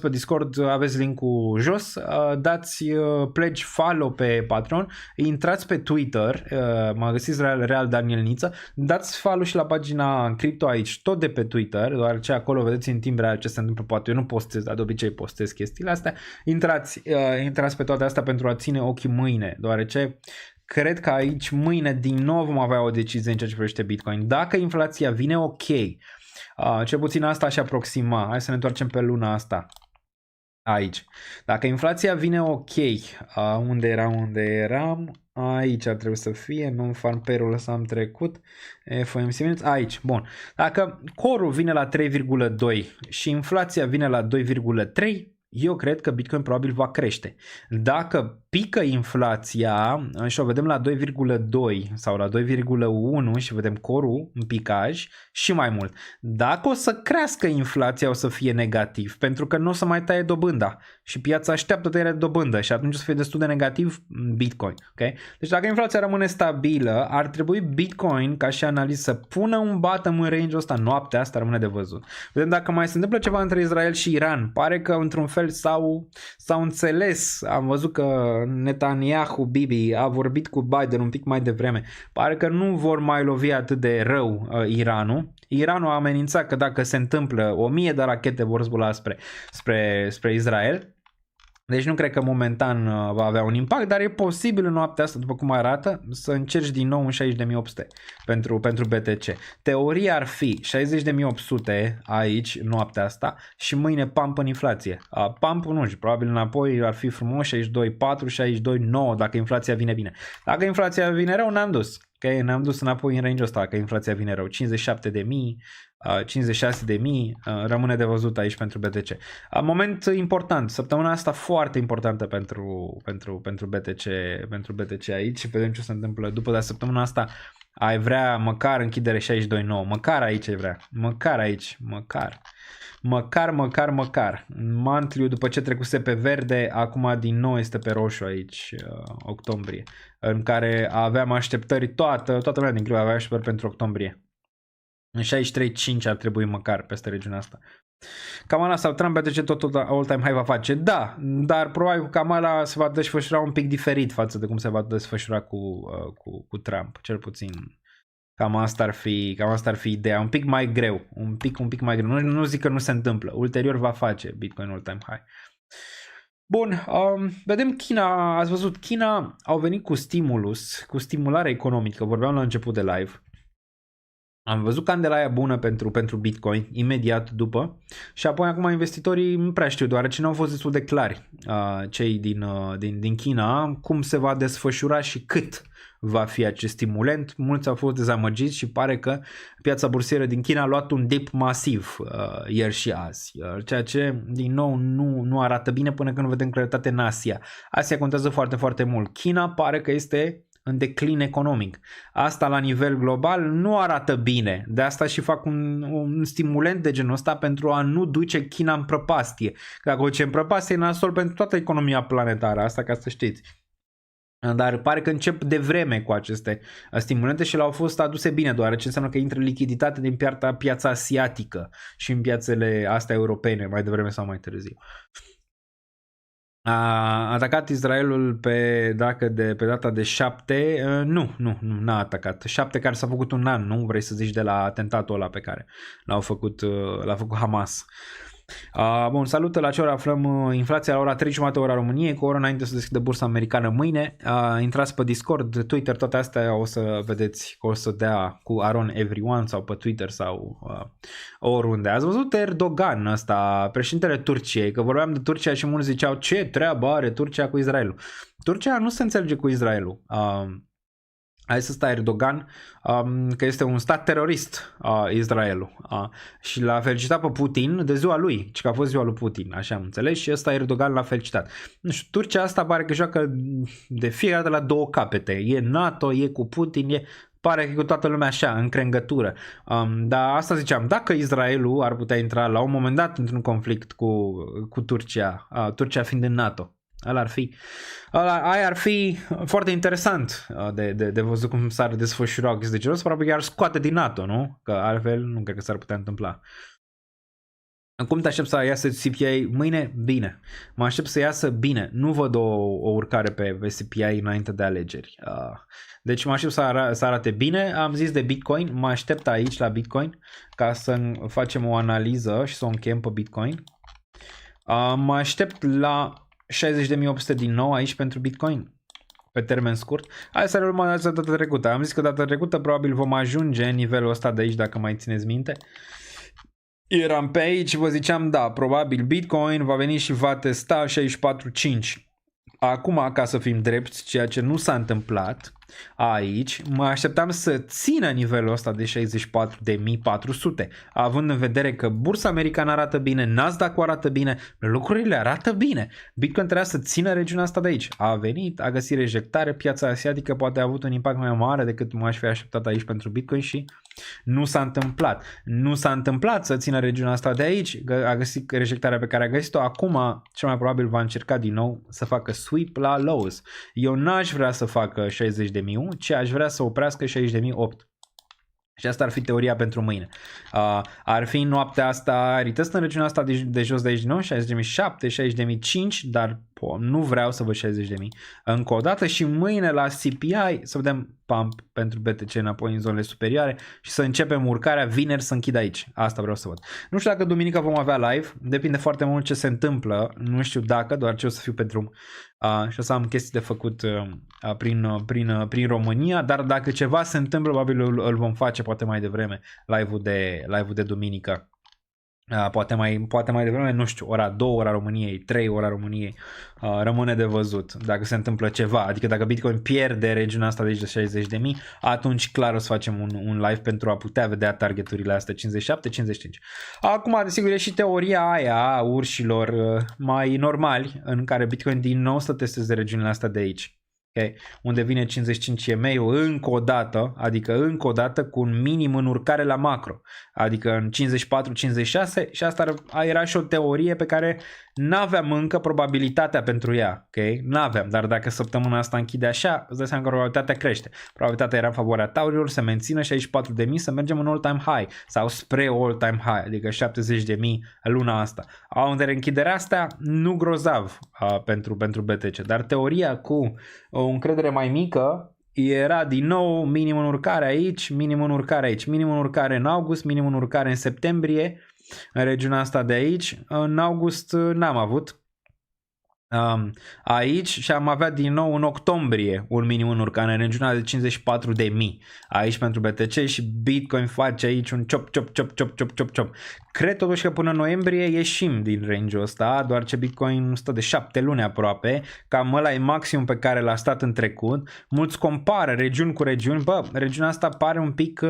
pe Discord, aveți link-ul jos, dați pledge follow pe Patreon, intrați pe Twitter, mă găsiți Real Daniel Niță, dați follow și la pagina Crypto aici, tot de pe Twitter, deoarece acolo vedeți în timp real ce se întâmplă, poate eu nu postez, dar de obicei postez chestiile astea. Intrați pe toate astea pentru a ține ochii mâine, deoarece cred că aici mâine din nou vom avea o decizie în ceea ce privește Bitcoin. Dacă inflația vine ok, cel puțin asta aș aproxima, hai să ne întoarcem pe luna asta, aici. Dacă inflația vine ok, unde eram, aici ar trebui să fie, non-farm payroll lăsam trecut, FOMC minutes, aici, bun. Dacă core-ul vine la 3,2 și inflația vine la 2,3, eu cred că Bitcoin probabil va crește. Dacă pică inflația și o vedem la 2,2 sau la 2,1 și vedem core-ul în picaj și mai mult. Dacă o să crească inflația, o să fie negativ, pentru că nu o să mai taie dobânda și piața așteaptă tăierea de dobândă și atunci o să fie destul de negativ Bitcoin. Okay? Deci dacă inflația rămâne stabilă, ar trebui Bitcoin, ca și analiză, să pună un bottom în range-ul ăsta noaptea, asta rămâne de văzut. Vedem dacă mai se întâmplă ceva între Israel și Iran. Pare că într-un fel s-au înțeles. Am văzut că Netanyahu, Bibi, a vorbit cu Biden un pic mai devreme. Pare că nu vor mai lovi atât de rău Iranul. Iranul a amenințat că dacă se întâmplă 1000 de rachete vor zbula spre Israel. Deci nu cred că momentan va avea un impact, dar e posibil în noaptea asta, după cum arată, să încerci din nou un 60.800 pentru BTC. Teoria ar fi 60.800 aici noaptea asta și mâine pump în inflație. Pump nu știu, probabil înapoi ar fi frumos 62.4, 62.9 dacă inflația vine bine. Dacă inflația vine rău, n-am dus. Okay? Ne-am dus înapoi în range-ul ăsta, că inflația vine rău. 57.000, 56.000, rămâne de văzut aici pentru BTC. Moment important, săptămâna asta foarte importantă pentru BTC aici. Vedem ce se întâmplă după, dar săptămâna asta ai vrea măcar închidere 62.9, măcar aici ai vrea, măcar aici, măcar. Monthly după ce trecuse pe verde, acum din nou este pe roșu aici, octombrie, în care aveam așteptări, toată lumea din clip avea așteptări pentru octombrie. În 63.5 ar trebui măcar peste regiunea asta. Kamala sau Trump, BTC tot all-time high va face? Da, dar probabil Kamala se va desfășura un pic diferit față de cum se va desfășura cu Trump, cel puțin. Cam asta ar fi ideea, un pic mai greu, un pic mai greu. Nu zic că nu se întâmplă, ulterior va face Bitcoin all-time high. Bun, vedem China, ați văzut, China au venit cu stimulus, cu stimulare economică, vorbeam la început de live. Am văzut candela aia bună pentru Bitcoin imediat după și apoi acum investitorii nu prea știu, deoarece nu au fost destul de clari cei din China cum se va desfășura și cât va fi acest stimulent. Mulți au fost dezamăgiți și pare că piața bursieră din China a luat un dip masiv ieri și azi, ceea ce din nou nu arată bine până când vedem claritate în Asia. Asia contează foarte, foarte mult. China pare că este în declin economic. Asta la nivel global nu arată bine. De asta și fac un stimulent de genul ăsta pentru a nu duce China în prăpastie. Dacă o duce în prăpastie, e nasol pentru toată economia planetară. Asta ca să știți. Dar pare că încep de vreme cu aceste stimulente și le-au fost aduse bine, deoarece înseamnă că intră lichiditate din piața asiatică și în piațele astea europene, mai devreme sau mai târziu. A atacat Israelul pe data de 7, n-a atacat. 7 care s-a făcut un an, nu vrei să zici de la atentatul ăla pe care l-a făcut Hamas. Bun, salută, la ce oră aflăm inflația? La ora 3:30 ora României, cu o oră înainte să deschidă bursa americană mâine. Intrați pe Discord, Twitter, toate astea o să vedeți că o să dea cu Aron Everyone sau pe Twitter sau oriunde. Ați văzut Erdogan ăsta, președintele Turciei, că vorbeam de Turcia și mulți ziceau ce treabă are Turcia cu Israelul. Turcia nu se înțelege cu Israelul. Hai să stai Erdogan, că este un stat terorist, Israelul, și l-a felicitat pe Putin de ziua lui, că a fost ziua lui Putin, așa am înțeles, și ăsta Erdogan l-a felicitat. Nu știu, Turcia asta pare că joacă de fiecare dată la două capete, e NATO, e cu Putin, pare că e cu toată lumea așa, în crengătură. Dar asta ziceam, dacă Israelul ar putea intra la un moment dat într-un conflict cu Turcia, Turcia fiind în NATO, Aia ar fi foarte interesant de văzut cum s-ar desfășura o chestie de genul ăsta, probabil că ar scoate din NATO, nu? Că altfel nu cred că s-ar putea întâmpla. Cum te aștept să iasă CPI mâine? Bine. Mă aștept să iasă bine. Nu văd o urcare pe CPI înainte de alegeri. Deci mă aștept să arate bine. Am zis de Bitcoin. Mă aștept aici la Bitcoin ca să facem o analiză și să o încheiem pe Bitcoin. Mă aștept la 60.800 din nou aici pentru Bitcoin. Pe termen scurt. Hai să reluăm data trecută. Am zis că data trecută probabil vom ajunge în nivelul ăsta de aici, dacă mai țineți minte. Eram pe aici, vă ziceam, da, probabil Bitcoin va veni și va testa 64.5. Acum, ca să fim drepți, ceea ce nu s-a întâmplat aici, mă așteptam să țină nivelul ăsta de 64.400, având în vedere că bursa americană arată bine, Nasdaq-ul arată bine, lucrurile arată bine. Bitcoin trebuia să țină regiunea asta de aici. A venit, a găsit rejectare, piața asiatică poate a avut un impact mai mare decât m-aș fi așteptat aici pentru Bitcoin și nu s-a întâmplat. Nu s-a întâmplat să țină regiunea asta de aici, a găsit rejectarea pe care a găsit-o, acum cel mai probabil va încerca din nou să facă sweep la lows. Eu n-aș vrea să facă 60.000, ci aș vrea să oprească 60.008. Și asta ar fi teoria pentru mâine. Ar fi noaptea asta, retest în regiunea asta de jos de aici din nou, 60.007, 60.005, dar nu vreau să văd 60.000 încă o dată și mâine la CPI să vedem pump pentru BTC înapoi în zonele superioare și să începem urcarea vineri să închid aici. Asta vreau să văd. Nu știu dacă duminică vom avea live, depinde foarte mult ce se întâmplă, nu știu dacă, doar ce o să fiu pe drum și o să am chestii de făcut prin România, dar dacă ceva se întâmplă, probabil îl vom face poate mai devreme, live-ul de duminică. Poate mai devreme, nu știu, ora 2, ora României, 3, ora României, rămâne de văzut dacă se întâmplă ceva, adică dacă Bitcoin pierde regiunea asta de aici de 60.000, atunci clar o să facem un live pentru a putea vedea targeturile astea 57-55. Acum, desigur, e și teoria aia a urșilor mai normali, în care Bitcoin din nou să testeze regiunile astea de aici. Okay. Unde vine 55 EMA-ul încă o dată cu un minim în urcare la macro, adică în 54-56 și asta era și o teorie pe care n-aveam încă probabilitatea pentru ea, ok? N-aveam, dar dacă săptămâna asta închide așa, îți dai seama că probabilitatea crește. Probabilitatea era în favoarea taurilor, să mențină 64.000, să mergem în all-time high sau spre all-time high, adică 70.000 luna asta. Au în închiderea asta, nu grozav pentru BTC, dar teoria cu o încredere mai mică era din nou minim în urcare aici, minim în urcare aici, minim în urcare în august, minim în urcare în septembrie, în regiunea asta de aici. În august n-am avut aici și am avea din nou în octombrie un minim în urcare în regiunea de 54.000 aici pentru BTC și Bitcoin face aici un chop. Cred totuși că până în noiembrie ieșim din range-ul ăsta, doar ce Bitcoin stă de 7 luni aproape, cam ăla e maximum pe care l-a stat în trecut. Mulți compară regiuni cu regiuni, regiunea asta pare un pic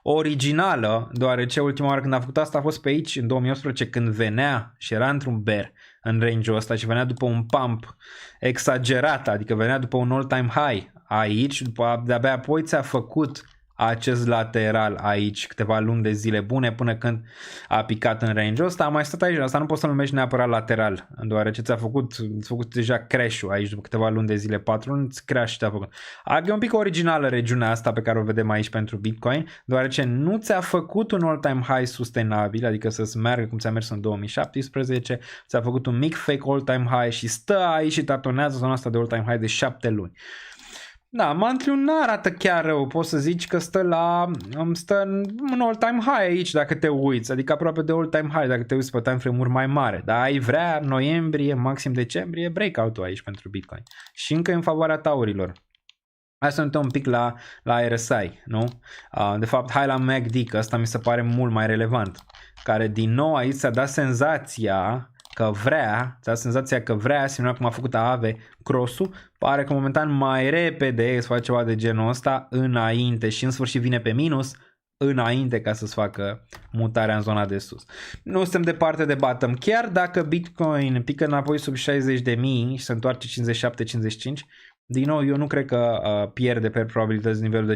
originală, deoarece ultima oară când a făcut asta a fost pe aici în 2018 când venea și era într-un bear în range-ul ăsta și venea după un pump exagerat, adică venea după un all-time high aici, de-abia apoi ți-a făcut acest lateral aici câteva luni de zile bune până când a picat în range-ul ăsta. Am mai stat aici, asta nu poți să-l numești neapărat lateral, deoarece ți-a făcut deja crash-ul aici după câteva luni de zile, 4 luni, crash ți-a făcut. E un pic originală regiunea asta pe care o vedem aici pentru Bitcoin, deoarece nu ți-a făcut un all-time high sustenabil, adică să-ți meargă cum ți-a mers în 2017, ți-a făcut un mic fake all-time high și stă aici și tatonează zona asta de all-time high de 7 luni. Da, Monthly nu arată chiar rău, poți să zici că stă în all-time high aici dacă te uiți, adică aproape de all-time high dacă te uiți pe time frame-uri mai mare, dar ai vrea noiembrie, maxim decembrie, breakout-ul aici pentru Bitcoin și încă în favoarea taurilor. Hai să ne uităm un pic la RSI, nu? De fapt, hai la MACD, că asta mi se pare mult mai relevant, care din nou aici ți-a dat senzația că vrea, asemenea cum a făcut AAVE cross-ul, pare că momentan mai repede îți face ceva de genul ăsta înainte și în sfârșit vine pe minus înainte ca să-ți facă mutarea în zona de sus. Nu suntem departe de bottom, chiar dacă Bitcoin pică înapoi sub 60.000 și se întoarce 57-55, din nou eu nu cred că pierde pe probabilități nivelul de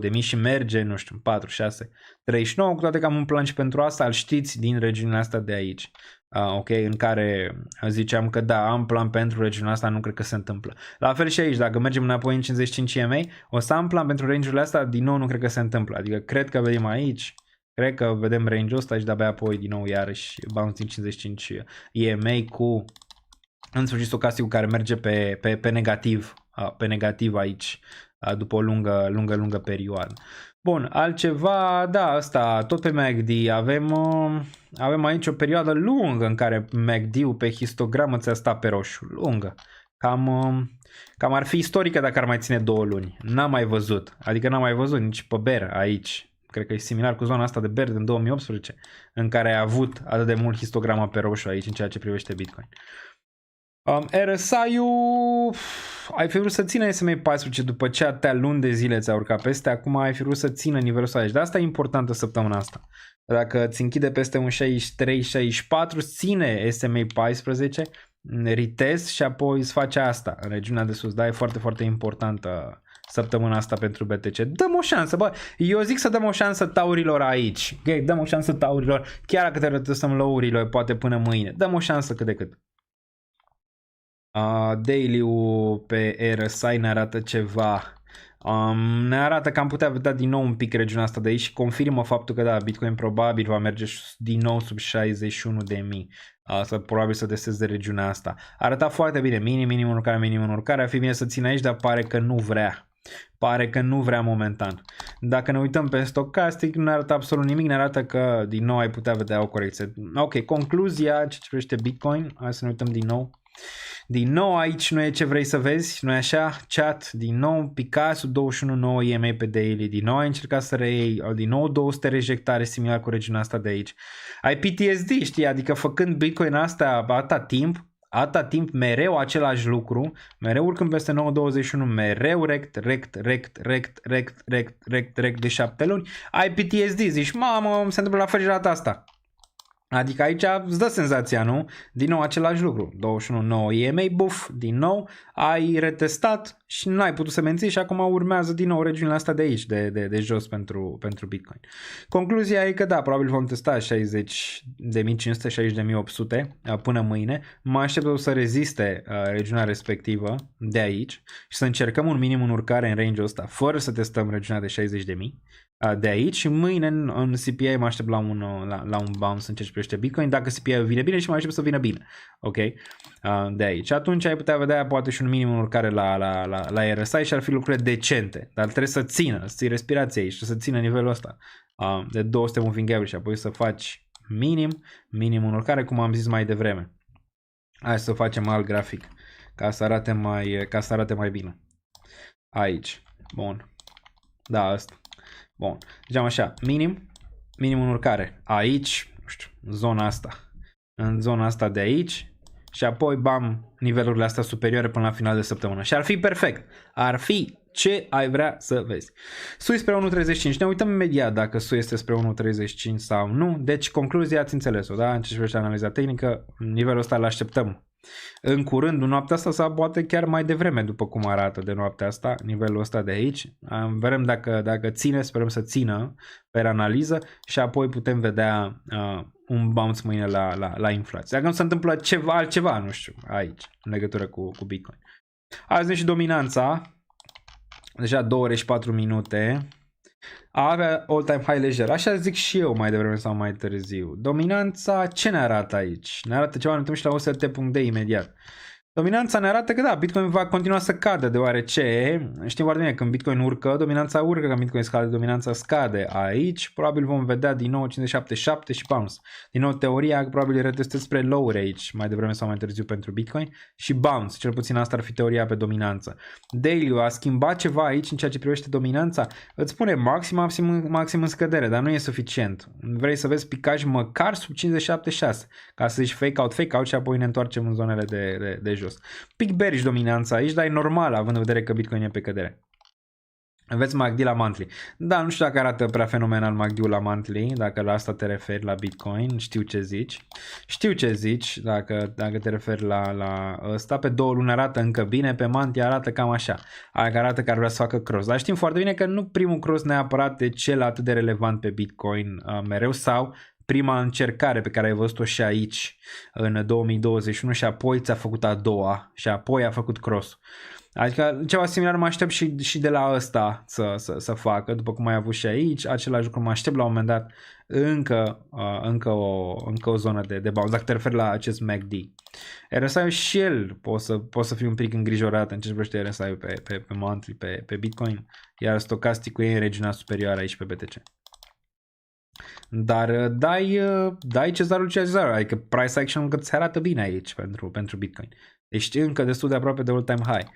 52.000 și merge, nu știu, 4, 6, 39, cu toate că am un plan și pentru asta, îl știți din regiunea asta de aici. ok, în care ziceam că da, am plan pentru regiunea asta, nu cred că se întâmplă. La fel și aici, dacă mergem înapoi în 55 EMA, o să am plan pentru range-urile astea, din nou nu cred că se întâmplă. Adică cred că vedem aici, cred că vedem range-ul ăsta și de-abia apoi din nou iarăși bounce în 55 EMA cu în sfârșit stocasticul care merge pe negativ, pe negativ aici, după o lungă perioadă. Bun, altceva, da, asta, tot pe MACD, avem aici o perioadă lungă în care MACD-ul pe histogramă ți-a stat pe roșu, lungă, cam ar fi istorică dacă ar mai ține 2 luni, n-am mai văzut, adică n-am mai văzut nici pe bear aici, cred că e similar cu zona asta de bear din 2018, în care a avut atât de mult histograma pe roșu aici în ceea ce privește Bitcoin. RSI-ul, ai fi vrut să țină SMA 14 după ce atâtea luni de zile ți-a urcat peste, acum ai fi vrut să țină nivelul ăsta aici, dar asta e importantă săptămâna asta. Dacă ți închide peste un 63-64, ține SMA 14, retest și apoi îți face asta în regiunea de sus, da, e foarte, foarte importantă săptămâna asta pentru BTC. Dăm o șansă, bă, eu zic să dăm o șansă taurilor aici, ok, dăm o șansă taurilor, chiar dacă te retestăm low-urilor, poate până mâine, dăm o șansă cât de cât. Daily-ul pe RSI ne arată ceva, ne arată că am putea vedea din nou un pic regiunea asta de aici și confirmă faptul că da, Bitcoin probabil va merge din nou sub 61.000, probabil să testeze regiunea asta. Arăta foarte bine, minim urcare, ar fi bine să țină aici, dar pare că nu vrea. Pare că nu vrea momentan. Dacă ne uităm pe stocastic, nu ne arată absolut nimic, ne arată că din nou ai putea vedea o corecție. Ok, concluzia ce privește Bitcoin, hai să ne uităm din nou. Din nou aici nu e ce vrei să vezi, nu e așa? Chat, din nou Picasso 21.9 EMA pe daily, din nou ai încercat să reiei, din nou 200 rejectare similar cu regiunea asta de aici. Ai PTSD, știi, adică făcând Bitcoin asta atâta timp, mereu același lucru, mereu urcând peste 9.21, mereu rect de 7 luni, ai PTSD, zici, mamă, se întâmplă la fel și data asta. Adică aici îți dă senzația, nu? Din nou același lucru, 21.9 EMA, buf, din nou ai retestat și nu ai putut să menții și acum urmează din nou regiunile astea de aici, de jos pentru Bitcoin. Concluzia e că da, probabil vom testa 60.500, 60.800 până mâine. Mă aștept să reziste regiunea respectivă de aici și să încercăm un minim în urcare în range-ul ăsta, fără să testăm regiunea de 60.000. De aici și mâine în CPI mă aștept la un bounce în ceea ce privește Bitcoin, dacă CPI vine bine și mă aștept să vină bine, ok, de aici. Atunci ai putea vedea poate și un minim în urcare la RSI și ar fi lucrurile decente, dar trebuie să țină, să ții respirație aici, să țină nivelul ăsta de 200 moving average și apoi să faci minim în urcare, cum am zis mai devreme. Hai să facem alt grafic ca să arate mai bine. Aici, bun, da, asta. Bun, ziceam așa, minim în urcare, aici, nu știu, în zona asta de aici și apoi bam, nivelurile astea superioare până la final de săptămână și ar fi perfect, ar fi ce ai vrea să vezi. SUI spre 1.35, ne uităm imediat dacă SUI este spre 1.35 sau nu, deci concluzia ați înțeles-o, da? În ce privește analiza tehnică, nivelul ăsta îl așteptăm în curând, în noaptea asta sau poate chiar mai devreme după cum arată de noaptea asta, nivelul ăsta de aici. Vedem dacă ține, sperăm să țină pe analiză și apoi putem vedea un bounce mâine la inflație. Dacă nu se întâmplă altceva, nu știu, aici, în legătură cu Bitcoin. Azi și dominanța, deja 2 ore și 4 minute, a avea all-time high lejer. Așa zic și eu mai devreme sau mai târziu. Dominanța ce ne arată aici? Ne arată ceva, ne uităm și la OST.D imediat. Dominanța ne arată că da, Bitcoin va continua să cadă, deoarece știm foarte bine, când Bitcoin urcă, dominanța urcă, când Bitcoin scade, dominanța scade. Aici probabil vom vedea din nou 57.7 și bounce. Din nou teoria probabil retestez spre lower aici, mai devreme sau mai târziu pentru Bitcoin și bounce, cel puțin asta ar fi teoria pe dominanță. Daily a schimbat ceva aici în ceea ce privește dominanța, îți spune maxim în scădere, dar nu e suficient. Vrei să vezi picaj măcar sub 57.6 ca să zici fake out și apoi ne întoarcem în zonele de jos. Pic bearish dominanța aici, dar e normal având în vedere că Bitcoin e pe cădere. Veți MACD la monthly. Da, nu știu dacă arată prea fenomenal MACD-ul la monthly, dacă la asta te referi la Bitcoin, știu ce zici. Știu ce zici, dacă te referi la ăsta. Pe 2 luni arată încă bine, pe monthly arată cam așa. Arată că ar vrea să facă cross. Dar știm foarte bine că nu primul cross neapărat e cel atât de relevant pe Bitcoin mereu sau prima încercare pe care ai văzut-o și aici în 2021 și apoi ți-a făcut a doua și apoi a făcut cross. Adică ceva similar mă aștept și de la ăsta să facă, după cum ai avut și aici, același lucru mă aștept la un moment dat încă o zonă de bounce, dacă te referi la acest MACD. RSI-ul și el pot să fiu un pic îngrijorat în ce privește RSI-ul pe monthly, pe Bitcoin, iar stocasticul e în regiunea superioară aici pe BTC. Dar dai cezarul ce cezarul, adică price action încă ți arată bine aici pentru Bitcoin. Ești încă destul de aproape de all-time high.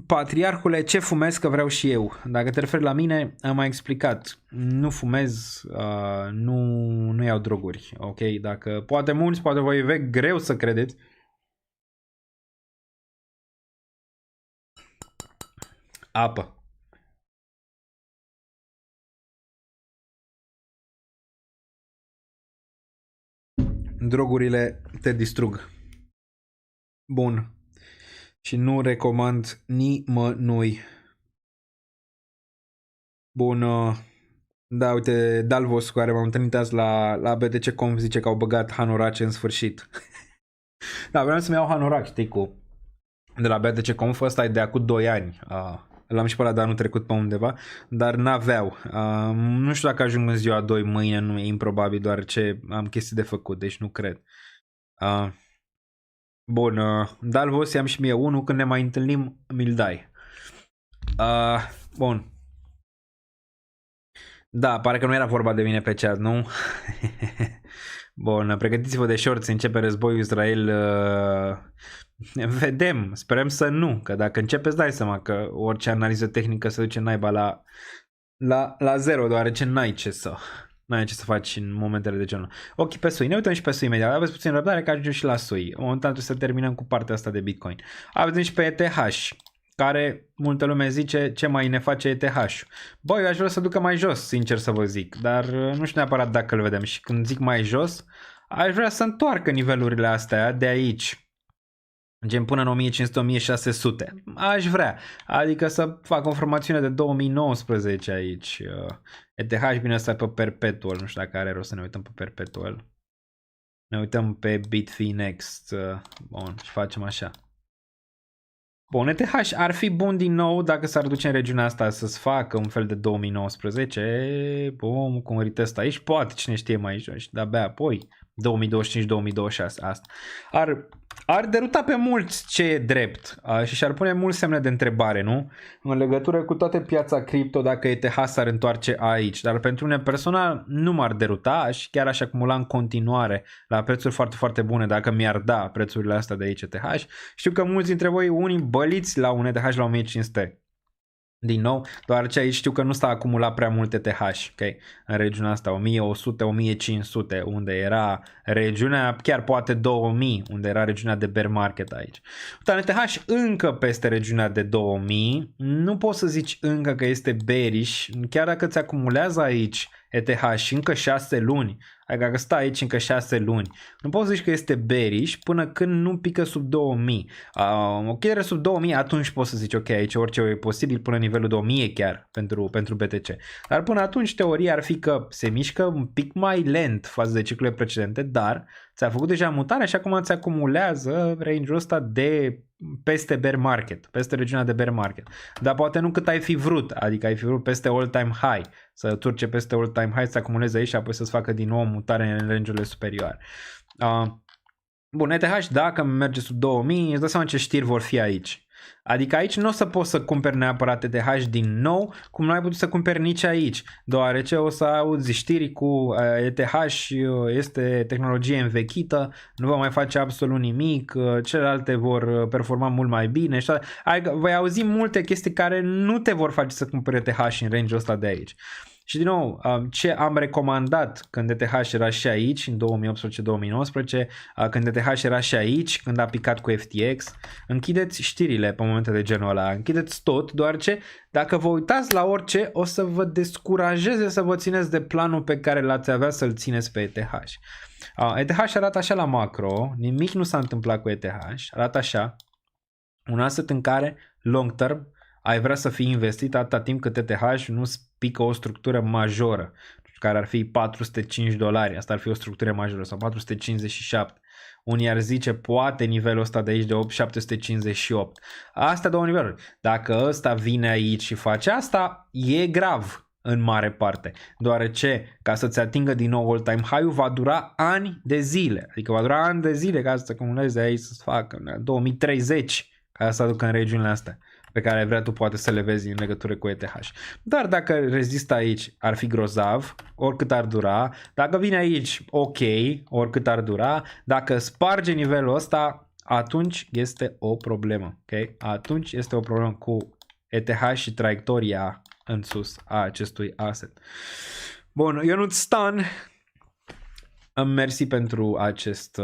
Patriarhule, ce fumez că vreau și eu? Dacă te referi la mine, am mai explicat. Nu fumez, nu iau droguri. Ok? Dacă poate mulți, poate voi e greu să credeți. Apă. Drogurile te distrug. Bun. Și nu recomand nimănui. Bun. Da, uite, Dalvos, cu care m-am întâlnit azi la BTC Conf, zice că au băgat hanorace în sfârșit. Da, vreau să-mi iau hanorac, știi, de la BTC Conf, ăsta e de acum 2 ani. L-am și pe ăla de anul trecut pe undeva, dar n-aveau. Nu știu dacă ajung în ziua 2 mâine, nu e improbabil, deoarece am chestii de făcut, deci nu cred. Bun, Dalvos, i-am și mie unul, când ne mai întâlnim, mi-l dai. Bun. Da, pare că nu era vorba de mine pe chat, nu? Bun, pregătiți-vă de shorts, începe războiul Israel. Vedem, sperăm să nu, că dacă începeți dai seama că orice analiză tehnică se duce naiba la zero, deoarece n-ai ce să faci în momentele de genul. Ok, pe SUI, ne uităm și pe SUI imediat, aveți puțin răbdare că ajungem și la SUI. Momentan trebuie să terminăm cu partea asta de Bitcoin. Aveți și pe ETH, care multă lume zice ce mai ne face ETH-ul. Băi, eu aș vrea să ducă mai jos, sincer să vă zic, dar nu știu neapărat dacă îl vedem și când zic mai jos, aș vrea să întoarcă nivelurile astea de aici. Gen până în 1500-1600. Aș vrea. Adică să fac o formațiune de 2019 aici. ETH bine să pe Perpetual. Nu știu dacă are rost să ne uităm pe Perpetual. Ne uităm pe Bitfinex. Bun, și facem așa. Bun, ETH ar fi bun din nou dacă s-ar duce în regiunea asta să-ți facă un fel de 2019. Bun, cu un retest aici. Poate, cine știe mai jos. De-abia apoi 2025-2026 asta. Ar deruta pe mulți ce e drept și și-ar pune mulți semne de întrebare, nu? În legătură cu toată piața cripto dacă ETH s-ar întoarce aici. Dar pentru mine personal nu m-ar deruta și chiar aș acumula în continuare la prețuri foarte, foarte bune dacă mi-ar da prețurile astea de aici ETH. Știu că mulți dintre voi, unii băliți la un ETH la 1500. Din nou, deoarece aici știu că nu s-a acumulat prea mult ETH, ok? În regiunea asta 1100-1500, unde era regiunea, chiar poate 2000, unde era regiunea de bear market aici. Dar ETH încă peste regiunea de 2000, nu poți să zici încă că este bearish, chiar dacă ți acumulează aici ETH și încă 6 luni, adică dacă stai aici încă 6 luni, nu poți să zici că este bearish până când nu pică sub 2000. O chestie sub 2000, atunci poți să zici ok, aici orice e posibil până nivelul 2000 chiar pentru BTC. Dar până atunci teoria ar fi că se mișcă un pic mai lent față de ciclurile precedente, dar ți-a făcut deja mutare și acum ți acumulează range-ul ăsta de peste bear market, peste regiunea de bear market. Dar poate nu cât ai fi vrut, adică ai fi vrut peste all-time high, să turce peste all-time high, să acumuleze aici și apoi să-ți facă din nou mutare în range-urile superioare. Bun, ETH dacă merge sub 2000, îți dă seama ce știri vor fi aici. Adică aici nu o să poți să cumperi neapărat ETH din nou, cum nu ai putut să cumperi nici aici, deoarece o să auzi știri cu ETH este tehnologie învechită, nu va mai face absolut nimic, celelalte vor performa mult mai bine. Adică vei auzi multe chestii care nu te vor face să cumperi ETH în range-ul ăsta de aici. Și din nou, ce am recomandat când ETH era și aici, în 2018-2019, când ETH era și aici, când a picat cu FTX, închideți știrile pe momente de genul ăla, închideți tot, deoarece dacă vă uitați la orice, o să vă descurajeze să vă țineți de planul pe care l-ați avea să-l țineți pe ETH. ETH arată așa la macro, nimic nu s-a întâmplat cu ETH, arată așa, un asset în care long term ai vrea să fii investit atâta timp cât ETH nu pică o structură majoră. care ar fi $405. Asta ar fi o structură majoră, sau 457. Unii ar zice poate nivelul ăsta de aici de 758. Astea două niveluri. Dacă ăsta vine aici și face asta, e grav în mare parte, deoarece ca să-ți atingă din nou all-time high-ul va dura ani de zile, adică va dura ani de zile ca să se acumuleze aici, să-ți facă 2030 ca să aducă în regiunile astea pe care vrea tu poate să le vezi în legătură cu ETH. Dar dacă rezistă aici ar fi grozav, oricât ar dura. Dacă vine aici, ok, oricât ar dura. Dacă sparge nivelul ăsta, atunci este o problemă, ok? Atunci este o problemă cu ETH și traiectoria în sus a acestui asset. Bun, Ionuț Stan, mersi pentru acest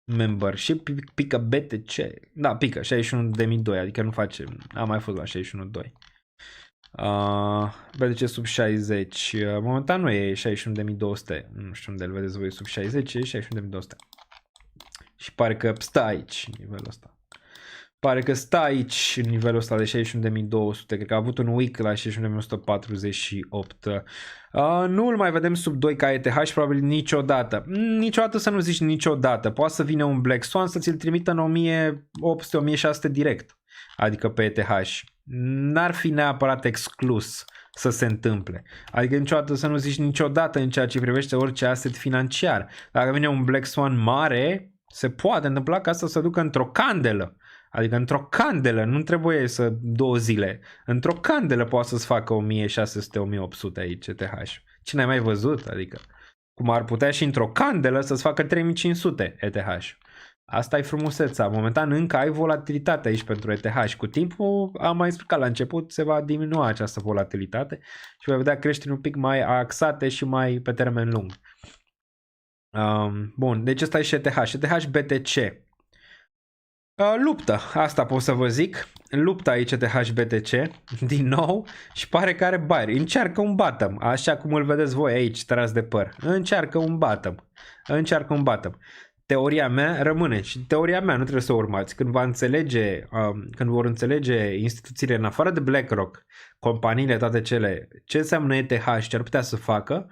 membership. Pică BTC, da, pică 61.002, adică nu face, am mai fost la 61.2. BTC sub 60, momentan nu e 61.200, nu știu unde îl vedeți voi sub 60, e 61.200. Și pare că stă aici nivelul ăsta. Pare că stă aici în nivelul ăsta de 61.200, cred că a avut un week la 61.148. Nu îl mai vedem sub 2 ca ETH probabil niciodată. Niciodată să nu zici niciodată. Poate să vină un Black Swan să ți-l trimită în 1800-1600 direct. Adică pe ETH. N-ar fi neapărat exclus să se întâmple. Adică niciodată să nu zici niciodată în ceea ce privește orice asset financiar. Dacă vine un Black Swan mare, se poate întâmpla ca asta să ducă într-o candelă. Adică într-o candelă, nu trebuie să 2 zile. Într-o candelă poate să-ți facă 1600-1800 aici ETH. Cine ai mai văzut? Adică cum ar putea și într-o candelă să-ți facă 3500 ETH. Asta e frumusețea. Momentan încă ai volatilitate aici pentru ETH. Cu timpul, am mai explicat la început, se va diminua această volatilitate și vei vedea creșteri un pic mai axate și mai pe termen lung. Bun, deci ăsta e și ETH. ETH BTC. Luptă, asta pot să vă zic. Luptă aici ETH BTC din nou și pare că are bari. Încearcă un bottom, așa cum îl vedeți voi aici tras de păr. Încearcă un bottom. Încearcă un bottom. Teoria mea rămâne și teoria mea nu trebuie să o urmați. Când vor înțelege instituțiile în afară de BlackRock, companiile toate cele, ce înseamnă ETH și ce ar putea să facă,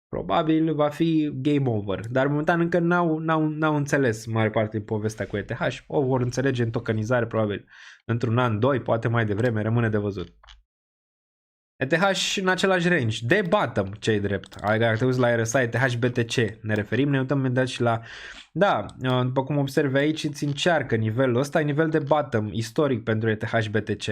probabil va fi game over. Dar momentan încă n-au înțeles mare parte din povestea cu ETH. O vor înțelege în tokenizare probabil într-un an, 2, poate mai devreme, rămâne de văzut. ETH în același range, de bottom, ce-i drept. Adică dacă te uiți la RSI, ETH BTC, ne referim, ne uităm imediat și la... Da, după cum observi aici, îți încearcă nivelul ăsta, e nivel de bottom istoric pentru ETH BTC.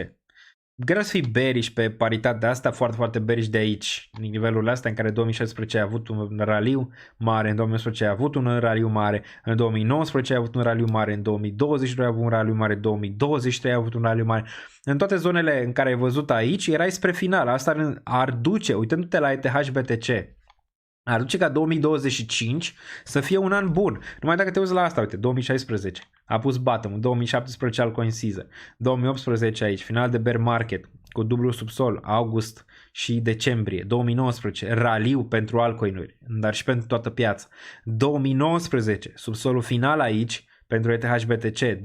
Greu să fii bearish pe paritatea asta, foarte, foarte bearish de aici, din nivelul ăsta în care 2016 ai avut un raliu mare, în 2011 ai avut un raliu mare, în 2019 ai avut un raliu mare, în 2022 ai avut un raliu mare, în 2023 ai avut un raliu mare. În toate zonele în care ai văzut aici, erai spre final. Asta ar duce, uitându-te la ETH BTC, ar duce ca 2025 să fie un an bun. Numai dacă te uiți la asta, uite, 2016 a pus bottom, 2017 altcoin season, 2018 aici, final de bear market cu dublu subsol, august și decembrie, 2019 raliu pentru altcoinuri, dar și pentru toată piața, 2019 subsolul final aici pentru ETH BTC, 2020-2021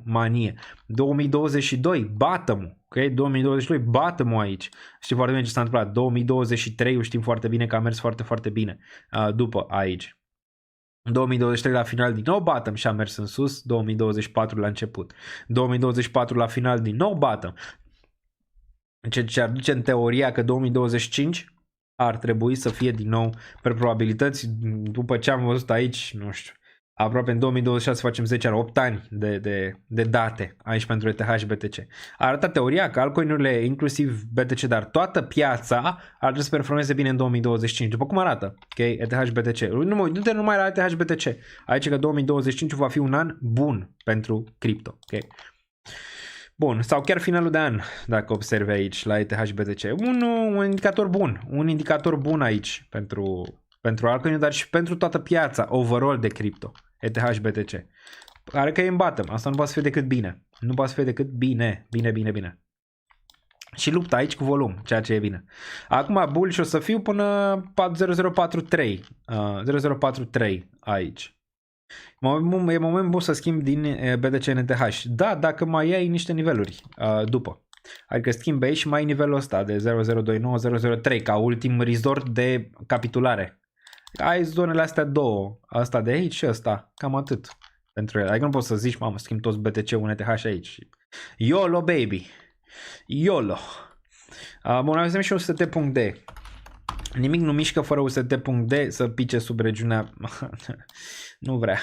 manie, 2022 bottom-ul, ok? 2022 bottom-ul aici. Știi foarte bine ce s-a întâmplat. 2023 știm foarte bine că a mers foarte, foarte bine după aici. 2023 la final din nou bottom și a mers în sus, 2024 la început. 2024 la final din nou bottom. Ceea ce ar duce în teoria că 2025 ar trebui să fie din nou pe probabilități, după ce am văzut aici, nu știu, aproape în 2026 facem 10 ani, 8 ani de date aici pentru ETH și BTC. Arată teoria că altcoinurile, inclusiv BTC, dar toată piața ar trebui să performeze bine în 2025. După cum arată, ok, ETH BTC. Nu numai la ETH BTC. Aici că 2025 va fi un an bun pentru cripto, ok. Bun, sau chiar finalul de an, dacă observi aici la ETH BTC. Un indicator bun, aici pentru altcoin, dar și pentru toată piața overall de cripto, ETH BTC. Are că e în bottom, asta nu poate să fie decât bine. Nu poate să fie decât bine. Și luptă aici cu volum, ceea ce e bine. Acum bullish o să fiu până 0043 aici. E moment bun să schimb din BTC în ETH. Da, dacă mai ai niște niveluri după. Adică schimbi aici și mai nivelul ăsta de 0029-003 ca ultim resort de capitulare. Ai zonele astea două, asta de aici și ăsta, cam atât pentru ele. Adică nu poți să zici, mamă, schimb toți BTC UNTH aici. YOLO, baby! YOLO! Bun, avem și UST.D. Nimic nu mișcă fără UST.D să pice sub regiunea... Nu vrea.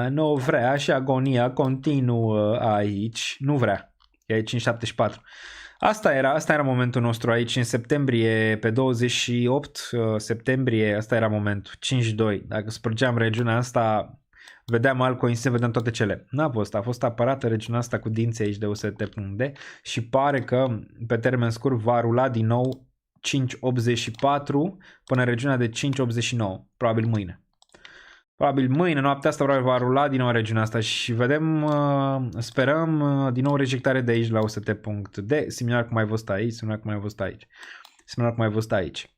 Nu vrea și agonia continuă aici. Nu vrea. E 574. Asta era momentul nostru aici în septembrie, pe 28 septembrie, asta era momentul, 5-2. Dacă spărgeam regiunea asta, vedeam altcoins, vedeam toate cele. N-a fost, a fost apărată regiunea asta cu dinții aici de UST.D și pare că pe termen scurt va rula din nou 5.84 până în regiunea de 5.89, probabil mâine. Probabil mâine, noaptea asta, probabil va rula din nou regiunea asta și vedem, sperăm din nou rejectare de aici la UST.D, similar cum ai văzut aici, similar cum ai văzut aici.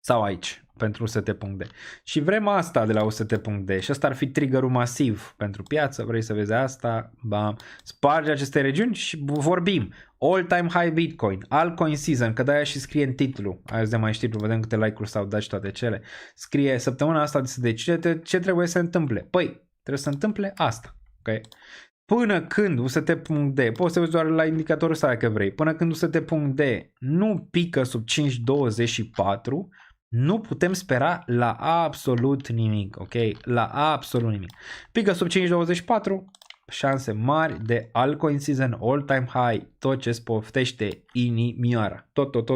Sau aici, pentru UST.D. Și vrem asta de la UST.D și asta ar fi triggerul masiv pentru piață, vrei să vezi asta, bam, sparge aceste regiuni și vorbim. All-time high Bitcoin, altcoin season, că de-aia și scrie în titlu, aia de mai știu, vedem câte like-uri s-au dat și toate cele. Scrie săptămâna asta se decide ce trebuie să se întâmple. Păi, trebuie să se întâmple asta, ok? Până când UST.D, poți să uiți doar la indicatorul ăsta dacă vrei, până când UST.D nu pică sub 5.24, nu putem spera la absolut nimic, ok? La absolut nimic. Pică sub 5.24, șanse mari de altcoin season, all-time high, tot ce-ți poftește inimioara. Tot.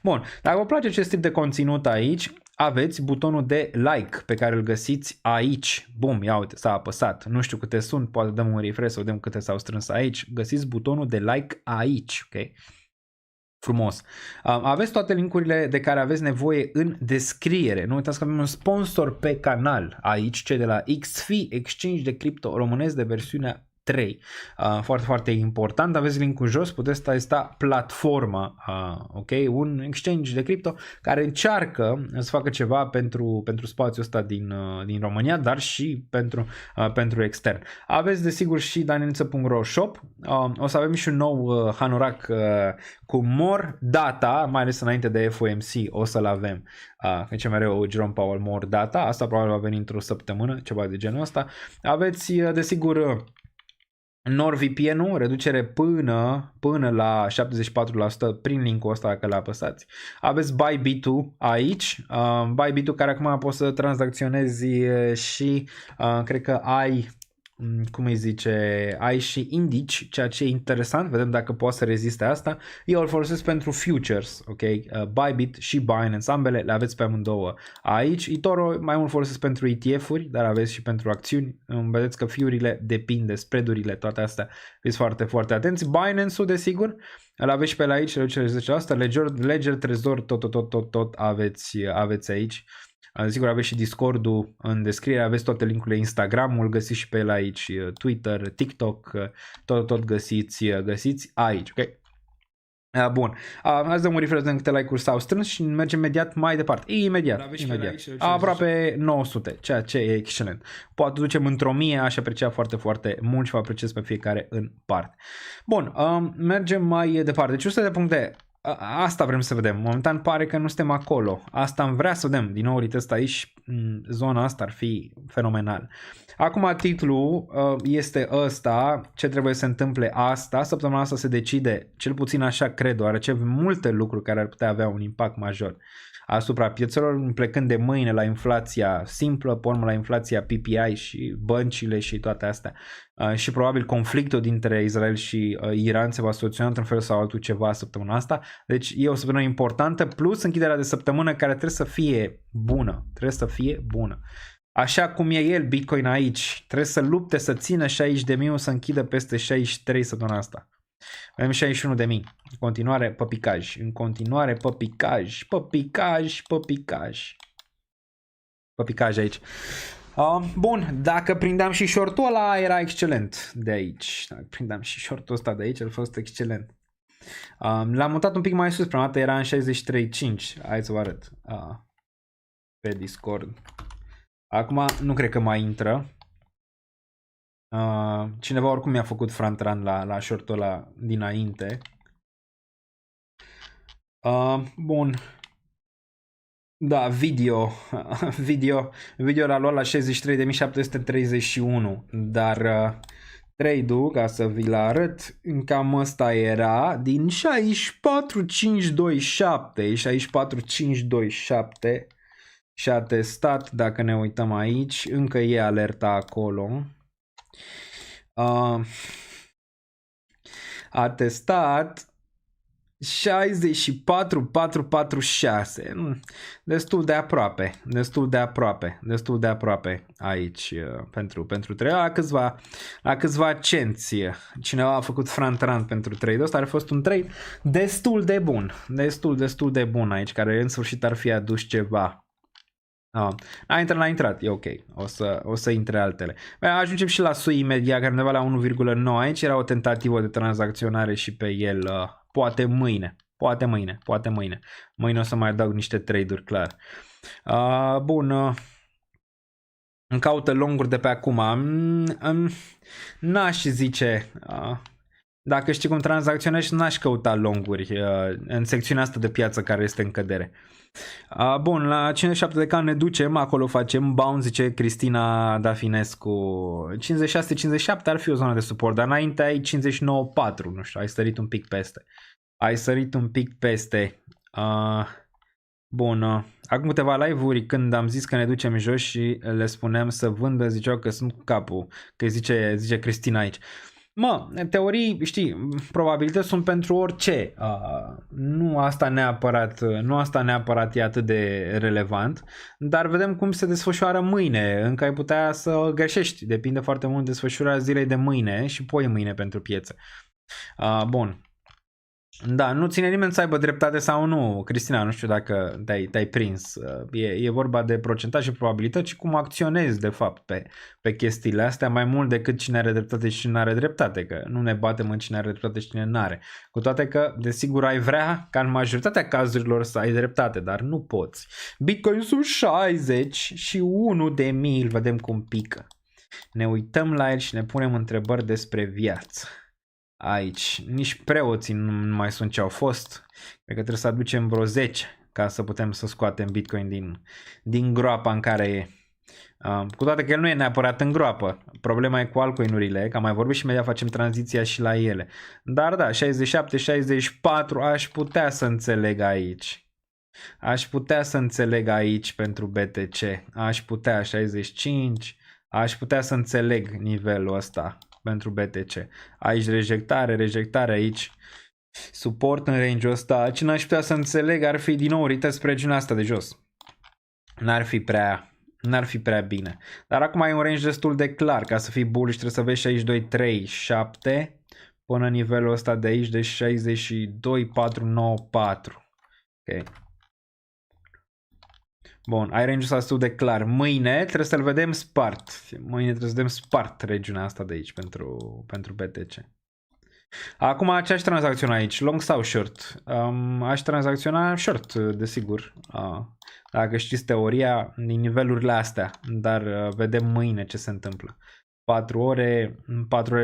Bun, dacă vă place acest tip de conținut aici, aveți butonul de like pe care îl găsiți aici. Bum, ia uite, s-a apăsat. Nu știu câte sunt, poate dăm un refresh să vedem câte s-au strâns aici. Găsiți butonul de like aici, ok? Frumos. Aveți toate linkurile de care aveți nevoie în descriere. Nu uitați că avem un sponsor pe canal aici, cei de la XFI, Exchange de cripto românesc de versiunea 3. Foarte, foarte important. Aveți linkul jos, puteți testa platforma, ok? Un exchange de cripto care încearcă să facă ceva pentru spațiul ăsta din România, dar și pentru extern. Aveți desigur și danieliță.ro shop. O să avem și un nou hanorac cu more data, mai ales înainte de FOMC o să-l avem. Zice mereu Jerome Powell more data. Asta probabil va veni într-o săptămână, ceva de genul ăsta. Aveți desigur NordVPN-ul, reducere până la 74% prin linkul ăsta dacă l-apăsați. Aveți Bybit-ul aici, Bybit-ul care acum poți să tranzacționezi și cred că ai, cum îi zice, ai și indici, ceea ce e interesant, vedem dacă poate să reziste asta. Eu îl folosesc pentru futures, ok? Bybit și Binance, ambele le aveți pe amândouă aici. eToro mai mult folosesc pentru ETF-uri, dar aveți și pentru acțiuni. Vedeți că fiurile depinde, spreadurile, toate astea. Fiți foarte, foarte atenți. Binance-ul, desigur, îl aveți și pe la aici, reducere 10%, Ledger, Trezor, tot aveți aici. Desigur aveți și Discord-ul în descriere, aveți toate linkurile, Instagram-ul, găsiți și pe el aici, Twitter, TikTok, tot găsiți aici, ok? Bun, azi dăm un refresh de câte like-uri s-au strâns și mergem imediat mai departe. Imediat. Aproape 900, ceea ce e excelent. Poate ducem într-o 1000, aș aprecia foarte, foarte mult și vă apreciez pe fiecare în parte. Bun, mergem mai departe. Deci 100.de. Asta vrem să vedem. Momentan pare că nu suntem acolo. Asta am vrea să vedem. Din nou, retest aici. Zona asta ar fi fenomenal. Acum titlul este ăsta. Ce trebuie să se întâmple asta? Săptămâna asta se decide, cel puțin așa cred, deoarece multe lucruri care ar putea avea un impact major asupra piețelor, plecând de mâine la inflația simplă, pe urmă la inflația PPI și băncile și toate astea. Și probabil conflictul dintre Israel și Iran se va soluționa într-un fel sau altul ceva săptămâna asta. Deci e o săptămână importantă, plus închiderea de săptămână care trebuie să fie bună. Așa cum e el, Bitcoin aici, trebuie să lupte, să țină 60.000, să închidă peste 63 săptămâna asta. Avem 61.000. În continuare păpicaj aici. Bun, dacă prindeam și shortul ăla, era excelent de aici. Dacă prindeam și shortul ăsta de aici, a fost excelent. L-am mutat un pic mai sus, prima dată era în 63.5. Hai să vă arăt. Pe Discord. Acum nu cred că mai intră. Cineva oricum mi-a făcut front run la short-ul ăla dinainte. Bun. Da, video l-a luat la 63.731, dar trade-ul, ca să vi-l arăt, cam ăsta era din 64.527 și a testat, dacă ne uităm aici, încă e alerta acolo. A testat 64.446, destul de aproape aici pentru trade. La câțiva cenți cineva a făcut front run pentru trade-ul ăsta, ar fi fost un trade destul de bun aici, care în sfârșit ar fi adus ceva. N-a intrat, e ok, o să intre altele. Ajungem și la SUI imediat, care undeva la 1,9, aici era o tentativă de tranzacționare și pe el, poate mâine. Mâine o să mai adaug niște trade-uri, clar. Bun, îmi caută longuri de pe acum. N-aș zice, dacă știi cum tranzacționezi, n-aș căuta longuri în secțiunea asta de piață care este în cădere. Bun, la 57 de K ne ducem, acolo facem bounce, zice Cristina Dafinescu. 56-57 ar fi o zonă de suport, dar înainte ai 59-4, nu știu, ai sărit un pic peste. Bun, acum câteva live-uri când am zis că ne ducem jos și le spuneam să vândă, ziceau că sunt cu capul, că zice Cristina aici. În teorii, știi, probabilități sunt pentru orice. Nu asta neapărat e atât de relevant, dar vedem cum se desfășoară mâine. Încă ai putea să greșești. Depinde foarte mult de desfășurarea zilei de mâine și poi mâine pentru piețe. Bun. Da, nu ține nimeni să aibă dreptate sau nu. Cristina, nu știu dacă te-ai prins. E vorba de procentaj și probabilități și cum acționezi de fapt pe chestiile astea, mai mult decât cine are dreptate și cine nu are dreptate, că nu ne batem în cine are dreptate și cine nu are. Cu toate că, desigur, ai vrea ca în majoritatea cazurilor să ai dreptate, dar nu poți. Bitcoin sub 61.000, îl vedem cum pică. Ne uităm la el și ne punem întrebări despre viață. Aici, nici preoții nu mai sunt ce au fost. Cred că trebuie să aducem vreo 10 ca să putem să scoatem Bitcoin din groapa în care e. Cu toate că el nu e neapărat în groapă. Problema e cu altcoin-urile, că am mai vorbit și imediat facem tranziția și la ele. Dar da, 67-64 aș putea să înțeleg aici pentru BTC. Aș putea 65, aș putea să înțeleg nivelul ăsta pentru BTC. Aici rejectare aici. Suport în range-ul ăsta. Ce n-aș putea să înțeleg ar fi din nou retest pe regiunea asta de jos. N-ar fi prea bine. Dar acum ai un range destul de clar. Ca să fii bullish trebuie să vezi 62, 3, 7 până nivelul ăsta de aici de 62, 4, 9, 4. Ok. Bun, ai range-ul ăsta destul de clar. Mâine trebuie să-l vedem spart regiunea asta de aici pentru BTC. Acum ce aș tranzacționa aici? Long sau short? Aș tranzacționa short, desigur. Dacă știți teoria, din nivelurile astea. Dar vedem mâine ce se întâmplă. 4 ore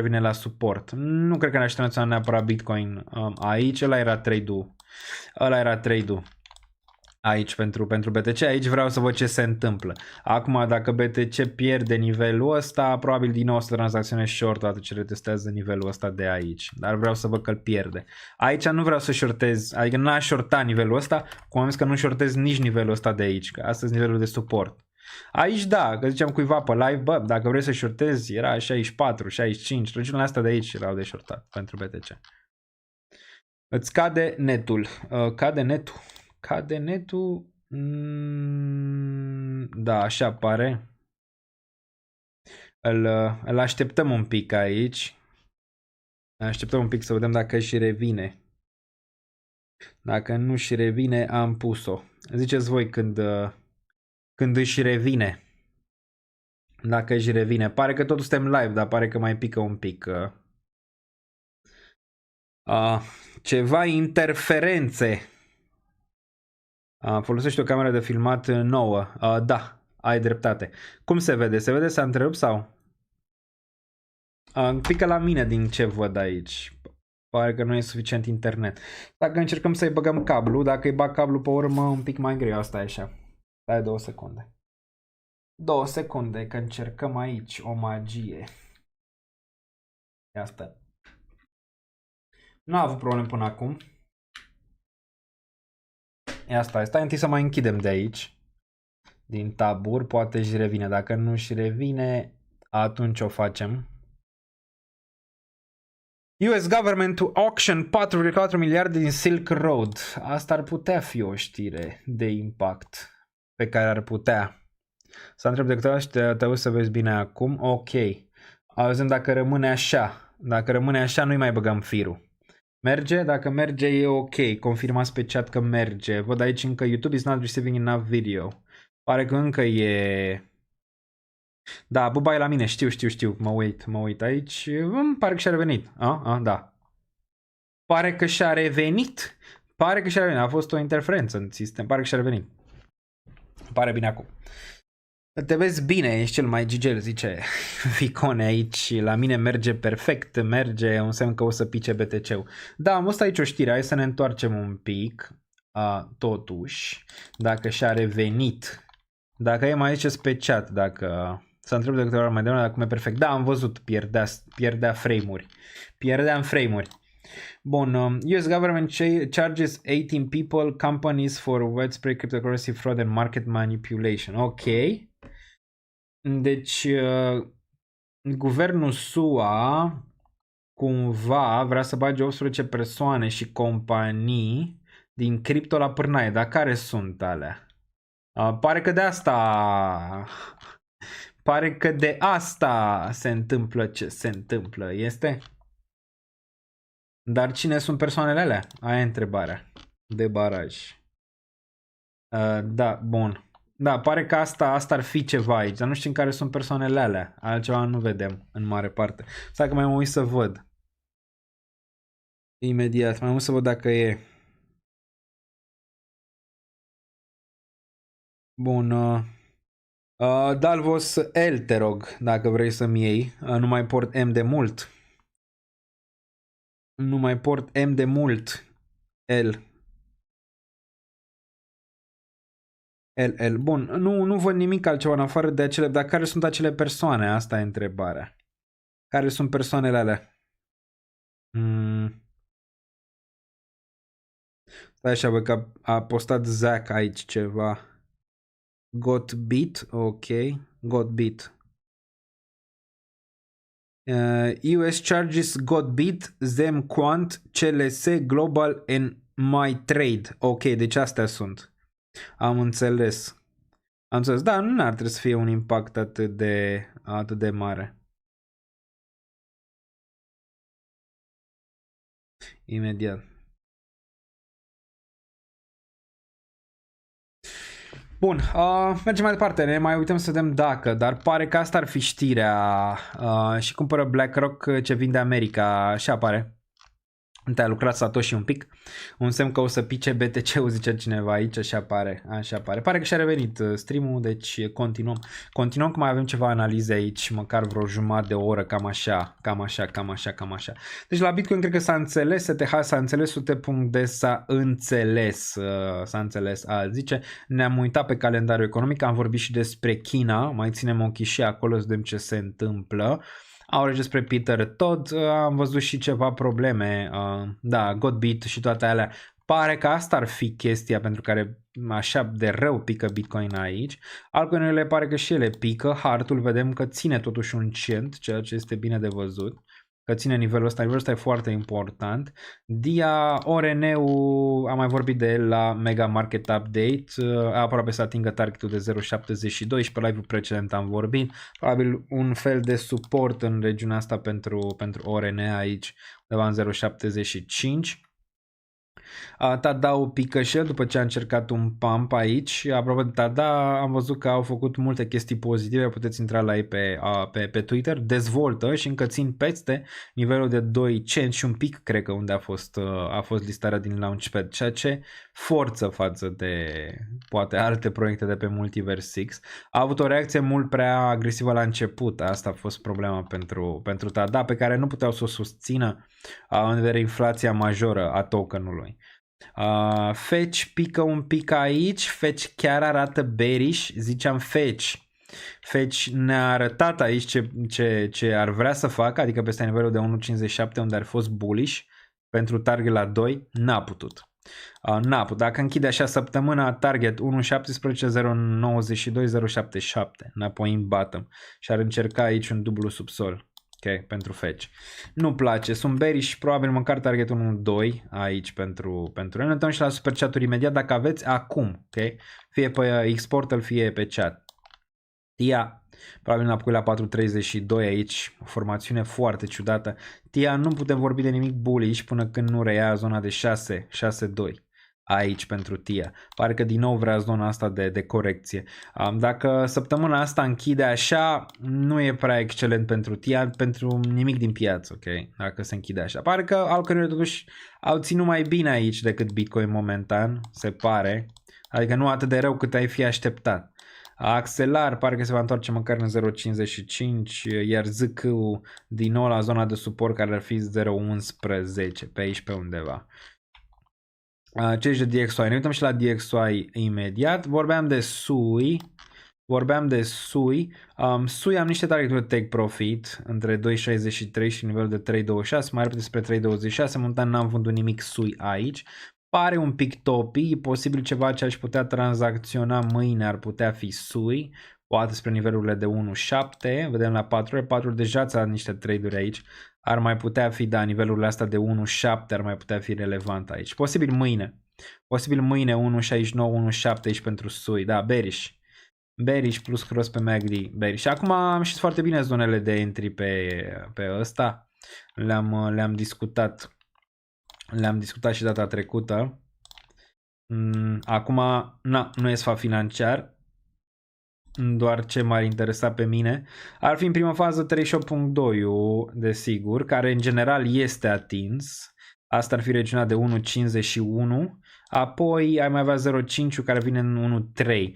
vine la suport. Nu cred că n-aș tranzacționa neapărat Bitcoin aici. Ăla era trade-ul. Aici pentru BTC, aici vreau să văd ce se întâmplă. Acum dacă BTC pierde nivelul ăsta, probabil din nou o să tranzacționez short odată ce retestează nivelul ăsta de aici. Dar vreau să văd că îl pierde. Aici nu vreau să shortez, adică n-aș shorta nivelul ăsta, cum am zis că nu shortez nici nivelul ăsta de aici, că asta e nivelul de suport. Aici da, că ziceam cuiva pe live, dacă vrei să shortezi, era 64, 65, regiunile astea de aici erau de shortat pentru BTC. Îți cade netul. Cade netul, da, așa pare. Îl așteptăm un pic aici. Așteptăm un pic să vedem dacă și revine. Dacă nu și revine, am pus-o. Ziceți voi când își revine. Dacă își revine. Pare că totul suntem live, dar pare că mai pică un pic. Ceva interferențe. Folosește o cameră de filmat nouă. Da, ai dreptate. Cum se vede? Se vede s-a întrerupt sau? Pică la mine din ce văd aici. Pare că nu e suficient internet. Dacă încercăm să-i băgăm cablu, dacă îi bag cablu pe urmă, un pic mai greu. Asta e așa. Stai 2 secunde. 2 secunde că încercăm aici o magie. Asta. Nu a avut problem până acum. E asta. Stai întâi să mai închidem de aici. Din tabur. Poate își revine. Dacă nu își revine, atunci o facem. US government to auction 4,4 miliarde din Silk Road. Asta ar putea fi o știre de impact pe care ar putea. Să întreb de câte ori te să vezi bine acum. Ok. Auzim dacă rămâne așa. Dacă rămâne așa, nu-i mai băgăm firul. Merge? Dacă merge e ok. Confirmați pe chat că merge. Văd aici încă YouTube is not receiving enough video. Pare că încă e... Da, buba e la mine, știu, mă uit aici, pare că și-a revenit, da. Pare că și-a revenit, a fost o interferență în sistem, pare că și-a revenit. Pare bine acum. Te vezi bine, ești cel mai gigel, zice Ficone aici, la mine merge perfect, merge, un semn că o să pice BTC-ul. Da, am văzut aici o știre, hai să ne întoarcem un pic, totuși, dacă și-a revenit, dacă e mai aici pe chat, dacă... Să întreb de câte ori mai devreme dacă e perfect. Da, am văzut, pierdea frame-uri. Pierdeam frame-uri. Bun, US government charges 18 people, companies for widespread cryptocurrency fraud and market manipulation. Ok. Deci, guvernul SUA cumva vrea să bage 18 persoane și companii din cripto la pârnaie. Dar care sunt alea? Pare că de asta... Pare că de asta se întâmplă ce se întâmplă, este? Dar cine sunt persoanele alea? Aia e întrebarea. De baraj. Da, bun. Da, pare că asta ar fi ceva aici, dar nu știm care sunt persoanele alea. Altceva nu vedem în mare parte. Stai că mai mă uit să văd. Imediat, mai mă uit să văd dacă e. Bun. Dalvos L, te rog, dacă vrei să-mi iei. Nu mai port M de mult. Nu mai port M de mult. L. Bun, nu văd nimic altceva în afară de acele... Dar care sunt acele persoane? Asta e întrebarea. Care sunt persoanele alea? Stai așa, bă, că a postat Zac aici ceva. Got bit, ok. Got bit. US charges got bit, Zem Quant, CLS, Global and My Trade. Ok, deci astea sunt. Am înțeles. Da, nu ar trebui să fie un impact atât de mare. Imediat. Bun, mergem mai departe, ne mai uităm să vedem dacă, dar pare că asta ar fi știrea și cumpără BlackRock ce vinde America, așa pare. Te-a lucrat Satoshi un pic, un semn că o să pice BTC-ul, zice cineva aici, așa pare. Pare că și-a revenit stream-ul, deci continuăm că mai avem ceva analize aici, măcar vreo jumătate de oră, cam așa. Deci la Bitcoin cred că s-a înțeles, STH s-a înțeles, UT.D s-a înțeles, zice, ne-am uitat pe calendarul economic, am vorbit și despre China, mai ținem ochii și acolo să vedem ce se întâmplă. Au regis despre Peter Todd, am văzut și ceva probleme, da, Godbit și toate alea. Pare că asta ar fi chestia pentru care așa de rău pică Bitcoin aici. Altcoinurile pare că și ele pică, Hartul vedem că ține totuși un cent, ceea ce este bine de văzut. Că ține nivelul ăsta e foarte important. Dia, ORN-ul, am mai vorbit de el la Mega Market Update, aproape să atingă targetul de 0.72 și pe live-ul precedent am vorbit. Probabil un fel de suport în regiunea asta pentru ORN aici, undeva în 0.75. Tadao pică și el după ce a încercat un pump aici. Apropo de Tada, am văzut că au făcut multe chestii pozitive, puteți intra la ei pe Twitter, dezvoltă și încă țin peste nivelul de 2 cenți și un pic, cred că unde a fost listarea din Launchpad, ceea ce forță față de poate alte proiecte de pe Multiverse 6. A avut o reacție mult prea agresivă la început, asta a fost problema pentru Tada, pe care nu puteau să o susțină în vedere inflația majoră a tokenului. Fetch pică un pic aici, Fetch chiar arată bearish, ziceam Fetch ne-a arătat aici ce ar vrea să facă, adică peste nivelul de 1.57 unde ar fost bullish pentru target la 2, n-a putut. Dacă închide așa săptămâna, target 1.17.092.077 înapoi în bottom și ar încerca aici un dublu subsol. Ok, pentru Fetch. Nu place, sunt bearish, probabil măcar target 1-2 aici pentru el. Ne uităm și la super chat-uri imediat dacă aveți acum, ok? Fie pe X-Portal, fie pe chat. Tia, probabil înapoi la 4.32 aici, o formațiune foarte ciudată. Tia, nu putem vorbi de nimic bullish până când nu reia zona de 6-2. Aici pentru Tia. Pare că din nou vrea zona asta de corecție. Dacă săptămâna asta închide așa, nu e prea excelent pentru Tia, pentru nimic din piață, ok? Dacă se închide așa. Pare că altcărurile totuși au ținut mai bine aici decât Bitcoin momentan, se pare. Adică nu atât de rău cât ai fi așteptat. Axelar pare că se va întoarce măcar în 0.55, iar ZK din nou la zona de suport care ar fi 0.11, pe aici pe undeva. Ce ești de DXY? Ne uităm și la DXY imediat. Vorbeam de SUI. SUI am niște targeturi de take profit între 2.63 și nivelul de 3.26, mai repede spre 3.26. Momentan n-am vândut nimic SUI aici. Pare un pic topi, posibil ceva ce aș putea tranzacționa mâine ar putea fi SUI, poate spre nivelurile de 1.7, vedem la 4 ore, 4 deja ți-a niște trade-uri aici, ar mai putea fi, da, nivelurile astea de 1.7 ar mai putea fi relevant aici, posibil mâine 1.69, 1.7 aici pentru SUI, da, bearish plus cross pe MACD, bearish. Acum am știut foarte bine zonele de entry pe ăsta, le-am discutat și data trecută. Acum nu e sfat financiar, doar ce m-ar interesa pe mine. Ar fi în prima fază 38.2 desigur, care în general este atins. Asta ar fi regiunea de 1.51. Apoi ai mai avea 0.5 care vine în 1.3.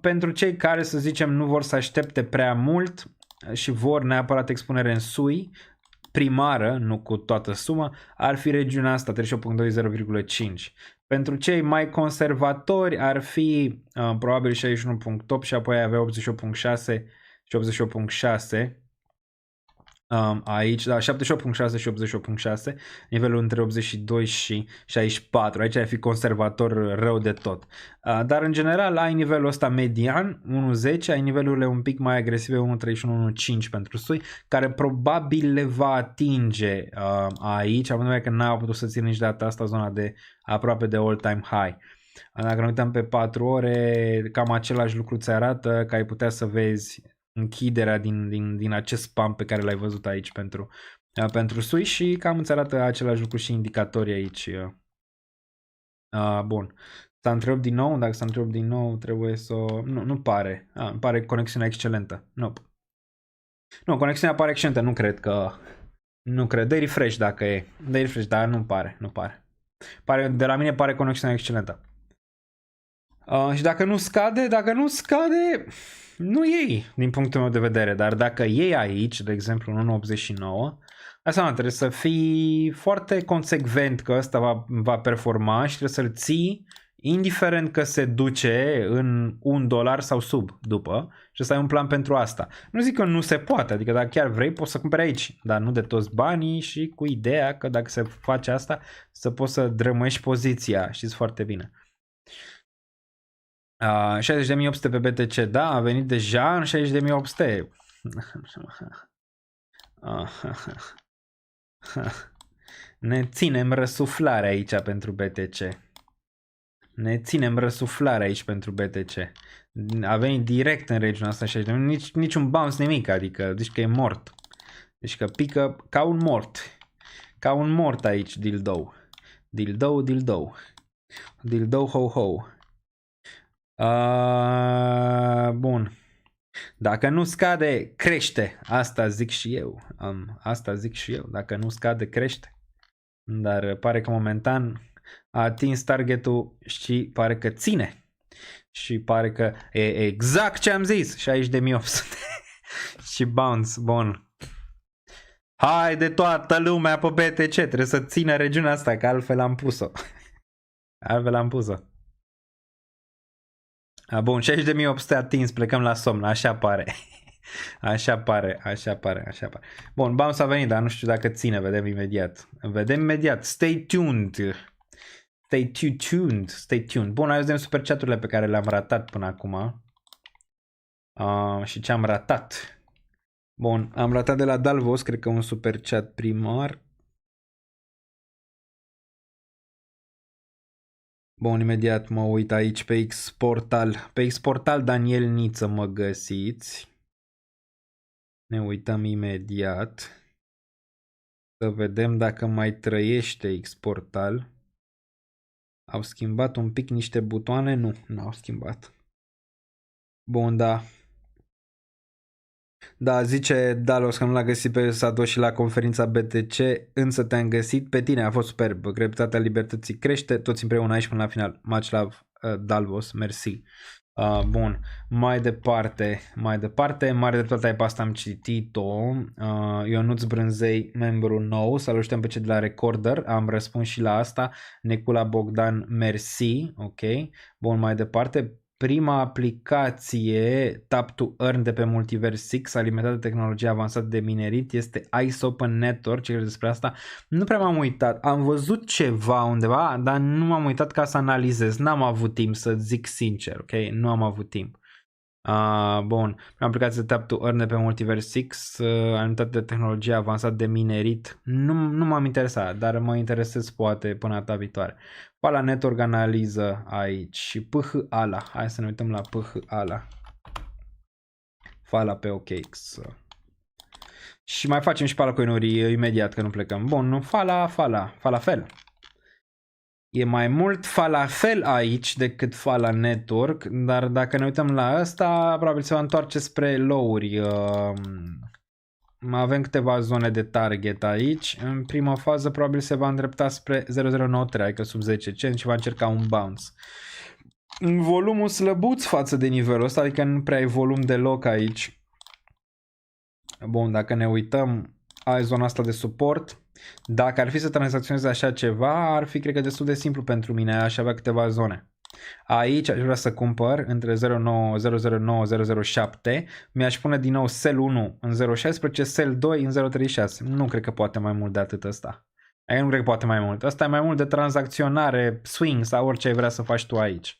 Pentru cei care, să zicem, nu vor să aștepte prea mult și vor neapărat expunere în SUI primară, nu cu toată suma, ar fi regiunea asta 38.2, 0.5. Pentru cei mai conservatori ar fi probabil 61.8 și apoi avea 88.6 și 88.6 aici, da, 78.6 și 88.6, nivelul între 82 și 64, aici ar fi conservator rău de tot. Dar în general ai nivelul ăsta median, 1.10, ai nivelurile un pic mai agresive, 1.31, 1.5 pentru SUI, care probabil le va atinge aici, având în vedere că n-au putut să țină nici data asta zona de aproape de all-time high. Dacă ne uităm pe 4 ore, cam același lucru ți arată că ai putea să vezi închiderea din acest pump pe care l-ai văzut aici pentru SUI și cam îți arată același lucru și indicatorii aici. Bun. S-a întrerupt din nou, dacă s-a întrerupt din nou trebuie să... Nu pare. Îmi pare conexiunea excelentă. Nu, conexiunea pare excelentă, nu cred că... Nu cred. Dă refresh dacă e. Dă refresh, dar nu pare. De la mine pare conexiunea excelentă. Și dacă nu scade, nu iei din punctul meu de vedere, dar dacă iei aici, de exemplu în 1.89, asta trebuie să fii foarte consecvent că ăsta va performa și trebuie să-l ții indiferent că se duce în $1 sau sub după și să ai un plan pentru asta. Nu zic că nu se poate, adică dacă chiar vrei poți să cumperi aici, dar nu de toți banii și cu ideea că dacă se face asta să poți să drămăiești poziția, știți foarte bine. 60.800 pe BTC, da, a venit deja în 60.800. Ne ținem răsuflare aici pentru BTC. A venit direct în regiunea asta, niciun bounce, nimic, adică zici că e mort. Deci că pică ca un mort aici, dildo. Dildo, dildo. Dildo, ho, ho. Bun. Dacă nu scade, crește. Asta zic și eu. Asta zic și eu. Dacă nu scade, crește. Dar pare că momentan a atins targetul și pare că ține. Și pare că e exact ce am zis. 60.800. Și bounce. Bun. Haide toată lumea pe BTC. Trebuie să țină regiunea asta, că altfel am pus-o. Altfel am pus-o. Bun, 60.800 atins, plecăm la somn, așa pare. Așa pare. Bun, bounce a venit, dar nu știu dacă ține, vedem imediat. Stay tuned. Bun, hai să vedem super chat-urile pe care le-am ratat până acum. Și ce am ratat. Bun, am ratat de la Dalvos, cred că un super chat primar. Bun, imediat mă uit aici pe X-Portal. Pe X-Portal Daniel Niță mă găsiți. Ne uităm imediat. Să vedem dacă mai trăiește X-Portal. Au schimbat un pic niște butoane? Nu, n-au schimbat. Bun, da. Da, zice Dalos că nu l-a găsit pe Sado și la conferința BTC, însă te-am găsit pe tine, a fost superb. Grevitatea libertății crește, toți împreună aici până la final. Much love, Dalvos, mersi. Bun, mai departe, mare dreptate ai pe asta am citit-o. Ionuț Brânzei, membru nou, salutăm pe cei de la Recorder, am răspuns și la asta. Necula Bogdan, mersi, ok. Bun, mai departe. Prima aplicație Tap to Earn de pe Multiverse X, alimentată de tehnologie avansată de minerit, este Ice Open Network. Ce crezi despre asta? Nu prea m-am uitat. Am văzut ceva undeva, dar nu m-am uitat ca să analizez. N-am avut timp, să zic sincer, ok? Nu am avut timp. Bun. Prima aplicație Tap to Earn de pe Multiverse X, alimentată de tehnologie avansată de minerit. Nu m-am interesat, dar mă interesez poate până data viitoare. Fala Network analiză aici și PH-ALA. Hai să ne uităm la PH-ALA. Fala pe OKX. Și mai facem și Palacoinuri imediat că nu plecăm. Bun, nu falafel. E mai mult falafel aici decât Fala Network, dar dacă ne uităm la asta, probabil se va întoarce spre low-uri. Avem câteva zone de target aici. În prima fază probabil se va îndrepta spre 0093, adică sub 10 cenți și va încerca un bounce. Volumul slăbuț față de nivelul ăsta, adică nu prea ai volum deloc aici. Bun, dacă ne uităm, ai zona asta de suport. Dacă ar fi să tranzacționez așa ceva, ar fi, cred că, destul de simplu pentru mine. Aș avea câteva zone. Aici aș vrea să cumpăr între 0,9-0,007. Mi-aș pune din nou sell 1 în 0,16, sell 2 în 0,36. Nu cred că poate mai mult de atât ăsta. Nu cred că poate mai mult. Asta e mai mult de tranzacționare, swing sau orice ai vrea să faci tu aici.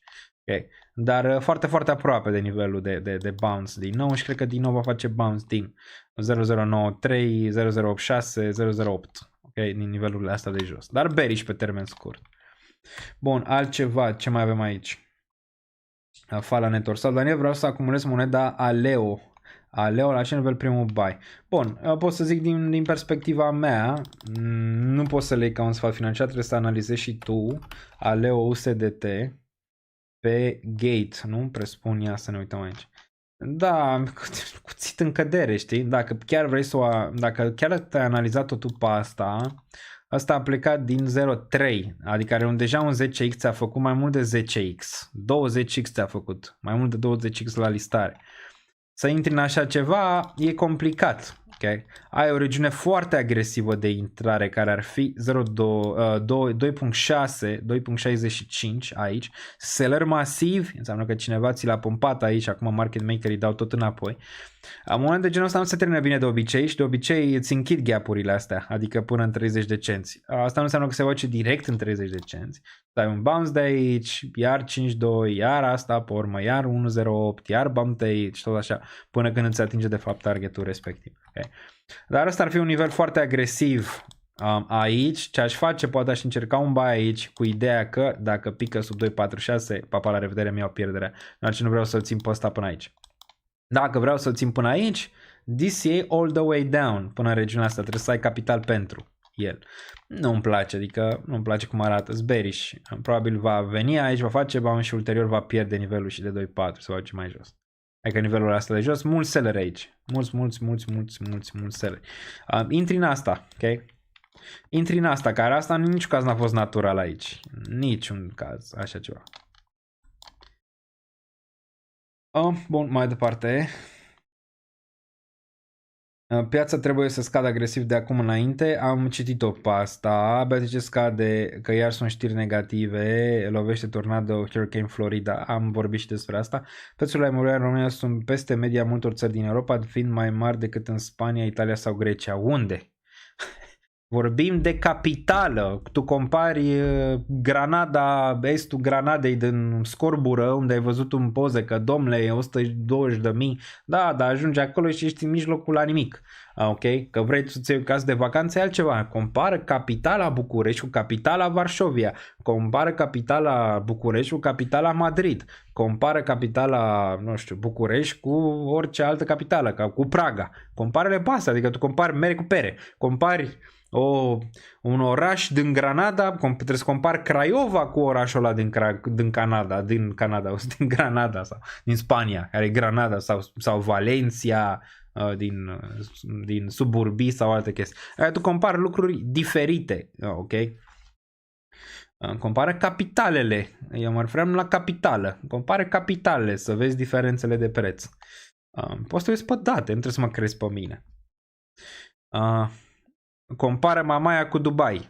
Okay. Dar foarte, foarte aproape de nivelul de bounce din nou și cred că din nou va face bounce din 0,093, 0,086, 0,08. Ok, din nivelurile astea de jos. Dar bearish pe termen scurt. Bun, altceva, ce mai avem aici? Fala Network. Sau Daniel, vreau să acumulez moneda Aleo. Aleo la ce nivel primul buy? Bun, pot să zic din perspectiva mea, nu poți să le iei ca un sfat financiar, trebuie să analizezi și tu Aleo USDT pe Gate, nu? Presupun, ia să ne uităm aici. Da, cuțit în cădere, știi? Dacă chiar vrei dacă chiar te-ai analizat-o tu pe asta a plecat din 0,3, adică are deja un 10x, ți-a făcut mai mult de 10x, 20x ți-a făcut, mai mult de 20x la listare. Să intri în așa ceva e complicat. Okay. Ai o regiune foarte agresivă de intrare care ar fi 2.6, 2.65 aici. Seller masiv, înseamnă că cineva ți l-a pompat aici, acum market makerii dau tot înapoi. În moment de genul ăsta nu se termină bine de obicei și de obicei îți închid gap-urile astea, adică până în 30 de cenți. Asta nu înseamnă că se face direct în 30 de cenți. Dai un bounce de aici, iar 5.2, iar asta, pe urmă, iar 1.08, iar bounce de aici, tot așa, până când îți atinge de fapt targetul respectiv. Okay. Dar ăsta ar fi un nivel foarte agresiv aici. Ce aș face, poate aș încerca un buy aici cu ideea că dacă pică sub 2.46, papa, la revedere, mi-au pierderea. Dar ce nu vreau să-l țin pe ăsta până aici. Dacă vreau să-l țin până aici, DCA all the way down, până în regiunea asta, trebuie să ai capital pentru. el. Nu-mi place, adică nu-mi place cum arată Zberiș. Probabil va veni aici, va face bani și ulterior va pierde nivelul și de 2.4 sau ce mai jos. Adică nivelul ăsta de jos, mulți selleri aici. Mulți selleri. Intri în asta, ok? Intri în asta, care asta în niciun caz n-a fost natural aici. Niciun caz, așa ceva. Bun, mai departe. Piața trebuie să scadă agresiv de acum înainte. Am citit-o pe asta. Abia de ce scade, că iar sunt știri negative. Lovește tornado Hurricane Florida. Am vorbit și despre asta. Prețurile la imobiliare în România sunt peste media multor țări din Europa, fiind mai mari decât în Spania, Italia sau Grecia. Unde? Vorbim de capitală. Tu compari Granada, estul Granadei din Scorbură, unde ai văzut în poze că, domnule, e 120.000. Da, dar ajungi acolo și ești în mijlocul la nimic. Ok? Că vrei să-ți iei o casă de vacanță, e altceva. Compară capitala București cu capitala Varșovia. Compară capitala București cu capitala Madrid. Compară capitala, nu știu, București cu orice altă capitală, ca cu Praga. Compară-le pe astea, adică tu compari mere cu pere. Compari un oraș din Granada, trebuie să compari Craiova cu orașul ăla din Granada sau din Spania, care e Granada sau Valencia, din suburbii sau alte chestii. Tu compari lucruri diferite, ok? Compară capitalele. Eu mă referam la capitală. Compare capitalele să vezi diferențele de preț. Poți să vezi pe date, nu trebuie să mă crezi pe mine. Compară Mamaia cu Dubai.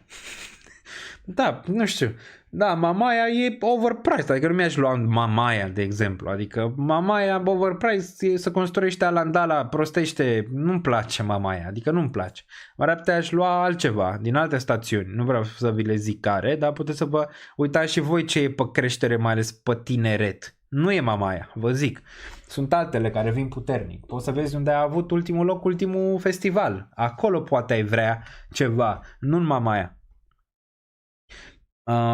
Da, nu știu. Da, Mamaia e overpriced, adică nu mi-aș lua Mamaia, de exemplu. Adică Mamaia overpriced, să construiește Alandala, prostește, nu-mi place Mamaia, adică nu-mi place. Mă aș lua altceva, din alte stațiuni, nu vreau să vi le zic care, dar puteți să vă uitați și voi ce e pe creștere, mai ales pe tineret. Nu e Mamaia, vă zic. Sunt altele care vin puternic. Poți să vezi unde a avut ultimul loc, ultimul festival. Acolo poate ai vrea ceva, nu în Mamaia.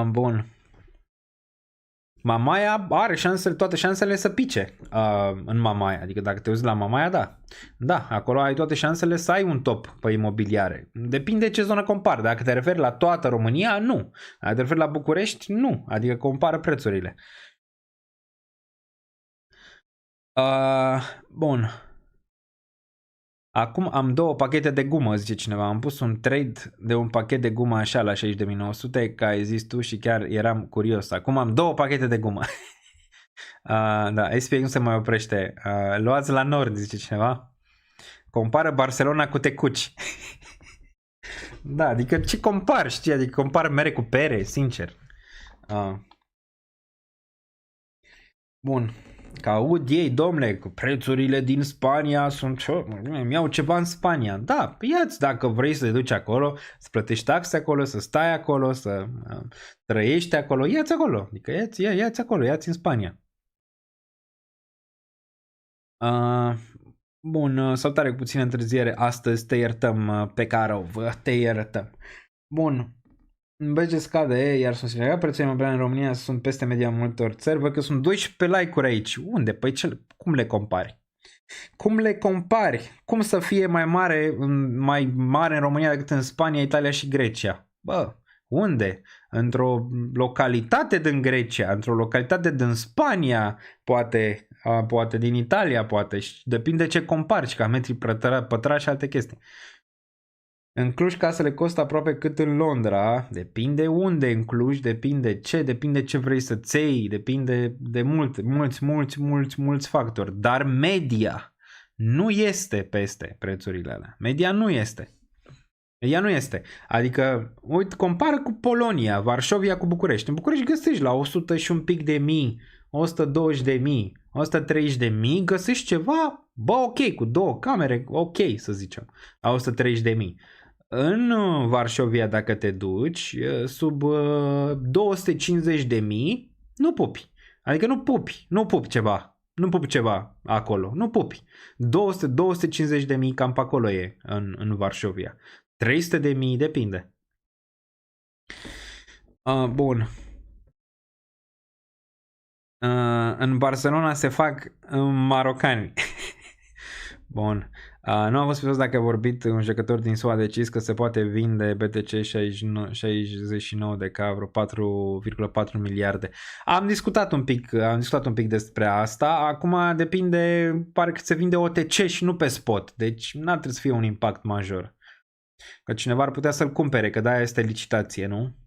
Bun. Mamaia are toate șansele să pice în Mamaia. Adică dacă te uiți la Mamaia, da. Da, acolo ai toate șansele să ai un top pe imobiliare. Depinde ce zonă compari. Dacă te referi la toată România, nu. Dacă te referi la București, nu. Adică compară prețurile. Bun. Acum am 2 pachete de gumă, zice cineva. Am pus un trade de un pachet de gumă așa la 60.900, ca ai zis tu și chiar eram curios. Acum am 2 pachete de gumă. Da, SPA nu se mai oprește. Luați la nord, zice cineva. Compară Barcelona cu Tecuci. Da, adică ce compar, știi? Adică compar mere cu pere, sincer. Bun. Că aud ei, domnule, că prețurile din Spania sunt... Îmi iau ceva în Spania. Da, ia-ți dacă vrei să te duci acolo, să plătești taxe acolo, să stai acolo, să trăiești acolo, ia-ți acolo. Adică ia-ți acolo, ia-ți în Spania. Bun, salutare cu puțină întârziere. Astăzi te iertăm, Pecarov, te iertăm. Bun. În BG scade, iar susținerea prețurile imobiliare în România sunt peste media multor țări. Văd că sunt 12 like-uri aici. Unde? Păi cum le compari? Cum le compari? Cum să fie mai mare în România decât în Spania, Italia și Grecia? Bă, unde? Într-o localitate din Grecia, într-o localitate din Spania, poate din Italia, poate. Depinde ce compari, ca metri pătrași și alte chestii. În Cluj casele costă aproape cât în Londra, depinde unde în Cluj, depinde ce vrei să-ți iei, depinde de mulți factori, dar media nu este peste prețurile alea. Media nu este. Adică, uite, compară cu Polonia, Varșovia cu București. În București găsești la 100 și un pic de mii, 120.000, 130.000, găsești ceva, bă, ok, cu 2 camere, ok, să zicem, la 130.000. În Varșovia, dacă te duci, sub 250.000, nu pupi. Adică nu pupi ceva acolo, nu pupi. 250.000 cam pe acolo e în Varșovia. 300.000 depinde. Bun. În Barcelona se fac marocani. Bun. Nu am fost pe dacă a vorbit un jucător din SUA a decis că se poate vinde BTC 69 de K, vreo 4,4 miliarde. Am discutat un pic despre asta. Acum depinde, pare că se vinde OTC și nu pe spot. Deci n-ar trebui să fie un impact major. Că cineva ar putea să-l cumpere, că de-aia este licitație, nu?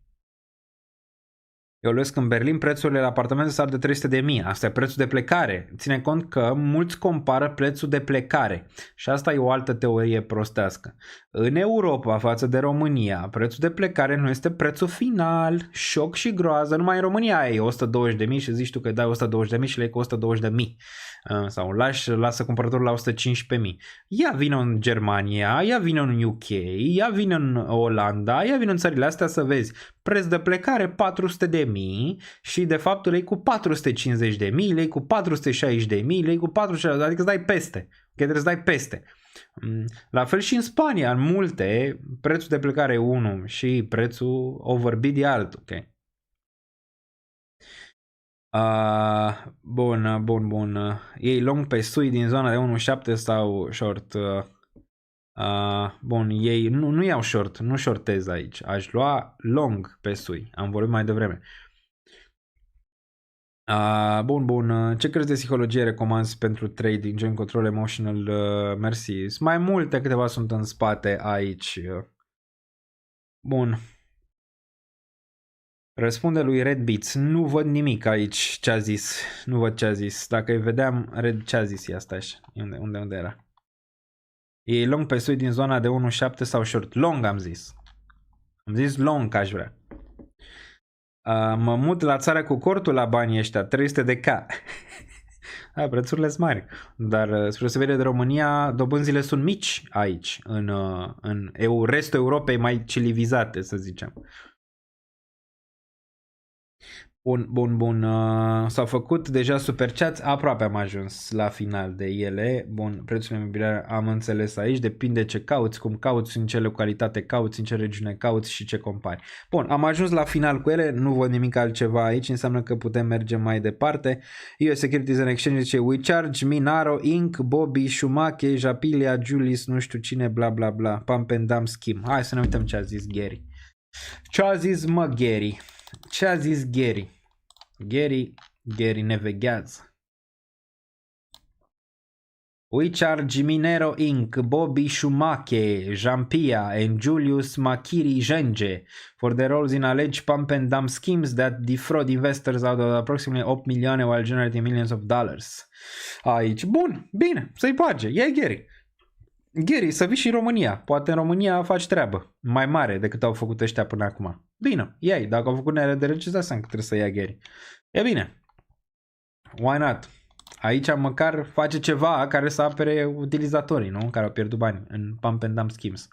Eu luesc în Berlin, prețurile la apartamente sar de 300.000. Asta e prețul de plecare. Ține cont că mulți compară prețul de plecare. Și asta e o altă teorie prostească. În Europa, față de România, prețul de plecare nu este prețul final. Șoc și groază. Numai în România ai 120.000 și zici tu că dai 120.000 și le cu 120.000. Sau lasă cumpărătorul la 115.000. Ea vine în Germania, ea vine în UK, ea vine în Olanda, ea vine în țările astea să vezi preț de plecare 400.000 și de fapt lei cu 450.000, lei cu 460.000, lei cu 460.000, adică îți dai peste. Că trebuie să dai peste. La fel și în Spania, în multe, prețul de plecare e unul și prețul overbid e altul, ok? Bun. Ei long pe sui din zona de 1.7 sau short? Bun, ei nu iau short, nu shortez aici. Aș lua long pe sui. Am vorbit mai devreme. Bun. Ce crezi de psihologie recomanzi pentru trading, gen control emotional? Mersi. Mai multe, câteva sunt în spate aici. Bun. Răspunde lui Red Beats. Nu văd nimic aici ce a zis. Nu văd ce a zis. Dacă îi vedeam, Red ce a zis e asta așa. Unde era? E long pe sui din zona de 1.7 sau short? Long am zis. Am zis long că aș vrea. Mă mut la țară cu cortul la banii ăștia. 300 de K. Prețurile sunt mari. Dar spre osebire de România, dobânzile sunt mici aici. În restul Europei mai civilizate, să zicem. Bun. S-au făcut deja superchats, aproape am ajuns la final de ele. Bun, prețul imobiliar am înțeles aici, depinde ce cauți, cum cauți, în ce localitate cauți, în ce regiune cauți și ce compari. Bun, am ajuns la final cu ele, nu văd nimic altceva aici, înseamnă că putem merge mai departe. US Securities and Exchange zice WeCharge, Minaro, Inc, Bobby, Shumake, Japilia, Julius, nu știu cine, bla bla bla, Pump and Dump Scheme. Hai să ne uităm ce a zis Gary. Ce a zis Gary? Ce a zis Gary? Gary ne veghează. WeCharge, Minero Inc, Bobby Shumake, Jampia and Julius Makiri Genge for their roles in alleged pump and dump schemes that defraud investors out of approximately 8 milioane while generating millions of dollars. Aici, bun, bine, să-i bage, e Gary. Gary, să vii și în România. Poate în România faci treabă mai mare decât au făcut ăștia până acum. Bine, ia-i. Dacă au făcut NRDR, ce înseamnă că trebuie să ia Gary? E bine. Why not? Aici măcar face ceva care să apere utilizatorii, nu? Care au pierdut bani în pump and dump schemes.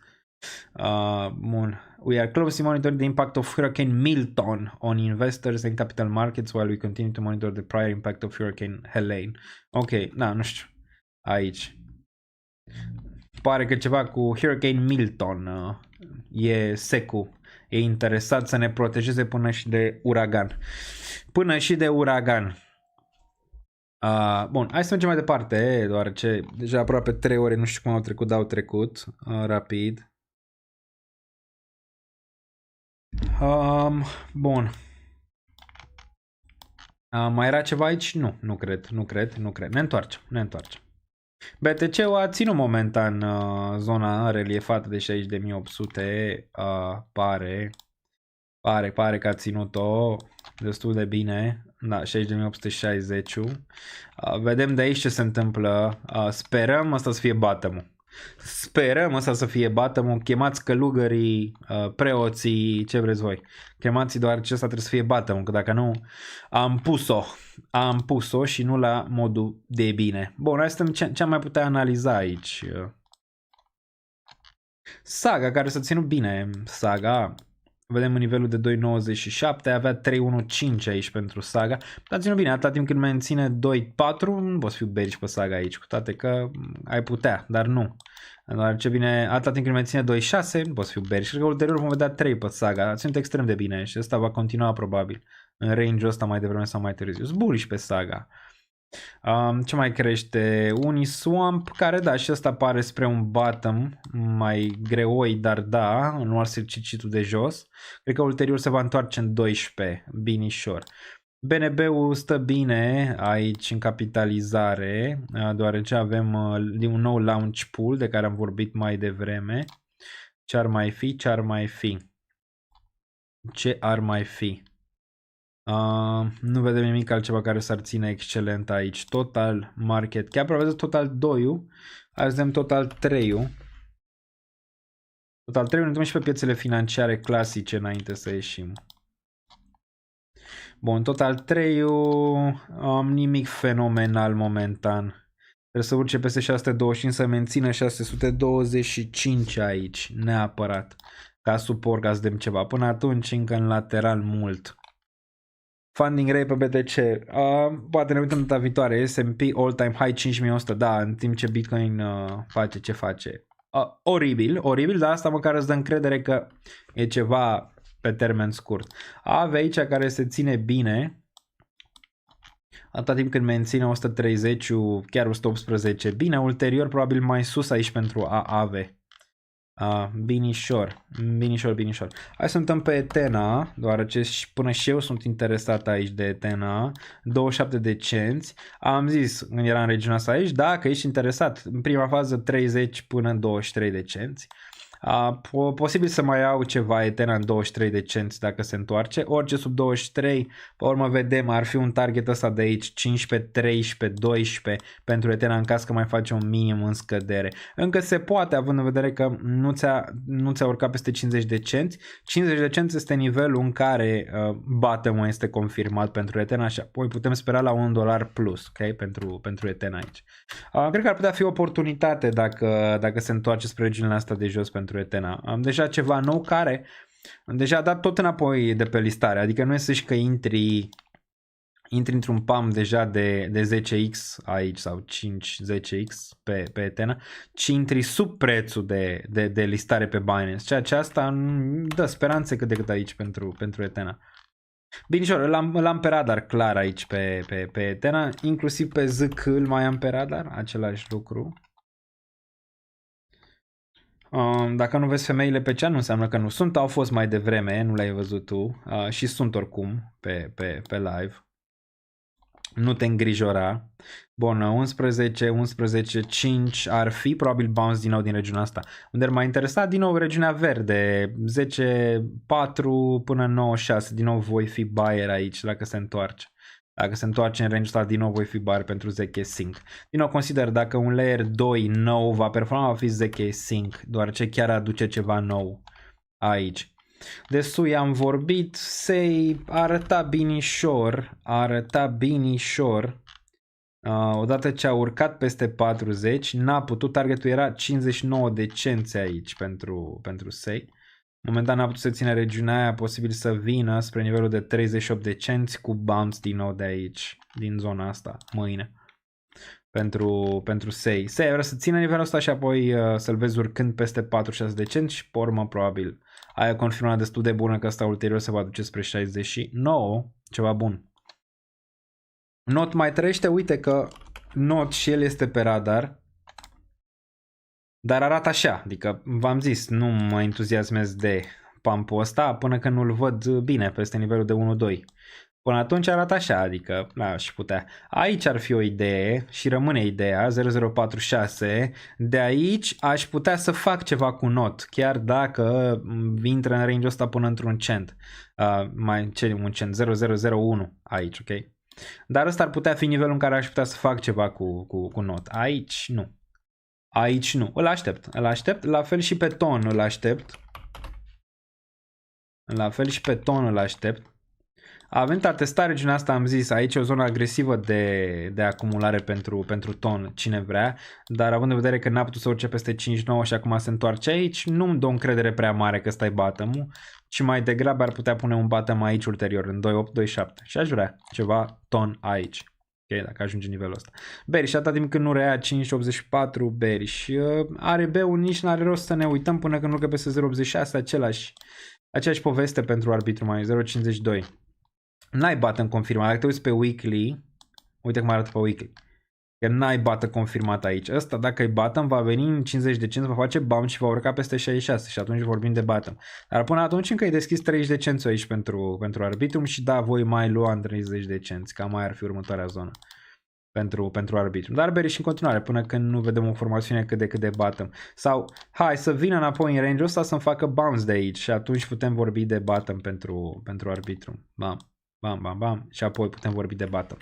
Bun. We are closely monitoring the impact of Hurricane Milton on investors and capital markets while we continue to monitor the prior impact of Hurricane Helene. Ok, nu știu. Aici. Pare că ceva cu Hurricane Milton e secu. E interesat să ne protejeze până și de uragan. Bun, hai să mergem mai departe, deoarece deja aproape 3 ore, nu știu cum au trecut, dar au trecut rapid. Bun. Mai era ceva aici? Nu cred. Ne întoarcem. BTC-ul a ținut momentan zona reliefată de 60.800, pare că a ținut-o destul de bine, da, 60.860. Vedem de aici ce se întâmplă, sperăm asta să fie bottom-ul, chemați călugării, preoții, ce vreți voi, chemați doar ce asta trebuie să fie bottom-ul, că dacă nu, am pus-o și nu la modul de bine. Bun, hai să vedem ce am mai putea analiza aici. Saga, care s-a ținut bine, Saga, vedem în nivelul de 2.97, avea 3.15 aici pentru Saga, dar ținut bine, atâta timp când menține 2.4, nu poți fi bearish pe Saga aici, cu toate că ai putea, dar nu. Doar ce bine, atâta timp când menține 2.6, nu poți fi bearish, cred că ulterior vom vedea 3 pe Saga, ținut extrem de bine și ăsta va continua probabil în range-ul ăsta mai devreme sau mai târziu. Sunt bullish pe Saga. Ce mai crește? Uniswamp, care da, și ăsta pare spre un bottom mai greoi, dar da, nu ar fi cicitul de jos. Cred că ulterior se va întoarce în 12, binișor. BNB-ul stă bine aici în capitalizare, deoarece avem un nou launch pool de care am vorbit mai devreme. Ce ar mai fi? Ce ar mai fi? Ce ar mai fi? Nu vedem nimic altceva care s-ar ține excelent aici. Total market cap, aveți total 2-ul, azi vedem total 3-ul. Total 3-ul, ne uităm și pe piețele financiare clasice înainte să ieșim. Bun, total 3-ul, nimic fenomenal momentan. Trebuie să urce peste 625, să mențină 625 aici, neapărat, ca suport, ca să dăm ceva. Până atunci încă în lateral mult. Funding rate pe BTC, poate ne uităm data viitoare, S&P all-time high 5100, da, în timp ce Bitcoin face ce face. Oribil, dar asta măcar îți dă încredere că e ceva pe termen scurt. AV aici care se ține bine, atâta timp când menține 130, chiar 118, bine, ulterior probabil mai sus aici pentru AAV. Binișor. Hai să uităm pe Ethena, deoarece până și eu sunt interesat aici de Ethena. 27 de cenți. Am zis când era în regiunea asta aici, dacă ești interesat, în prima fază 30 până în 23 de cenți. Posibil să mai iau ceva Ethena în 23 de cenți dacă se întoarce, orice sub 23, pe urmă vedem, ar fi un target ăsta de aici, 15, 13, 12 pentru Ethena în caz că mai face un minim în scădere. Încă se poate, având în vedere că nu ți-a urcat peste 50 de cenți. 50 de cenți este nivelul în care bottom-ul este confirmat pentru Ethena și apoi putem spera la $1 plus, okay? pentru Ethena aici. Cred că ar putea fi o oportunitate dacă se întoarce spre regiunile astea de jos pentru Ethena. Am deja ceva nou care deja a dat tot înapoi de pe listare, adică nu este și că intri într-un pump deja de 10x aici sau 5-10x pe Ethena, ci intri sub prețul de listare pe Binance, ceea ce asta dă speranțe cât de cât aici pentru Ethena. Bine, îl am pe radar clar aici pe Ethena, inclusiv pe ZK îl mai am pe radar, același lucru. Dacă nu vezi femeile pe cea, nu înseamnă că nu sunt, au fost mai devreme, nu le-ai văzut tu și sunt oricum pe live. Nu te îngrijora. Bun, 11, 5 ar fi probabil bounce din nou din regiunea asta. Unde ar mai interesa din nou regiunea verde, 10, 4 până 9, 6, din nou voi fi buyer aici dacă se întoarce. Dacă se întoarce în range ăsta, din nou voi fi buyer pentru ZK Sync. Din nou consider dacă un layer 2 nou va performa, va fi ZK Sync, deoarece chiar aduce ceva nou aici. De SUI am vorbit, SEI arăta binișor, odată ce a urcat peste 40, n-a putut, targetul era 59 de cenți aici pentru SEI. Momentan n-a putut să ține regiunea aia, posibil să vină spre nivelul de 38 de cenți cu bounce din nou de aici, din zona asta, mâine. Pentru SEI. SEI vrea să țină nivelul ăsta și apoi să-l vezi urcând peste 46 de cenți și pe urmă probabil aia confirmat destul de bună că asta ulterior se va duce spre 69, ceva bun. Not mai trăiește, uite că Not și el este pe radar, dar arată așa, adică v-am zis, nu mă entuziasmez de pump-ul ăsta până când nu-l văd bine peste nivelul de 1-2. Până atunci arată așa, adică aș putea. Aici ar fi o idee și rămâne ideea 0046. De aici aș putea să fac ceva cu Not, chiar dacă intră în range-ul ăsta până într-un cent. Un cent 0001 aici, ok? Dar ăsta ar putea fi nivelul în care aș putea să fac ceva cu Not. Aici nu. Aici nu. Îl aștept. La fel și pe ton îl aștept. Avem a testat regiunea asta, am zis, aici e o zonă agresivă de acumulare pentru ton, cine vrea, dar având în vedere că n-a putut să urce peste 5-9 și acum se întoarce aici, nu-mi dă o încredere prea mare că ăsta e bottom-ul, ci mai degrabă ar putea pune un bottom aici ulterior, în 2.8-2.7 și aș vrea ceva ton aici. Ok, dacă ajunge nivelul ăsta. Bearish, atâta timp când nu rea 5.84, bearish. ARB-ul nici n-are rost să ne uităm până când urcă peste 0.86, aceeași poveste pentru arbitru mai 0.52. N-ai bottom confirmat, dacă te uiți pe weekly, Uite cum arată pe weekly. Că n-ai bată confirmat aici. Ăsta, dacă e bottom, va veni în 50 de cenți, va face bounce și va urca peste 66 și atunci vorbim de bottom. Dar până atunci încă e deschis 30 de cenți aici pentru arbitrum și da, voi mai lua în 30 de cenți. Cam mai ar fi următoarea zonă pentru arbitrum. Dar beri și în continuare până când nu vedem o formațiune cât de bottom. Sau hai să vină înapoi în range-ul ăsta să-mi facă bounce de aici și atunci putem vorbi de bottom pentru arbitrum. Bam, bam, bam, bam. Și apoi putem vorbi de bottom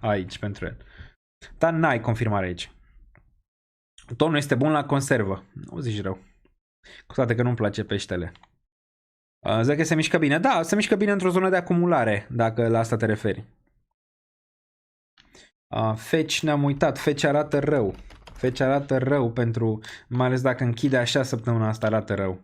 aici pentru el. Dar n-ai confirmare aici. Tonul este bun la conservă. Nu zici rău. Cu toate că nu-mi place peștele. Zic că se mișcă bine. Da, se mișcă bine într-o zonă de acumulare, dacă la asta te referi. Fetch ne-am uitat. Fetch arată rău. Fetch arată rău pentru... Mai ales dacă închide așa săptămâna asta arată rău.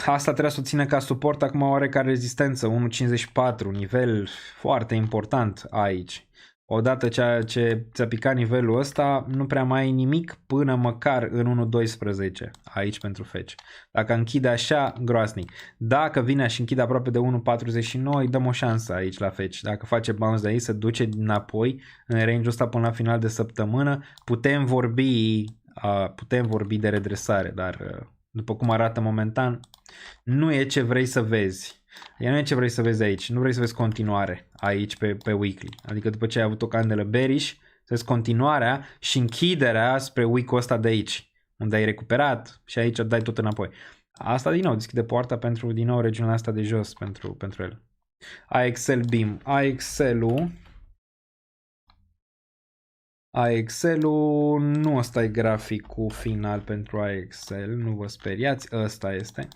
Asta trebuie să o țină ca suport. Acum oarecare rezistență. 1.54. Nivel foarte important aici. Odată ce ți-a picat nivelul ăsta, nu prea mai ai nimic până măcar în 1.12 aici pentru fetch. Dacă închide așa, groasnic. Dacă vine și închide aproape de 1.49, îi dăm o șansă aici la fetch. Dacă face bounce de aici, se duce înapoi în range-ul ăsta până la final de săptămână, putem vorbi de redresare, dar după cum arată momentan, nu e ce vrei să vezi. Nu e ce vrei să vezi aici. Nu vrei să vezi continuare aici pe weekly. Adică după ce ai avut o candelă bearish, să vezi continuarea și închiderea spre week-ul ăsta de aici, unde ai recuperat și aici dai tot înapoi. Asta din nou deschide poarta pentru din nou regiunea asta de jos pentru el. AXL Beam. AXL-ul nu ăsta e graficul final pentru AXL, nu vă speriați, ăsta este.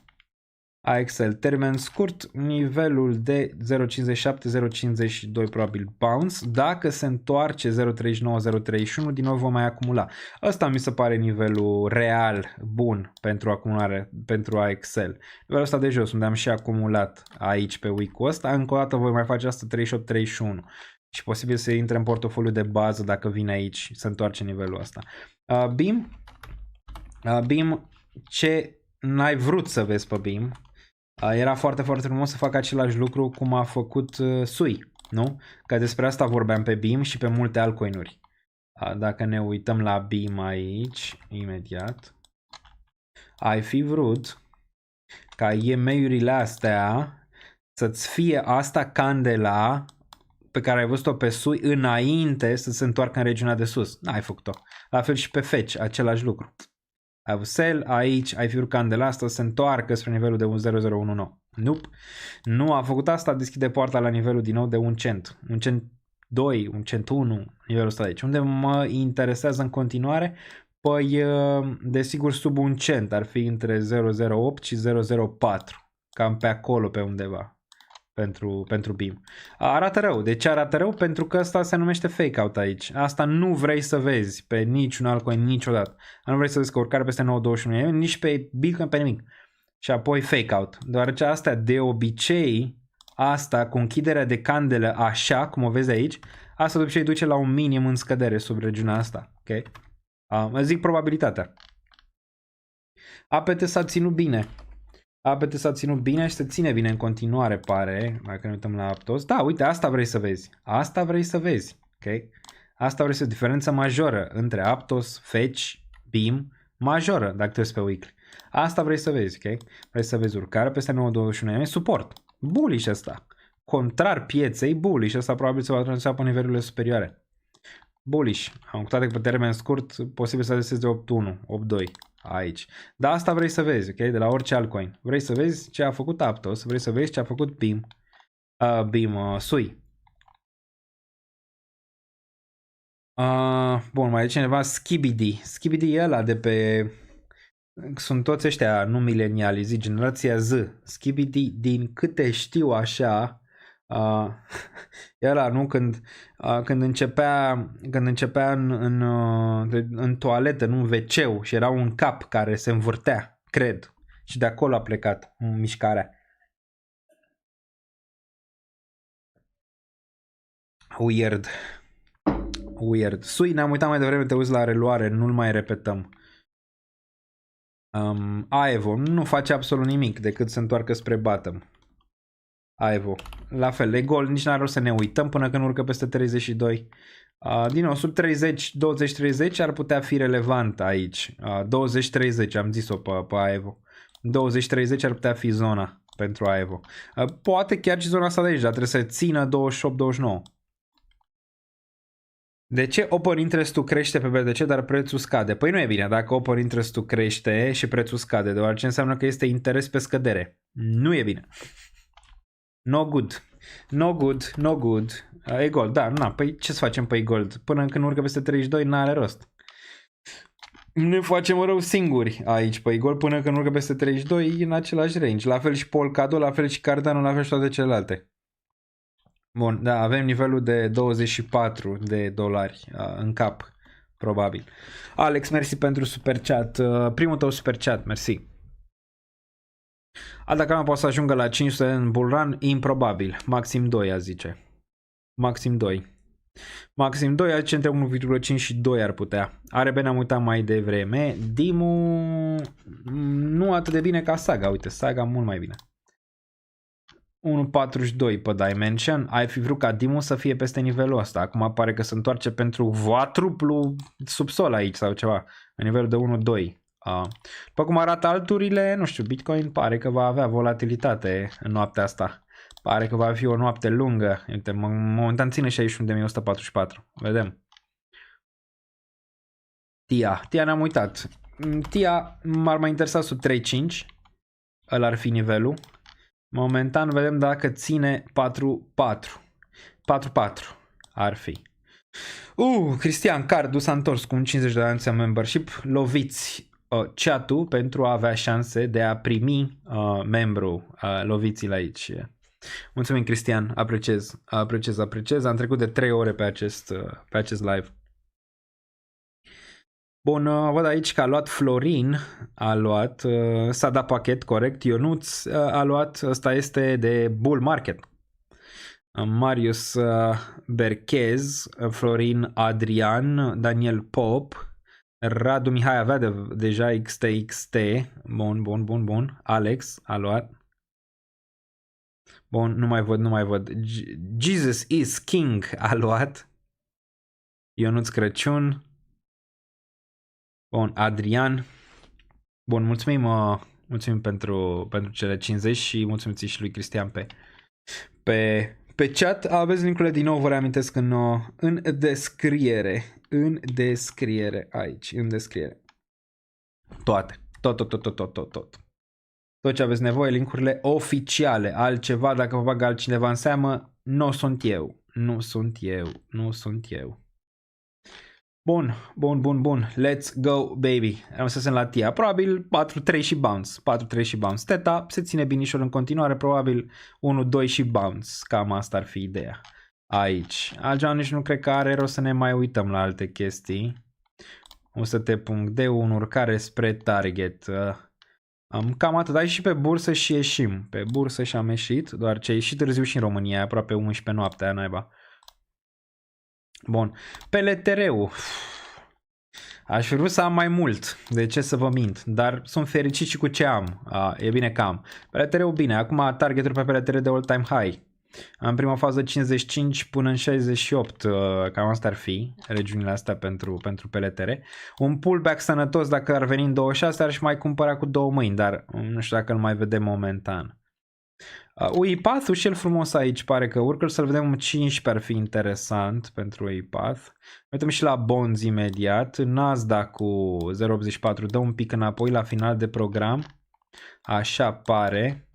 AXL, termen scurt, nivelul de 0.57-0.52 probabil bounce, dacă se întoarce 0.39-0.31 din nou vom mai acumula. Ăsta mi se pare nivelul real bun pentru acumulare, pentru AXL. Nivelul ăsta de jos unde am și acumulat aici pe week-ul ăsta, încă o dată voi mai face asta 38-31 și posibil să intre în portofoliu de bază dacă vine aici să întoarce nivelul ăsta. Beam, ce n-ai vrut să vezi pe Beam? Era foarte, foarte frumos să facă același lucru cum a făcut Sui, nu? Că despre asta vorbeam pe Beam și pe multe altcoinuri. Dacă ne uităm la Beam aici, imediat, ai fi vrut ca EMA-urile astea să-ți fie asta candela pe care ai văzut-o pe Sui înainte să se întoarcă în regiunea de sus. N-ai făcut-o. La fel și pe Fetch, același lucru. Ai avut sell, aici ai fi vrut candela asta să se întoarcă spre nivelul de 1.0019. Nope. Nu a făcut asta, deschide poarta la nivelul din nou de 1 cent. 1 cent 2, 1 cent 1, nivelul ăsta de aici. Unde mă interesează în continuare? Păi, desigur, sub 1 cent ar fi între 0.08 și 0.04. Cam pe acolo, pe undeva. Pentru Beam. Arată rău. De ce arată rău? Pentru că asta se numește fake out aici. Asta nu vrei să vezi pe niciun altcoin niciodată. Nu vrei să vezi că oricare peste 9.21, nici pe Bitcoin, pe nimic. Și apoi fake out. Deoarece astea de obicei, asta cu închiderea de candelă așa, cum o vezi aici, asta de obicei duce la un minim în scădere sub regiunea asta. Ok? Zic probabilitatea. APT s-a ținut bine. APT s-a ținut bine și se ține bine în continuare, pare. Dacă ne uităm la Aptos. Da, uite, asta vrei să vezi. Asta vrei să vezi. Ok? Asta vrei să vezi. Diferență majoră între Aptos, Fetch, Beam. Majoră, dacă te uiți pe weekly. Asta vrei să vezi, ok? Vrei să vezi urcare peste 9.21. Suport. Bullish ăsta. Contrar pieței, bullish. Ăsta probabil se va transforma pe nivelurile superioare. Bullish. Am cu toate că pe termen scurt posibil să adresezi de 8.1, 8.2 aici. Dar asta vrei să vezi, ok? De la orice altcoin. Vrei să vezi ce a făcut Aptos, vrei să vezi ce a făcut Beam. Sui. Bun, mai e cineva? Skibidi. Skibidi e ăla de pe... Sunt toți ăștia, nu mileniali, zi, generația Z. Skibidi, din câte știu așa... Era, nu? Când începea în toaletă, nu, în WC-ul și era un cap care se învârtea, cred, și de acolo a plecat mișcarea. Weird. Sui, ne-am uitat mai devreme, te uiți la reluare, nu-l mai repetăm. Aevo nu face absolut nimic decât să întoarcă spre bottom. AEVO. La fel, e gol, nici n-are rost să ne uităm până când urcă peste 32. Din nou, sub 30, 20-30 ar putea fi relevant aici. 20-30, am zis-o pe AEVO. 20-30 ar putea fi zona pentru AEVO. Poate chiar și zona asta de aici, dar trebuie să țină 28-29. De ce open interest-ul crește pe BTC, dar prețul scade? Păi nu e bine dacă open interest-ul crește și prețul scade, deoarece înseamnă că este interes pe scădere. Nu e bine. No good. No good, no good. E gold, da, na, păi ce să facem pe gold? Până când urcă peste 32 n-are rost. Ne facem rău singuri aici pe gold până când urcă peste 32 în același range. La fel și Polkadot, la fel și Cardano, la fel și toate celelalte. Bun, da, avem nivelul de 24 de dolari în cap, probabil. Alex, mersi pentru super chat. Primul tău super chat, mersi. Dacă nu poate să ajungă la 500 în bull run, improbabil. Maxim 2, a zice. Maxim 2. Maxim 2, a zice între 1,5 și 2 ar putea. ARB ne-am uitat mai devreme. Dimu nu atât de bine ca Saga. Uite, Saga mult mai bine. 1.42 pe Dimension. Ai fi vrut ca Dimu să fie peste nivelul ăsta. Acum pare că se întoarce pentru quadruplu subsol aici sau ceva. În nivelul de 1.2. După cum arată alturile, nu știu, Bitcoin pare că va avea volatilitate în noaptea asta. Pare că va fi o noapte lungă. Uite, momentan ține 61.144. Vedem. Tia ne-am uitat. Tia m-ar mai interesa sub 3.5. Ăla ar fi nivelul. Momentan vedem dacă ține 4.4. 4.4 ar fi. Cristian Cardu s-a întors cu un 50 de ani membership. Loviți chat-ul pentru a avea șanse de a primi membru. Loviți-l aici. Mulțumim, Cristian, apreciez. Am trecut de 3 ore pe acest live. Bun, văd aici că a luat Florin, s-a dat pachet, corect, Ionuț a luat, ăsta este de bull market. Marius Berchez, Florin Adrian, Daniel Pop, Radu Mihai avea deja XT, bun, Alex a luat. Bun, nu mai văd. Jesus is King a luat. Ionuț Crăciun. Bun, Adrian. Bun, mulțumim pentru cele 50 și mulțumim și lui Cristian pe chat. Aveți linkurile din nou, vă reamintesc în descriere. În descriere aici, în descriere. Toate. Tot. Tot ce aveți nevoie, linkurile oficiale. Altceva, dacă vă bagă altcineva în seamă, nu sunt eu. Bun. Let's go, baby. Rămăsesem la Tia. Probabil 4-3 și bounce. Teta se ține binișor în continuare. Probabil 1-2 și bounce. Cam asta ar fi ideea. Aici. Altceva nici nu cred că are rost să ne mai uităm la alte chestii. UST.de, un urcare spre target. Cam atât. Ai și pe bursă și ieșim. Pe bursă și am ieșit. Doar ce a ieșit târziu și în România. Aproape 11 noaptea, naiba. Bun. PLTR-ul. Aș fi vrut să am mai mult. De ce să vă mint? Dar sunt fericit și cu ce am. E bine că am. PLTR-ul bine. Acum targetul pe PLTR de all-time high. În prima fază 55 până în 68. Cam asta ar fi regiunile astea pentru PLTR. Un pullback sănătos dacă ar veni în 26 ar și mai cumpăra cu 2 mâini. Dar nu știu dacă îl mai vedem momentan. UiPath-ul și el frumos aici pare că urcă, să-l vedem în 15 ar fi interesant pentru UiPath. Uităm și la bonds imediat. Nasdaq cu 0.84 dă un pic înapoi la final de program. Așa pare.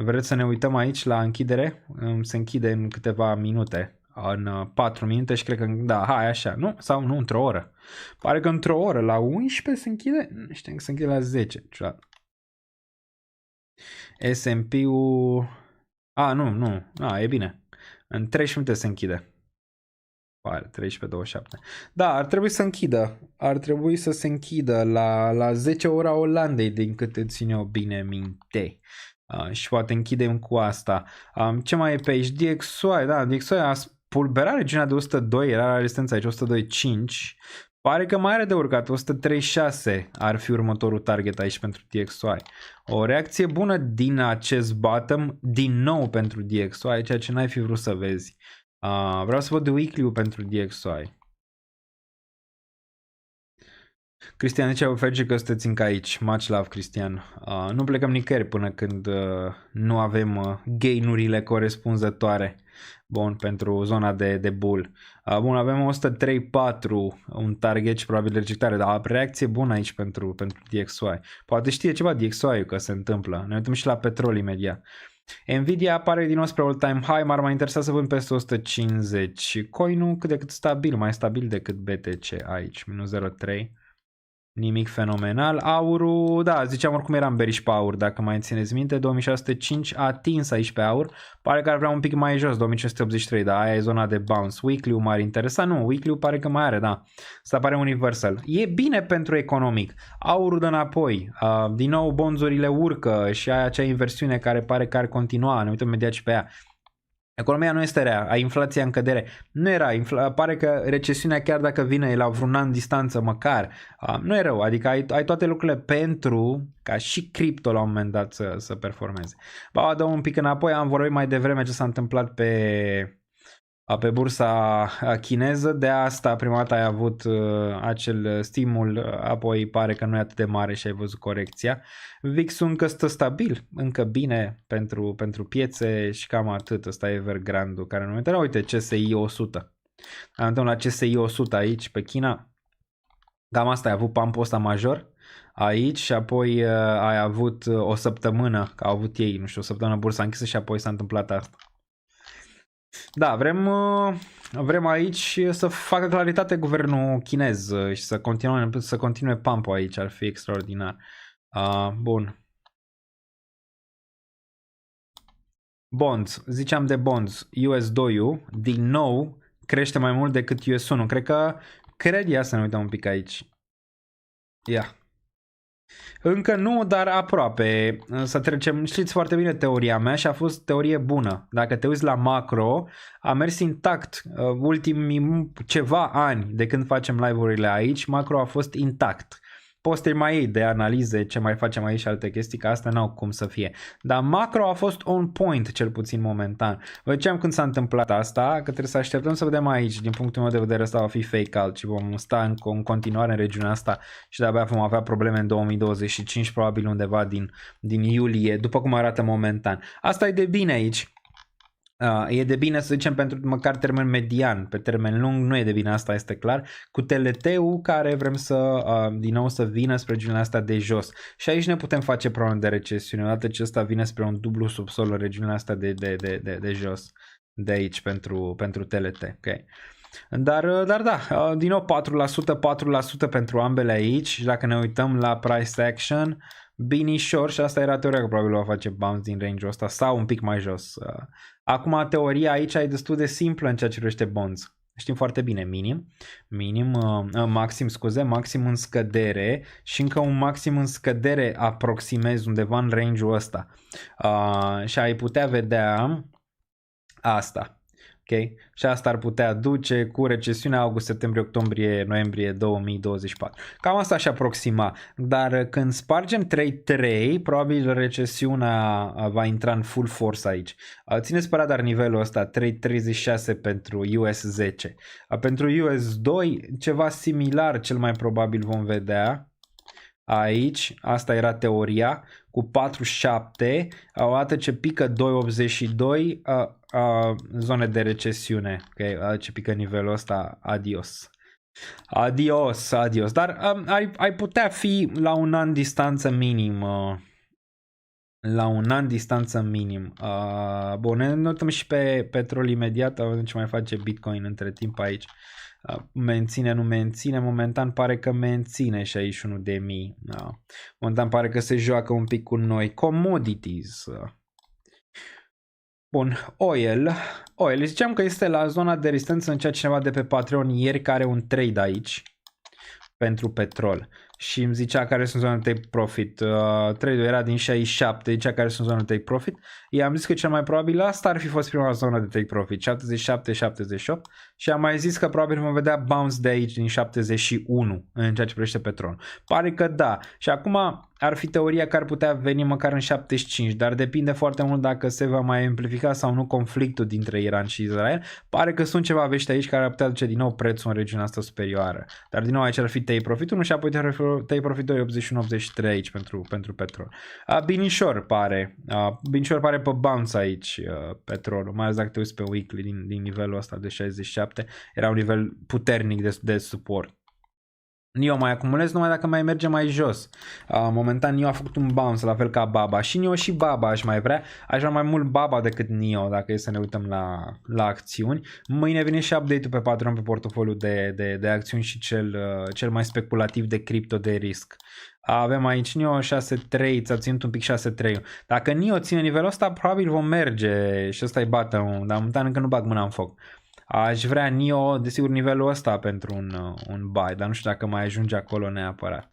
Vreți să ne uităm aici la închidere? Se închide în câteva minute. În 4 minute și cred că, da, hai așa, nu? Sau nu, într-o oră. Pare că într-o oră, la 11 se închide? Nu știu că se închide la 10. Ciudat. S&P-ul... nu. E bine. În 13 minute se închide. Pare, 13-27. Da, ar trebui să închidă. Ar trebui să se închidă la 10 ora Olandei, din câte țin eu bine minte. Și poate închidem cu asta. Ce mai e pe aici? DXY, da, DXY a spulberat regiunea de 102, era la rezistență aici, 102.5. Pare că mai are de urcat, 136 ar fi următorul target aici pentru DXY. O reacție bună din acest bottom, din nou pentru DXY, ceea ce n-ai fi vrut să vezi. Vreau să văd de weekly-ul pentru DXY. Cristian, de ce face că sunteți încă aici? Much love, Cristian. Nu plecăm nicăieri până când nu avem gain-urile corespunzătoare. Bun, pentru zona de bull. Bun, avem 103.4, un target și probabil rejectare, dar reacție bună aici pentru DXY. Poate știe ceva DXY-ul că se întâmplă. Ne uităm și la petrol imediat. Nvidia apare din nou spre all-time high, m-ar mai interesa să vând peste 150. Coinul cât de cât stabil, mai stabil decât BTC aici, minus 0,3. Nimic fenomenal. Aurul, da, ziceam oricum eram bearish pe aur, dacă mai țineți minte, 2605 a atins aici pe aur, pare că ar vrea un pic mai jos, 2583, da, aia e zona de bounce. Weekly-ul m-ar interesa, nu, weekly-ul pare că mai are, da, asta pare universal. E bine pentru economic, aurul dă înapoi, din nou bonzurile urcă și aia acea inversiune care pare că ar continua, ne uităm imediat și pe ea. Economia nu este rea, ai inflația în cădere. Nu era, pare că recesiunea chiar dacă vine e la vreun an distanță măcar, nu e rău, adică ai toate lucrurile pentru ca și cripto la un moment dat să performeze. Ba, dăm un pic înapoi, am vorbit mai devreme ce s-a întâmplat pe bursa chineză, de asta prima dată ai avut acel stimul, apoi pare că nu e atât de mare și ai văzut corecția. VIX-ul încă stă stabil, încă bine pentru piețe și cam atât. Ăsta e Evergrande-ul care nu uită. Uite, CSI 100. Am la CSI 100 aici pe China. Cam asta ai avut pump-ul ăsta major aici și apoi ai avut o săptămână, că au avut ei, nu știu, o săptămână bursa închisă și apoi s-a întâmplat asta. Da, vrem aici să facă claritate guvernul chinez și să continue pump-ul aici, ar fi extraordinar. Bun. Bonds, ziceam de bonds, US2-ul, din nou, crește mai mult decât US1. Cred, să ne uităm un pic aici. Ia. Încă nu, dar aproape. Să trecem, știți foarte bine teoria mea și a fost teorie bună. Dacă te uiți la macro, a mers intact ultimii ceva ani de când facem live-urile aici, macro a fost intact. Poți să mai iei de analize ce mai facem aici și alte chestii, că astea n-au cum să fie. Dar macro a fost on point, cel puțin momentan. Văceam când s-a întâmplat asta, că trebuie să așteptăm să vedem aici. Din punctul meu de vedere ăsta va fi fake out și vom sta în continuare în regiunea asta și de-abia vom avea probleme în 2025, probabil undeva din iulie, după cum arată momentan. Asta e de bine aici. E de bine să zicem pentru măcar termen median, pe termen lung nu e de bine, asta este clar, cu TLT-ul care vrem să din nou să vină spre regiunea asta de jos și aici ne putem face probleme de recesiune, odată ce ăsta vine spre un dublu subsol în regiunea asta de jos, de aici pentru TLT, ok. Dar da, din nou 4% pentru ambele aici și dacă ne uităm la price action, binișor și asta era teoria că probabil va face bounce din range-ul ăsta sau un pic mai jos. Acum teoria aici e destul de simplă în ceea ce privește bonds. Știm foarte bine, maxim în scădere și încă un maxim în scădere aproximez undeva în range-ul ăsta. Și ai putea vedea asta. Okay? Și asta ar putea duce cu recesiunea august, septembrie, octombrie, noiembrie 2024. Cam asta și aproxima. Dar când spargem 3.3, probabil recesiunea va intra în full force aici. Țineți pe radar nivelul ăsta, 3.36 pentru US 10. Pentru US 2, ceva similar cel mai probabil vom vedea. Aici, asta era teoria, cu 4.7, odată ce pică 2.82, zone de recesiune, okay? Ce pică nivelul ăsta, adios. Dar ai putea fi la un an distanță minim. Bun, ne notăm și pe petrol imediat, vedem ce mai face Bitcoin între timp aici. Menține, nu menține, momentan pare că menține 61.000. Momentan pare că se joacă un pic cu noi. Commodities. Bun, oil, ziceam că este la zona de rezistență în ceea ce cineva de pe Patreon ieri care are un trade aici pentru petrol și îmi zicea care sunt zonele de take profit. Trade-ul era din 67, zicea care sunt zonele de take profit. I-am zis că cel mai probabil asta ar fi fost prima zonă de take profit, 77-78 și am mai zis că probabil vom vedea bounce de aici din 71 în ceea ce privește petrol. Pare că da. Și acum ar fi teoria că ar putea veni măcar în 75, dar depinde foarte mult dacă se va mai amplifica sau nu conflictul dintre Iran și Israel. Pare că sunt ceva vești aici care ar putea duce din nou prețul în regiunea asta superioară. Dar din nou aici ar fi take profit 1 și apoi take profit 2, 81-83 aici pentru petrol. Binișor pare. Binișor pare pe bounce aici petrolul, mai ales dacă te uiți pe weekly din nivelul ăsta de 67. Era un nivel puternic de suport. NIO mai acumulez numai dacă mai merge mai jos. Momentan NIO a făcut un bounce la fel ca BABA. Și NIO și BABA aș mai vrea. Aș vrea mai mult BABA decât NIO dacă e să ne uităm la acțiuni. Mâine vine și update-ul pe Patreon pe portofoliul de acțiuni și cel mai speculativ de cripto de risc. Avem aici NIO 6.3, ți-a ținut un pic 6.3. Dacă NIO ține nivelul ăsta, probabil vom merge și ăsta-i button, dar momentan încă nu bag mâna în foc. Aș vrea NIO, desigur, nivelul ăsta pentru un buy, dar nu știu dacă mai ajunge acolo neapărat.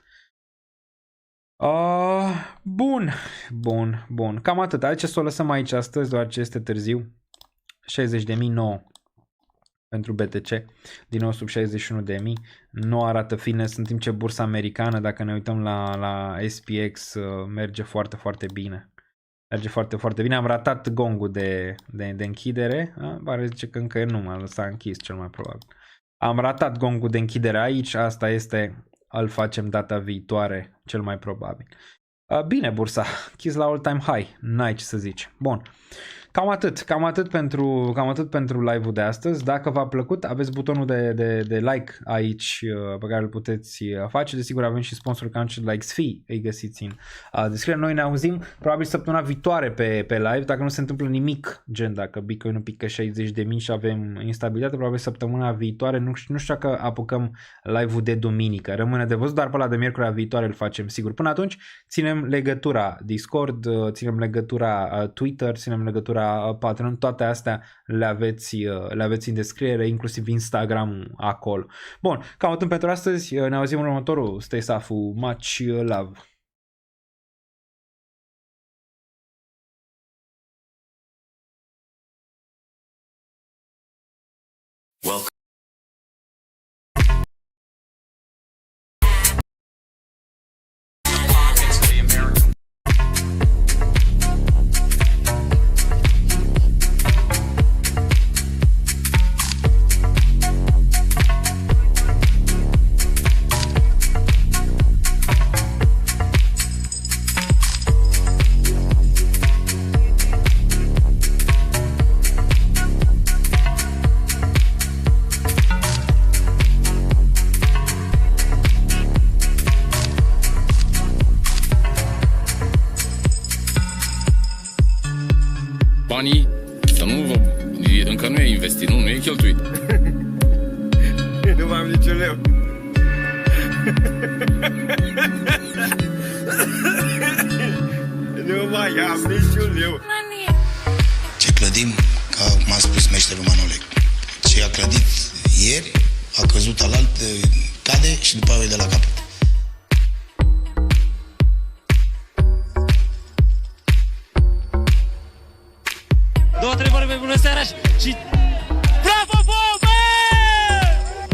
Bun. Cam atât. Hai să o lăsăm aici astăzi, deoarece este târziu. 60.009 pentru BTC, din nou sub 61.000. Nu arată fine, în timp ce bursa americană, dacă ne uităm la SPX, merge foarte, foarte bine. Merge foarte, foarte bine. Am ratat gongul de închidere. Pare zice că încă nu s-a închis cel mai probabil. Am ratat gongul de închidere aici. Asta este, îl facem data viitoare cel mai probabil. Bine bursa. Închis la all time high. N-ai ce să zici. Bun. Cam atât pentru live-ul de astăzi. Dacă v-a plăcut, aveți butonul de like aici pe care îl puteți face. Desigur avem și sponsor account like SFI, îi găsiți în descriere. Noi ne auzim probabil săptămâna viitoare pe live, dacă nu se întâmplă nimic, gen dacă Bitcoin pică 60.000 și avem instabilitate, probabil săptămâna viitoare, nu știu dacă apucăm live-ul de duminică. Rămâne de văzut, dar pe la de miercurea viitoare îl facem sigur. Până atunci ținem legătura Discord, ținem legătura Twitter, ținem legătura Patreon, toate astea le aveți în descriere, inclusiv Instagram acolo. Bun, cam atât pentru astăzi, ne auzim în următorul. Stay safe, much love! Welcome. Banii, să nu vă... încă nu e investit, nu e cheltuit. Nu mai am niciun leu. Nu mai am niciun leu. Ce clădim, ca m-a spus meșterul Manole, ce a clădit ieri, a căzut alalt, cade și după aia e de la capăt. Două, trei vorbe, bună seara și... Bravo, Bobe!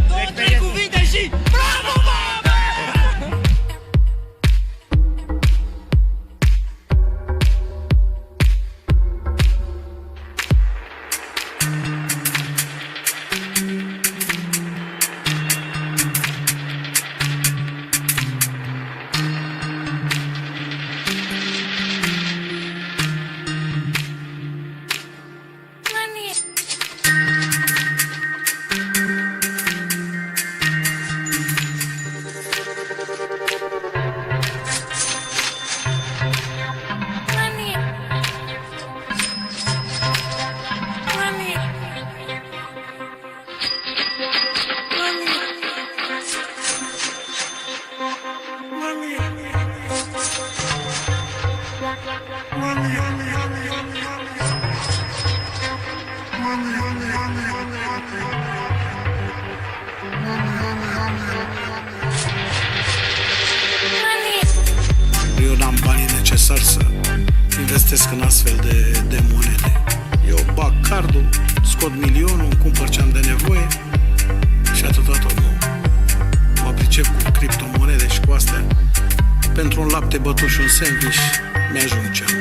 Două, trei cuvinte și... Bravo, Bobe! Eu n-am banii necesari să investesc în astfel de monede. Eu bag cardul, scot milionul, îmi cumpăr ce am de nevoie și atâta tot. Nu. Mă pricep cu criptomonede și cu astea. Pentru un lapte bătut și un sandwich mi-ajunge.